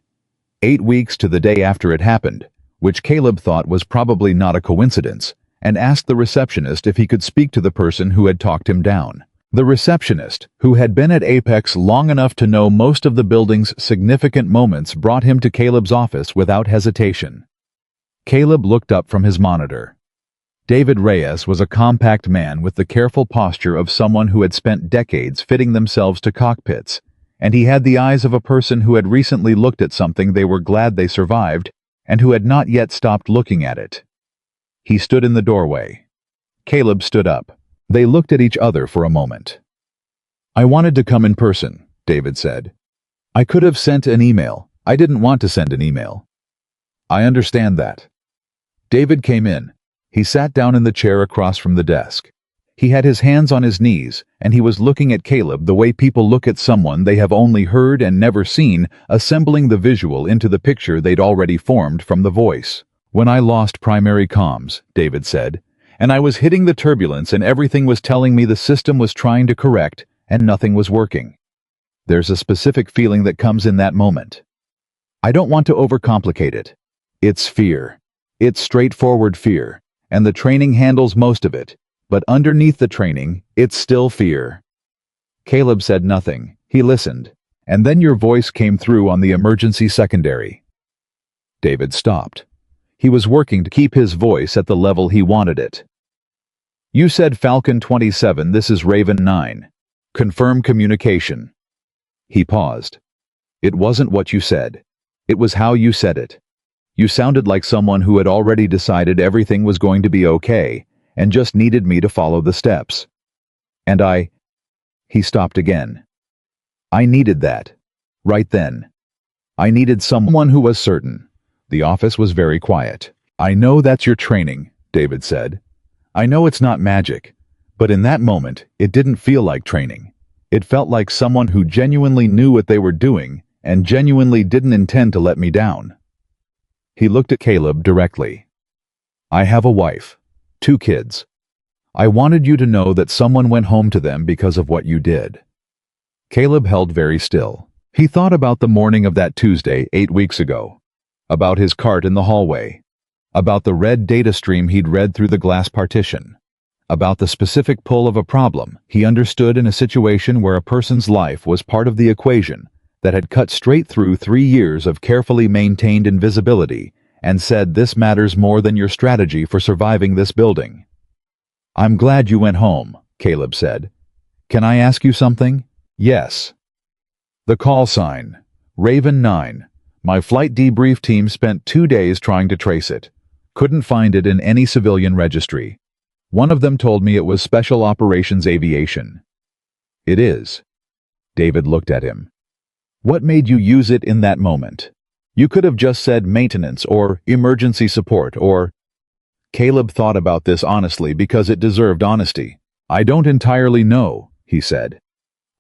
8 weeks to the day after it happened, which Caleb thought was probably not a coincidence, and asked the receptionist if he could speak to the person who had talked him down. The receptionist, who had been at Apex long enough to know most of the building's significant moments, brought him to Caleb's office without hesitation. Caleb looked up from his monitor. David Reyes was a compact man with the careful posture of someone who had spent decades fitting themselves to cockpits, and he had the eyes of a person who had recently looked at something they were glad they survived and who had not yet stopped looking at it. He stood in the doorway. Caleb stood up. They looked at each other for a moment. "I wanted to come in person," David said. "I could have sent an email. I didn't want to send an email." "I understand that." David came in. He sat down in the chair across from the desk. He had his hands on his knees, and he was looking at Caleb the way people look at someone they have only heard and never seen, assembling the visual into the picture they'd already formed from the voice. "When I lost primary comms," David said, "and I was hitting the turbulence and everything was telling me the system was trying to correct and nothing was working. There's a specific feeling that comes in that moment. I don't want to overcomplicate it. It's fear. It's straightforward fear, and the training handles most of it, but underneath the training, it's still fear." Caleb said nothing. He listened, and then your voice came through on the emergency secondary. David stopped. He was working to keep his voice at the level he wanted it. "You said Falcon 27, this is Raven 9. Confirm communication." He paused. "It wasn't what you said. It was how you said it. You sounded like someone who had already decided everything was going to be okay and just needed me to follow the steps. And He stopped again. I needed that. Right then. I needed someone who was certain. The office was very quiet. I know that's your training, David said. I know it's not magic, but in that moment, it didn't feel like training. It felt like someone who genuinely knew what they were doing and genuinely didn't intend to let me down. He looked at Caleb directly. I have a wife, 2 kids. I wanted you to know that someone went home to them because of what you did. Caleb held very still. He thought about the morning of that Tuesday 8 weeks ago, about his cart in the hallway, about the red data stream he'd read through the glass partition, about the specific pull of a problem he understood in a situation where a person's life was part of the equation that had cut straight through 3 years of carefully maintained invisibility and said this matters more than your strategy for surviving this building. I'm glad you went home, Caleb said. Can I ask you something? Yes. The call sign, Raven 9. My flight debrief team spent 2 days trying to trace it. Couldn't find it in any civilian registry. One of them told me it was Special Operations Aviation. It is. David looked at him. What made you use it in that moment? You could have just said maintenance or emergency support or... Caleb thought about this honestly because it deserved honesty. I don't entirely know, he said.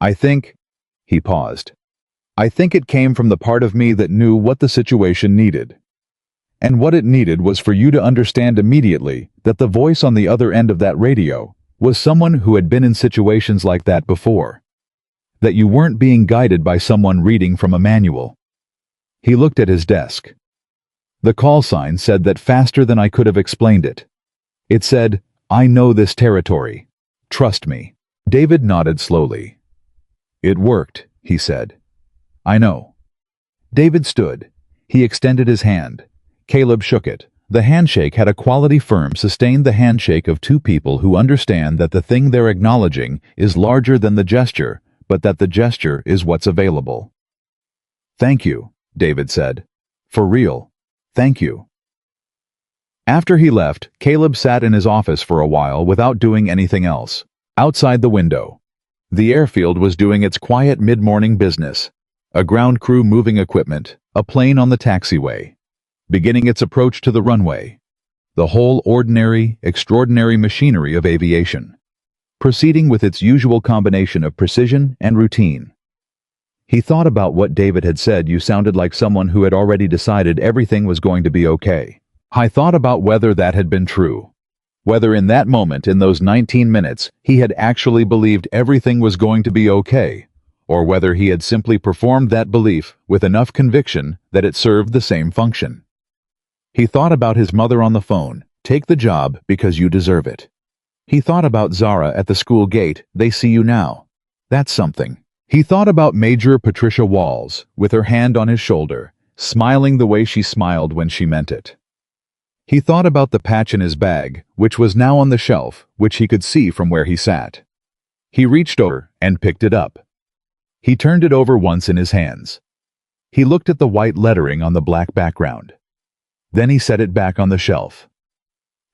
I think... He paused. I think it came from the part of me that knew what the situation needed. And what it needed was for you to understand immediately that the voice on the other end of that radio was someone who had been in situations like that before. That you weren't being guided by someone reading from a manual. He looked at his desk. The call sign said that faster than I could have explained it. It said, I know this territory. Trust me. David nodded slowly. It worked, he said. I know. David stood. He extended his hand. Caleb shook it. The handshake had a quality firm, sustained the handshake of 2 people who understand that the thing they're acknowledging is larger than the gesture, but that the gesture is what's available. Thank you, David said. For real. Thank you. After he left, Caleb sat in his office for a while without doing anything else. Outside the window, the airfield was doing its quiet mid-morning business. A ground crew moving equipment, a plane on the taxiway, beginning its approach to the runway. The whole ordinary, extraordinary machinery of aviation, proceeding with its usual combination of precision and routine. He thought about what David had said. You sounded like someone who had already decided everything was going to be okay. I thought about whether that had been true. Whether in that moment, in those 19 minutes, he had actually believed everything was going to be okay, or whether he had simply performed that belief with enough conviction that it served the same function. He thought about his mother on the phone, take the job because you deserve it. He thought about Zara at the school gate, they see you now. That's something. He thought about Major Patricia Walls, with her hand on his shoulder, smiling the way she smiled when she meant it. He thought about the patch in his bag, which was now on the shelf, which he could see from where he sat. He reached over and picked it up. He turned it over once in his hands. He looked at the white lettering on the black background. Then he set it back on the shelf.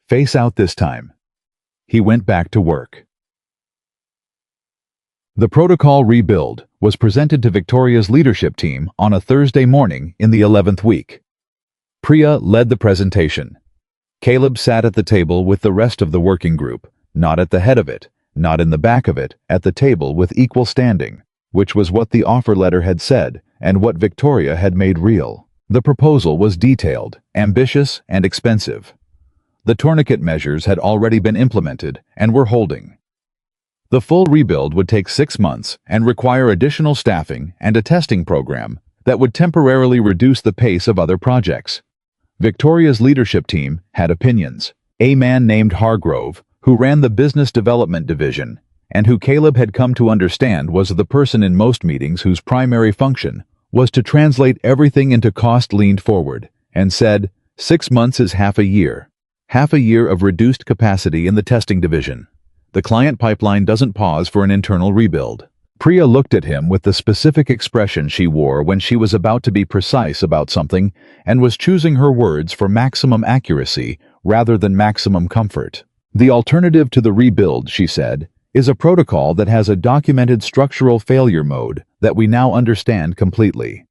Face out this time. He went back to work. The protocol rebuild was presented to Victoria's leadership team on a Thursday morning in the 11th week. Priya led the presentation. Caleb sat at the table with the rest of the working group, not at the head of it, not in the back of it, at the table with equal standing, which was what the offer letter had said and what Victoria had made real. The proposal was detailed, ambitious, and expensive. The tourniquet measures had already been implemented and were holding. The full rebuild would take 6 months and require additional staffing and a testing program that would temporarily reduce the pace of other projects. Victoria's leadership team had opinions. A man named Hargrove, who ran the business development division, and who Caleb had come to understand was the person in most meetings whose primary function was to translate everything into cost, leaned forward and said, 6 months is half a year of reduced capacity in the testing division. The client pipeline doesn't pause for an internal rebuild. Priya looked at him with the specific expression she wore when she was about to be precise about something and was choosing her words for maximum accuracy rather than maximum comfort. The alternative to the rebuild, she said, is a protocol that has a documented structural failure mode that we now understand completely.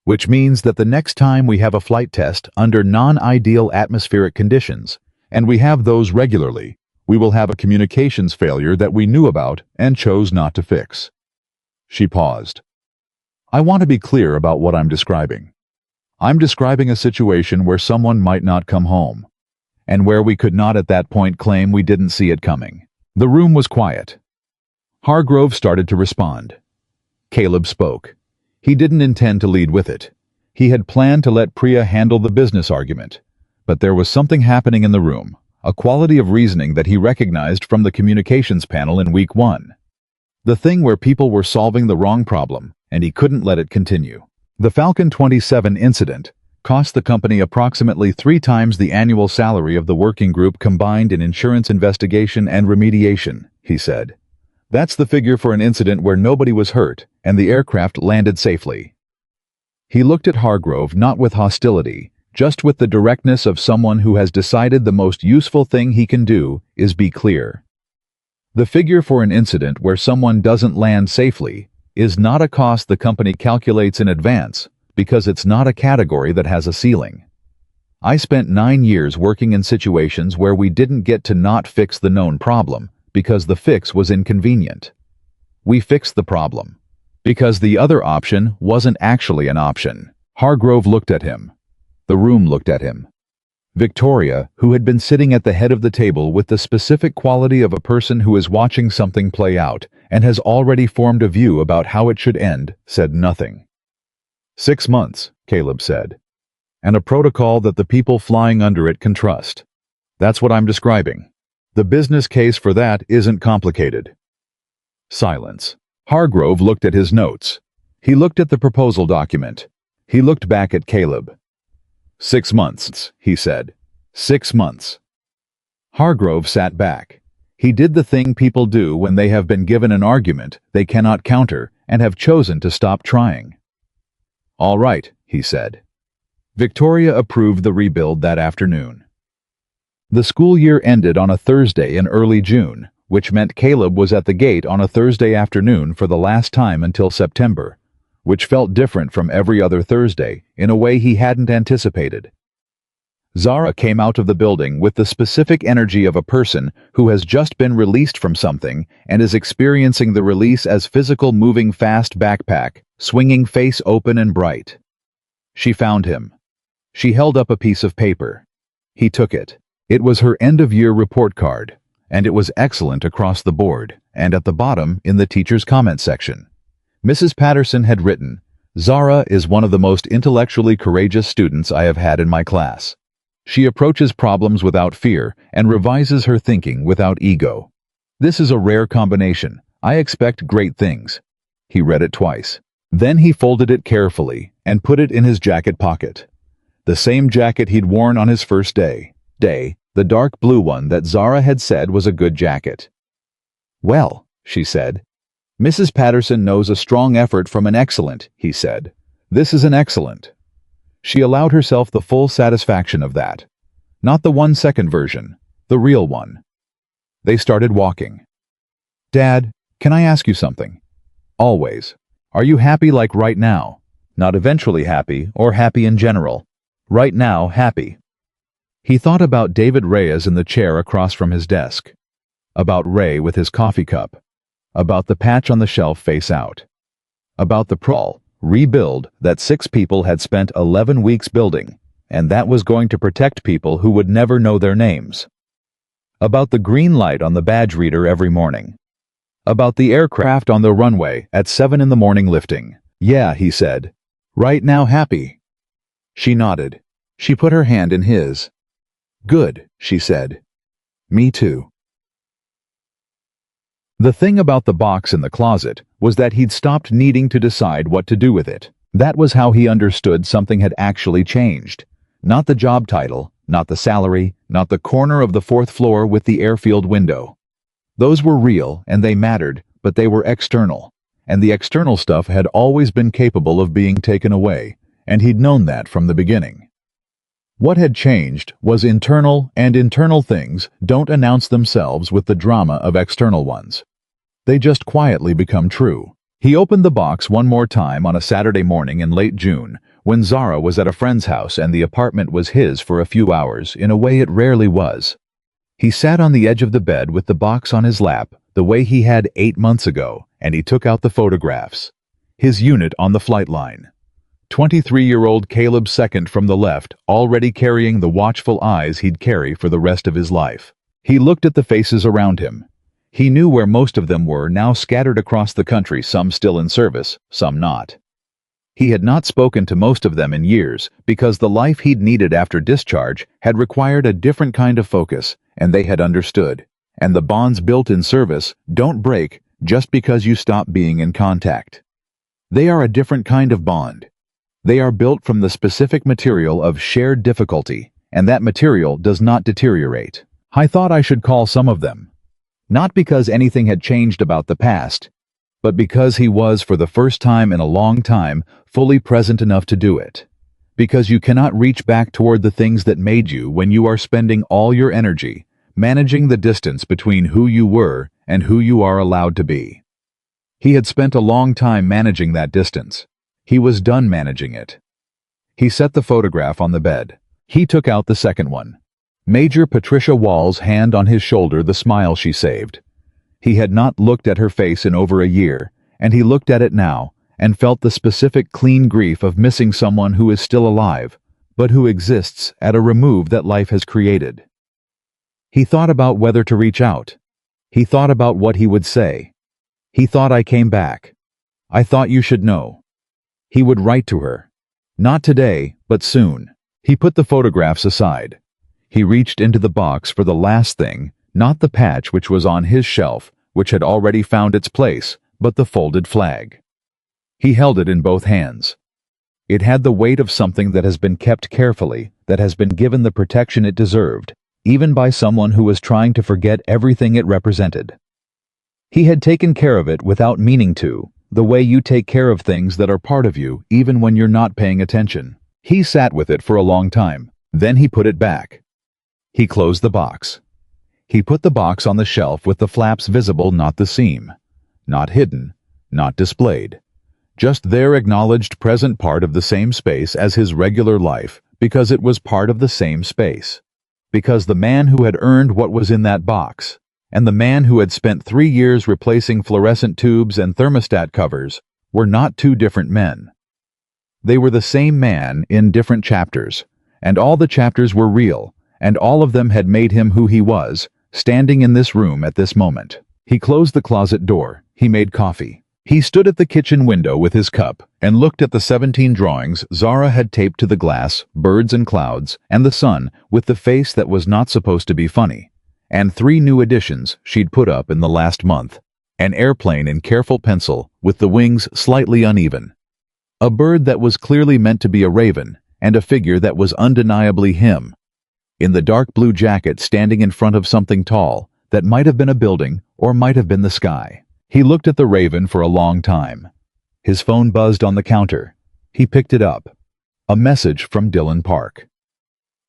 Which means that the next time we have a flight test under non-ideal atmospheric conditions, and we have those regularly, we will have a communications failure that we knew about and chose not to fix. She paused. I want to be clear about what I'm describing. I'm describing a situation where someone might not come home, and where we could not at that point claim we didn't see it coming. The room was quiet. Hargrove started to respond. Caleb spoke. He didn't intend to lead with it. He had planned to let Priya handle the business argument, but there was something happening in the room, a quality of reasoning that he recognized from the communications panel in week 1. The thing where people were solving the wrong problem, and he couldn't let it continue. The Falcon 27 incident cost the company approximately 3 times the annual salary of the working group combined in insurance investigation and remediation, he said. That's the figure for an incident where nobody was hurt and the aircraft landed safely. He looked at Hargrove not with hostility, just with the directness of someone who has decided the most useful thing he can do is be clear. The figure for an incident where someone doesn't land safely is not a cost the company calculates in advance because it's not a category that has a ceiling. I spent 9 years working in situations where we didn't get to not fix the known problem because the fix was inconvenient. We fixed the problem because the other option wasn't actually an option. Hargrove looked at him. The room looked at him. Victoria, who had been sitting at the head of the table with the specific quality of a person who is watching something play out and has already formed a view about how it should end, said nothing. 6 months, Caleb said. And a protocol that the people flying under it can trust. That's what I'm describing. The business case for that isn't complicated. Silence. Hargrove looked at his notes. He looked at the proposal document. He looked back at Caleb. 6 months, he said. 6 months. Hargrove sat back. He did the thing people do when they have been given an argument they cannot counter and have chosen to stop trying. All right, he said. Victoria approved the rebuild that afternoon. The school year ended on a Thursday in early June, which meant Caleb was at the gate on a Thursday afternoon for the last time until September, which felt different from every other Thursday in a way he hadn't anticipated. Zara came out of the building with the specific energy of a person who has just been released from something and is experiencing the release as physical moving fast backpack, swinging face open and bright. She found him. She held up a piece of paper. He took it. It was her end-of-year report card, and it was excellent across the board, and at the bottom in the teacher's comment section. Mrs. Patterson had written, Zara is one of the most intellectually courageous students I have had in my class. She approaches problems without fear and revises her thinking without ego. This is a rare combination. I expect great things. He read it twice. Then he folded it carefully and put it in his jacket pocket. The same jacket he'd worn on his first day, the dark blue one that Zara had said was a good jacket. Well, she said. Mrs. Patterson knows a strong effort from an excellent, he said. This is an excellent. She allowed herself the full satisfaction of that. Not the 1-second version, the real one. They started walking. Dad, can I ask you something? Always. Are you happy like right now? Not eventually happy or happy in general. Right now, happy. He thought about David Reyes in the chair across from his desk. About Ray with his coffee cup. About the patch on the shelf face out. About the rebuild that 6 people had spent 11 weeks building, and that was going to protect people who would never know their names. About the green light on the badge reader every morning. About the aircraft on the runway at 7 in the morning lifting. Yeah, he said. Right now happy. She nodded. She put her hand in his. Good, she said. Me too. The thing about the box in the closet was that he'd stopped needing to decide what to do with it. That was how he understood something had actually changed. Not the job title, not the salary, not the corner of the 4th floor with the airfield window. Those were real and they mattered, but they were external. And the external stuff had always been capable of being taken away, and he'd known that from the beginning. What had changed was internal, and internal things don't announce themselves with the drama of external ones. They just quietly become true. He opened the box one more time on a Saturday morning in late June, when Zara was at a friend's house and the apartment was his for a few hours in a way it rarely was. He sat on the edge of the bed with the box on his lap, the way he had 8 months ago, and he took out the photographs. His unit on the flight line. 23-year-old Caleb II from the left, already carrying the watchful eyes he'd carry for the rest of his life. He looked at the faces around him. He knew where most of them were, now scattered across the country, some still in service, some not. He had not spoken to most of them in years, because the life he'd needed after discharge had required a different kind of focus, and they had understood. And the bonds built in service don't break just because you stop being in contact. They are a different kind of bond. They are built from the specific material of shared difficulty, and that material does not deteriorate. I thought I should call some of them. Not because anything had changed about the past, but because he was, for the first time in a long time, fully present enough to do it. Because you cannot reach back toward the things that made you when you are spending all your energy managing the distance between who you were and who you are allowed to be. He had spent a long time managing that distance. He was done managing it. He set the photograph on the bed. He took out the second one. Major Patricia Wall's hand on his shoulder, the smile she saved. He had not looked at her face in over a year, and he looked at it now and felt the specific clean grief of missing someone who is still alive, but who exists at a remove that life has created. He thought about whether to reach out. He thought about what he would say. He thought, I came back. I thought you should know. He would write to her. Not today, but soon. He put the photographs aside. He reached into the box for the last thing, not the patch which was on his shelf, which had already found its place, but the folded flag. He held it in both hands. It had the weight of something that has been kept carefully, that has been given the protection it deserved, even by someone who was trying to forget everything it represented. He had taken care of it without meaning to, the way you take care of things that are part of you even when you're not paying attention. He sat with it for a long time. Then he put it back. He closed the box. He put the box on the shelf with the flaps visible, not the seam. Not hidden, not displayed. Just their acknowledged present part of the same space as his regular life, because it was part of the same space. Because the man who had earned what was in that box, and the man who had spent 3 years replacing fluorescent tubes and thermostat covers, were not two different men. They were the same man in different chapters, and all the chapters were real, and all of them had made him who he was, standing in this room at this moment. He closed the closet door. He made coffee. He stood at the kitchen window with his cup and looked at the 17 drawings Zara had taped to the glass, birds and clouds, and the sun with the face that was not supposed to be funny, and 3 new additions she'd put up in the last month. An airplane in careful pencil with the wings slightly uneven. A bird that was clearly meant to be a raven, and a figure that was undeniably him. In the dark blue jacket standing in front of something tall that might have been a building or might have been the sky. He looked at the raven for a long time. His phone buzzed on the counter. He picked it up. A message from Dylan Park.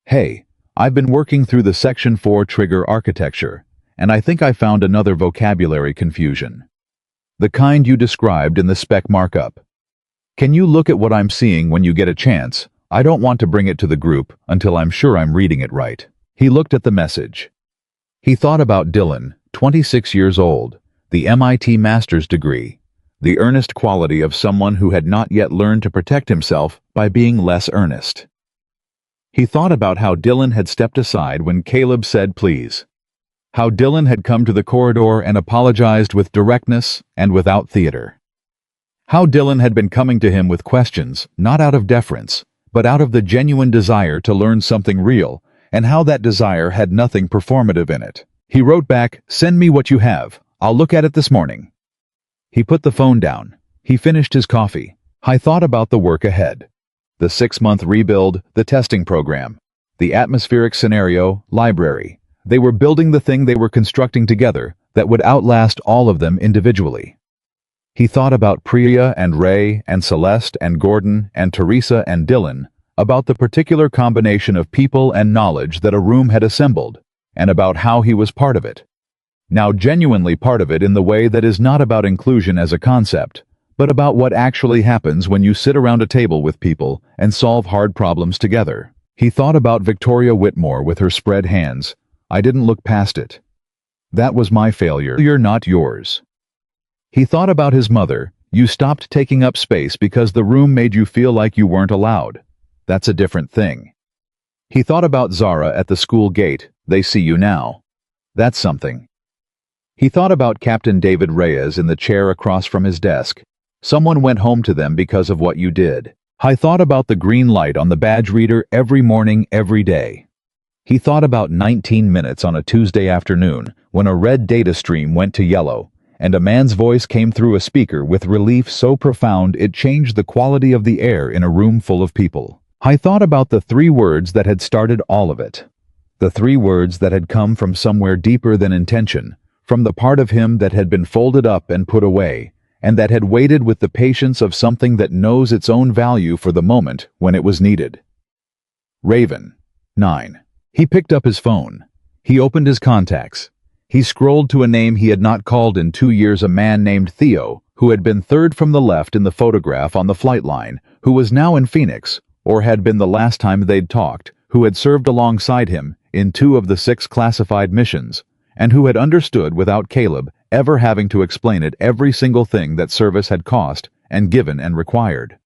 Hey, I've been working through the Section 4 trigger architecture, and I think I found another vocabulary confusion. The kind you described in the spec markup. Can you look at what I'm seeing when you get a chance? I don't want to bring it to the group until I'm sure I'm reading it right. He looked at the message. He thought about Dylan, 26 years old, the MIT master's degree, the earnest quality of someone who had not yet learned to protect himself by being less earnest. He thought about how Dylan had stepped aside when Caleb said please. How Dylan had come to the corridor and apologized with directness and without theater. How Dylan had been coming to him with questions, not out of deference, but out of the genuine desire to learn something real, and how that desire had nothing performative in it. He wrote back, "Send me what you have. I'll look at it this morning." He put the phone down. He finished his coffee. I thought about the work ahead. The 6-month rebuild, the testing program, the atmospheric scenario, library. They were building the thing they were constructing together that would outlast all of them individually. He thought about Priya and Ray and Celeste and Gordon and Teresa and Dylan, about the particular combination of people and knowledge that a room had assembled, and about how he was part of it. Now genuinely part of it in the way that is not about inclusion as a concept, but about what actually happens when you sit around a table with people and solve hard problems together. He thought about Victoria Whitmore with her spread hands. I didn't look past it. That was my failure. You're not yours. He thought about his mother. You stopped taking up space because the room made you feel like you weren't allowed. That's a different thing. He thought about Zara at the school gate. They see you now. That's something. He thought about Captain David Reyes in the chair across from his desk. Someone went home to them because of what you did. I thought about the green light on the badge reader every morning, every day. He thought about 19 minutes on a Tuesday afternoon when a red data stream went to yellow, and a man's voice came through a speaker with relief so profound it changed the quality of the air in a room full of people. I thought about the 3 words that had started all of it. The 3 words that had come from somewhere deeper than intention, from the part of him that had been folded up and put away, and that had waited with the patience of something that knows its own value for the moment when it was needed. Raven. 9. He picked up his phone. He opened his contacts. He scrolled to a name he had not called in 2 years, a man named Theo, who had been third from the left in the photograph on the flight line, who was now in Phoenix, or had been the last time they'd talked, who had served alongside him in 2 of the 6 classified missions, and who had understood without Caleb ever having to explain it every single thing that service had cost and given and required.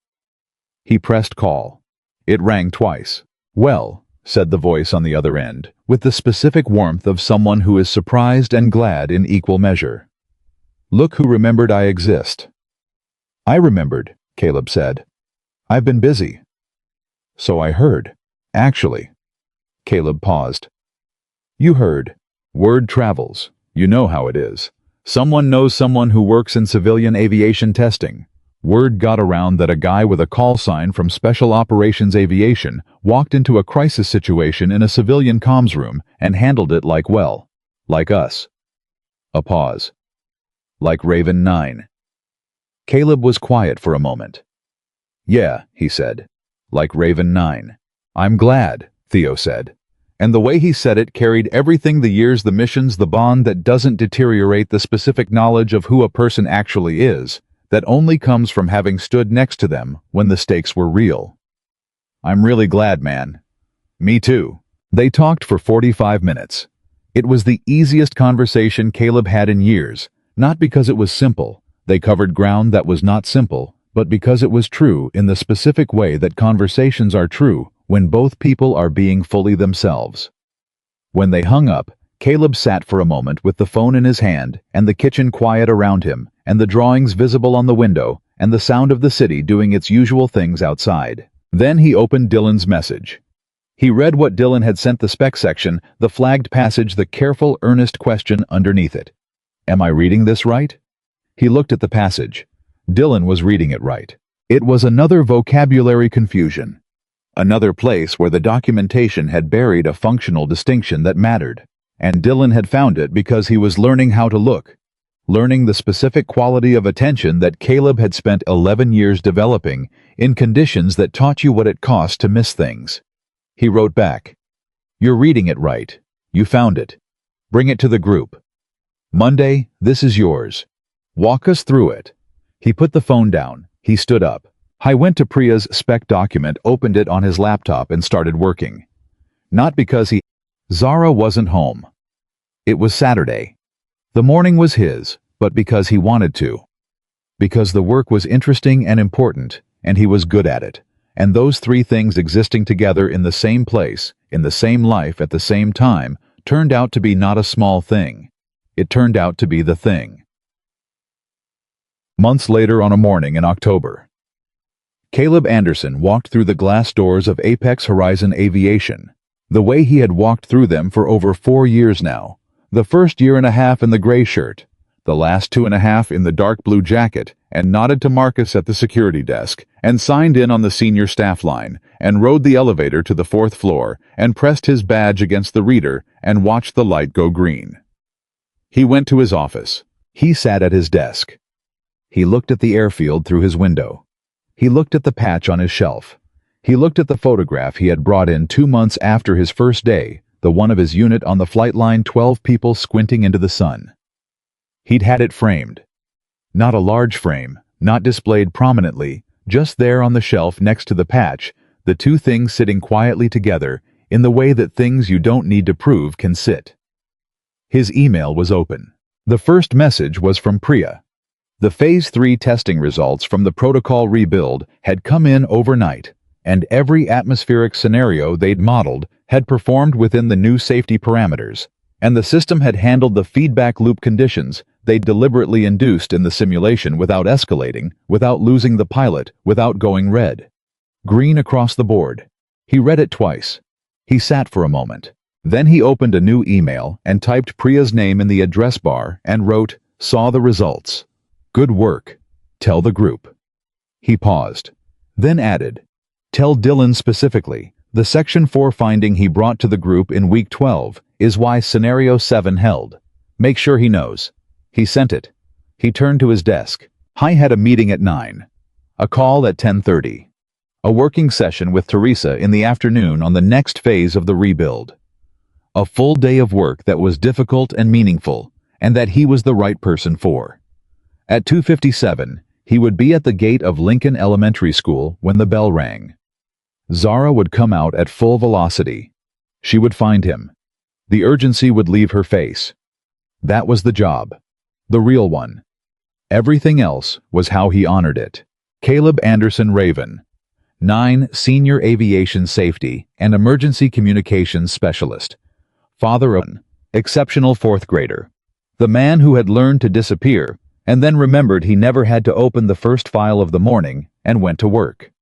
He pressed call. It rang twice. Well, said the voice on the other end, with the specific warmth of someone who is surprised and glad in equal measure. Look who remembered I exist. I remembered, Caleb said. I've been busy. So I heard. Actually. Caleb paused. You heard. Word travels. You know how it is. Someone knows someone who works in civilian aviation testing. Word got around that a guy with a call sign from Special Operations Aviation walked into a crisis situation in a civilian comms room and handled it like us. A pause. Like Raven 9. Caleb was quiet for a moment. Yeah, he said. Like Raven 9. I'm glad, Theo said. And the way he said it carried everything: the years, the missions, the bond that doesn't deteriorate, the specific knowledge of who a person actually is, that only comes from having stood next to them when the stakes were real. I'm really glad, man. Me too. They talked for 45 minutes. It was the easiest conversation Caleb had in years, not because it was simple. They covered ground that was not simple, but because it was true in the specific way that conversations are true when both people are being fully themselves. When they hung up, Caleb sat for a moment with the phone in his hand and the kitchen quiet around him and the drawings visible on the window and the sound of the city doing its usual things outside. Then he opened Dylan's message. He read what Dylan had sent: the spec section, the flagged passage, the careful, earnest question underneath it. Am I reading this right? He looked at the passage. Dylan was reading it right. It was another vocabulary confusion. Another place where the documentation had buried a functional distinction that mattered. And Dylan had found it because he was learning how to look, learning the specific quality of attention that Caleb had spent 11 years developing in conditions that taught you what it cost to miss things. He wrote back, You're reading it right. You found it. Bring it to the group. Monday, this is yours. Walk us through it. He put the phone down. He stood up. I went to Priya's spec document, opened it on his laptop, and started working. Not because Zara wasn't home. It was Saturday. The morning was his, but because he wanted to. Because the work was interesting and important, and he was good at it. And those 3 things existing together in the same place, in the same life at the same time, turned out to be not a small thing. It turned out to be the thing. Months later, on a morning in October, Caleb Anderson walked through the glass doors of Apex Horizon Aviation, the way he had walked through them for over 4 years now. The first 1.5 years in the gray shirt, the last 2.5 in the dark blue jacket, and nodded to Marcus at the security desk, and signed in on the senior staff line, and rode the elevator to the 4th floor, and pressed his badge against the reader, and watched the light go green. He went to his office. He sat at his desk. He looked at the airfield through his window. He looked at the patch on his shelf. He looked at the photograph he had brought in 2 months after his first day, the one of his unit on the flight line, 12 people squinting into the sun. He'd had it framed. Not a large frame, not displayed prominently, just there on the shelf next to the patch, the two things sitting quietly together in the way that things you don't need to prove can sit. His email was open. The first message was from Priya. The Phase 3 testing results from the protocol rebuild had come in overnight, and every atmospheric scenario they'd modeled had performed within the new safety parameters, and the system had handled the feedback loop conditions they'd deliberately induced in the simulation without escalating, without losing the pilot, without going red. Green across the board. He read it twice. He sat for a moment. Then he opened a new email and typed Priya's name in the address bar and wrote, "Saw the results. Good work. Tell the group." He paused. Then added, "Tell Dylan specifically, the Section 4 finding he brought to the group in week 12 is why Scenario 7 held. Make sure he knows." He sent it. He turned to his desk. I had a meeting at 9. A call at 10:30. A working session with Teresa in the afternoon on the next phase of the rebuild. A full day of work that was difficult and meaningful, and that he was the right person for. At 2:57, he would be at the gate of Lincoln Elementary School when the bell rang. Zara would come out at full velocity. She would find him. The urgency would leave her face. That was the job. The real one. Everything else was how he honored it. Caleb Anderson Raven, 9, Senior Aviation Safety and Emergency Communications Specialist. Father of an exceptional 4th grader. The man who had learned to disappear and then remembered he never had to open the first file of the morning and went to work.